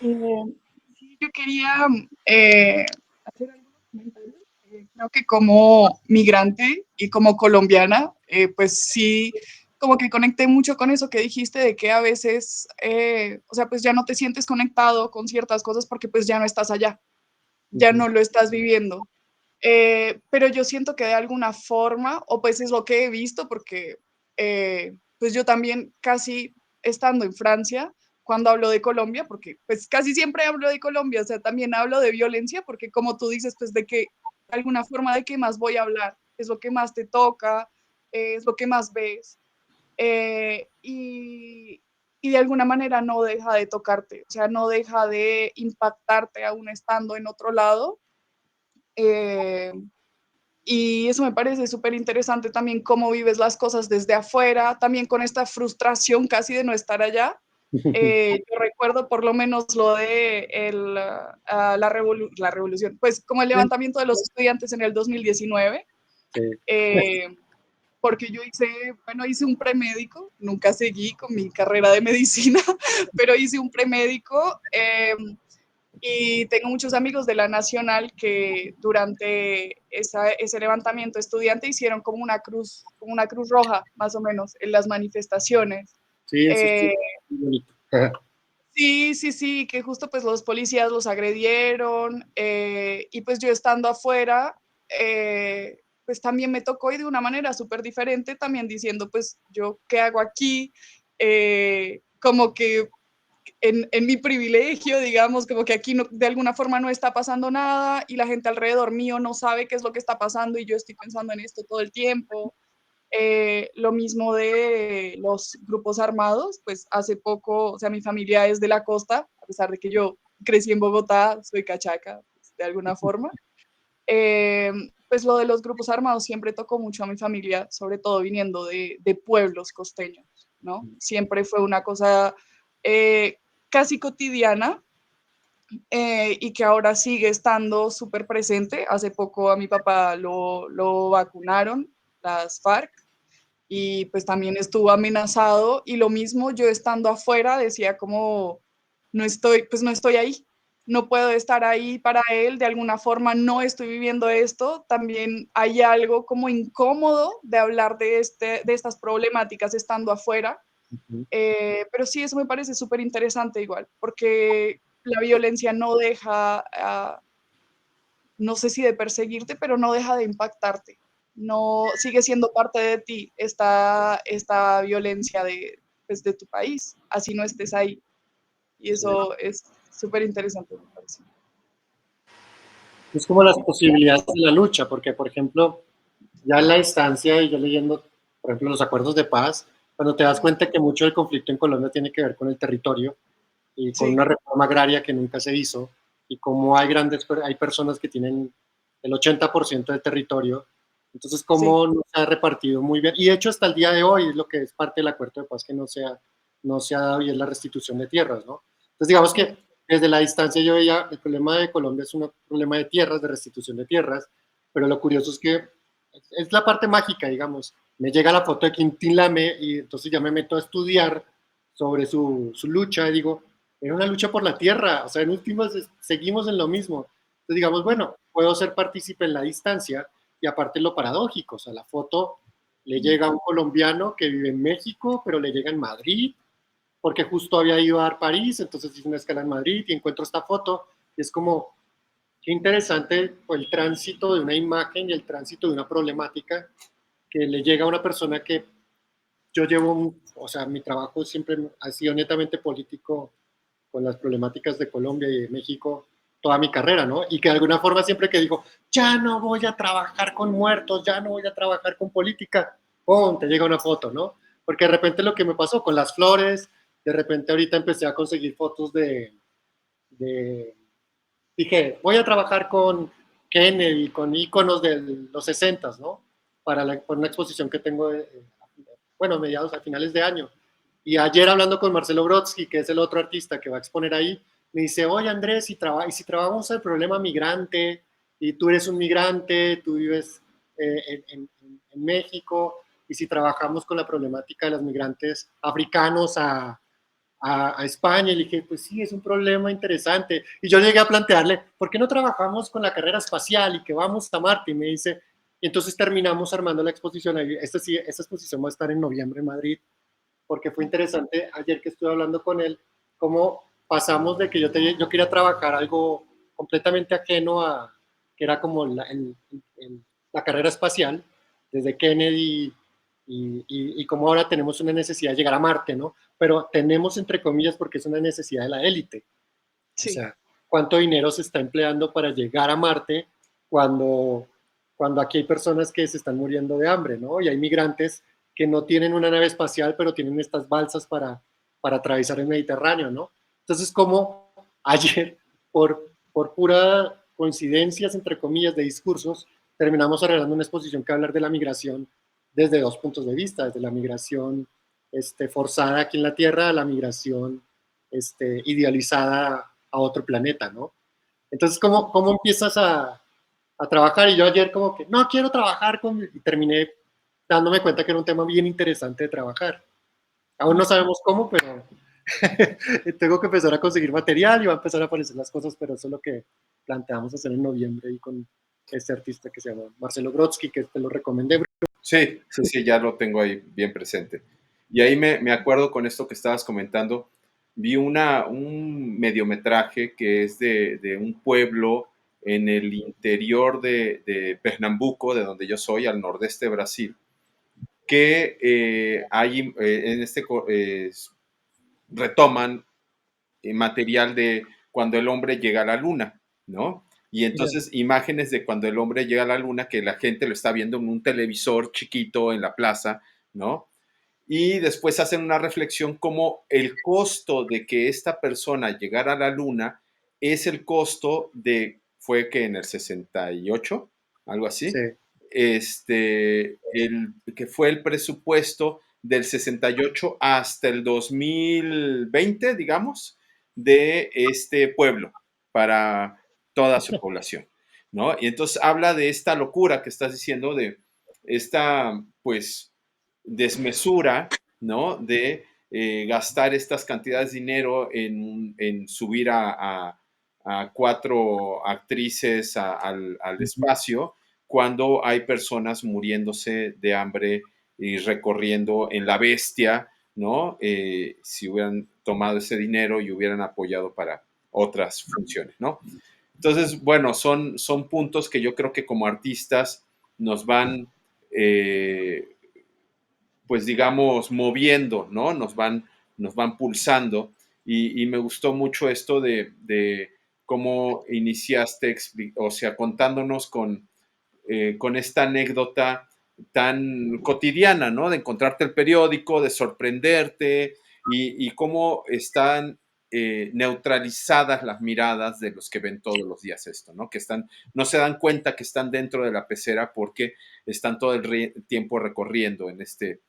Sí, yo quería hacer algunos comentarios. Creo que como migrante y como colombiana, pues sí, como que conecté mucho con eso que dijiste de que a veces, o sea, pues ya no te sientes conectado con ciertas cosas porque pues ya no estás allá, ya no lo estás viviendo. Pero yo siento que de alguna forma, o pues es lo que he visto, porque pues yo también casi estando en Francia, cuando hablo de Colombia, porque pues casi siempre hablo de Colombia, o sea, también hablo de violencia, porque como tú dices, pues de que de alguna forma de qué más voy a hablar, es lo que más te toca, es lo que más ves, y de alguna manera no deja de tocarte, o sea, no deja de impactarte aún estando en otro lado. Eh, y eso me parece súper interesante también, cómo vives las cosas desde afuera, también con esta frustración casi de no estar allá. Yo recuerdo por lo menos lo de la revolución, pues como el levantamiento de los estudiantes en el 2019. Sí. Eh, porque yo hice un premédico, nunca seguí con mi carrera de medicina, pero hice un premédico y tengo muchos amigos de la Nacional que durante ese levantamiento estudiante hicieron como una cruz roja, más o menos, en las manifestaciones. Sí, eso Eh, es muy bonito. sí, que justo pues los policías los agredieron y pues yo estando afuera, pues también me tocó y de una manera súper diferente, también diciendo pues yo qué hago aquí, como que en mi privilegio, digamos, como que aquí no, de alguna forma no está pasando nada y la gente alrededor mío no sabe qué es lo que está pasando y yo estoy pensando en esto todo el tiempo. Lo mismo de los grupos armados, pues hace poco, o sea, mi familia es de la costa, a pesar de que yo crecí en Bogotá, soy cachaca, pues, de alguna forma. Pues lo de los grupos armados siempre tocó mucho a mi familia, sobre todo viniendo de pueblos costeños, ¿no? Siempre fue una cosa casi cotidiana y que ahora sigue estando súper presente. Hace poco a mi papá lo vacunaron, las FARC, y pues también estuvo amenazado y lo mismo yo estando afuera decía como no estoy ahí, no puedo estar ahí para él, de alguna forma no estoy viviendo esto, también hay algo como incómodo de hablar de estas problemáticas estando afuera, pero sí, eso me parece súper interesante igual, porque la violencia no deja, no sé si de perseguirte, pero no deja de impactarte. No sigue siendo parte de ti esta violencia pues, de tu país, así no estés ahí. Y Sí. eso es súper interesante, me parece. Es como las posibilidades de la lucha, porque, por ejemplo, ya en la instancia y yo leyendo, por ejemplo, los acuerdos de paz, cuando te das cuenta que mucho del conflicto en Colombia tiene que ver con el territorio y con Sí, una reforma agraria que nunca se hizo, y como hay personas que tienen el 80% del territorio, entonces sí, cómo no se ha repartido muy bien, y de hecho hasta el día de hoy es lo que es parte del acuerdo de paz que no se ha dado y es la restitución de tierras, ¿no? Entonces digamos sí, que desde la distancia yo veía, el problema de Colombia es un problema de tierras, de restitución de tierras, pero lo curioso es que es la parte mágica, digamos. Me llega la foto de Quintín Lame y entonces ya me meto a estudiar sobre su lucha y digo, era una lucha por la tierra, o sea, en últimas seguimos en lo mismo. Entonces digamos, bueno, puedo ser partícipe en la distancia y aparte lo paradójico, o sea, la foto le llega a un colombiano que vive en México, pero le llega en Madrid, porque justo había ido a dar París, entonces hice una escala en Madrid y encuentro esta foto y es como, qué interesante el tránsito de una imagen y el tránsito de una problemática que le llega a una persona que yo llevo, o sea, mi trabajo siempre ha sido netamente político con las problemáticas de Colombia y de México toda mi carrera, ¿no? Y que de alguna forma siempre que digo, ya no voy a trabajar con muertos, ya no voy a trabajar con política, ¡pum!, te llega una foto, ¿no? Porque de repente lo que me pasó con las flores, de repente ahorita empecé a conseguir fotos de dije, voy a trabajar con Kennedy, con íconos de los 60, ¿no? Para una exposición que tengo, bueno, mediados, a finales de año. Y ayer hablando con Marcelo Brodsky, que es el otro artista que va a exponer ahí, me dice, oye Andrés, y si trabajamos el problema migrante, y tú eres un migrante, tú vives en México, y si trabajamos con la problemática de los migrantes africanos a España, y le dije, pues sí, es un problema interesante. Y yo llegué a plantearle, ¿por qué no trabajamos con la carrera espacial y que vamos a Marte? Y me dice, y entonces terminamos armando la exposición. Esta exposición va a estar en noviembre en Madrid, porque fue interesante ayer que estuve hablando con él, cómo pasamos de que yo quería trabajar algo completamente ajeno a, que era como la carrera espacial, desde Kennedy y como ahora tenemos una necesidad de llegar a Marte, ¿no? Pero tenemos entre comillas porque es una necesidad de la élite. O sí, sea, ¿cuánto dinero se está empleando para llegar a Marte cuando, cuando aquí hay personas que se están muriendo de hambre, ¿no? Y hay migrantes que no tienen una nave espacial, pero tienen estas balsas para atravesar el Mediterráneo, ¿no? Entonces, como ayer, por pura coincidencias, entre comillas, de discursos, terminamos arreglando una exposición que va a hablar de la migración desde dos puntos de vista, desde la migración forzada aquí en la Tierra a la migración idealizada a otro planeta, ¿no? Entonces, ¿cómo empiezas a trabajar? Y yo ayer como que, no quiero trabajar con... Y terminé dándome cuenta que era un tema bien interesante de trabajar. Aún no sabemos cómo, pero tengo que empezar a conseguir material y va a empezar a aparecer las cosas, pero eso es lo que planteamos hacer en noviembre y con este artista que se llama Marcelo Brodsky, que te lo recomendé. Sí, sí, sí, ya lo tengo ahí bien presente. Y ahí me acuerdo con esto que estabas comentando, vi un mediometraje que es de un pueblo en el interior de Pernambuco, de donde yo soy, al nordeste de Brasil, que hay en retoman material de cuando el hombre llega a la luna, ¿no? Y entonces imágenes de cuando el hombre llega a la luna, que la gente lo está viendo en un televisor chiquito en la plaza, ¿no? Y después hacen una reflexión como el costo de que esta persona llegara a la luna es el costo fue que en el 68, algo así, Sí, que fue el presupuesto del 68 hasta el 2020, digamos, de este pueblo para toda su población, ¿no? Y entonces habla de esta locura que estás diciendo, de esta, pues, desmesura, ¿no? De gastar estas cantidades de dinero en subir a 4 actrices al espacio, cuando hay personas muriéndose de hambre y recorriendo en la bestia, ¿no? Si hubieran tomado ese dinero y hubieran apoyado para otras funciones, ¿no? Entonces, bueno, son puntos que yo creo que como artistas nos van, pues digamos, moviendo, ¿no? Nos van pulsando. Y me gustó mucho esto de cómo iniciaste, o sea, contándonos con esta anécdota tan cotidiana, ¿no? De encontrarte el periódico, de sorprenderte y cómo están neutralizadas las miradas de los que ven todos los días esto, ¿no? Que no se dan cuenta que están dentro de la pecera porque están todo el tiempo recorriendo en este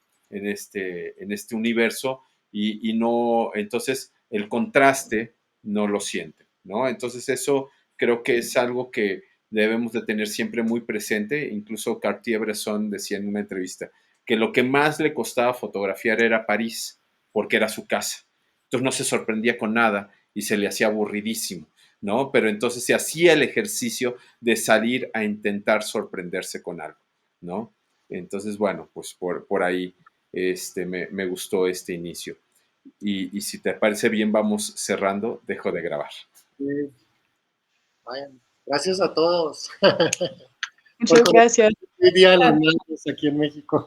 universo y no, entonces el contraste no lo siente, ¿no? Entonces eso creo que es algo que debemos de tener siempre muy presente. Incluso Cartier-Bresson decía en una entrevista que lo que más le costaba fotografiar era París, porque era su casa. Entonces no se sorprendía con nada y se le hacía aburridísimo, ¿no? Pero entonces se hacía el ejercicio de salir a intentar sorprenderse con algo, ¿no? Entonces, bueno, pues por ahí me gustó este inicio. Y si te parece bien, vamos cerrando. Dejo de grabar. sí. Vayan. Gracias a todos. Muchas gracias. Hoy día de los niños aquí en México.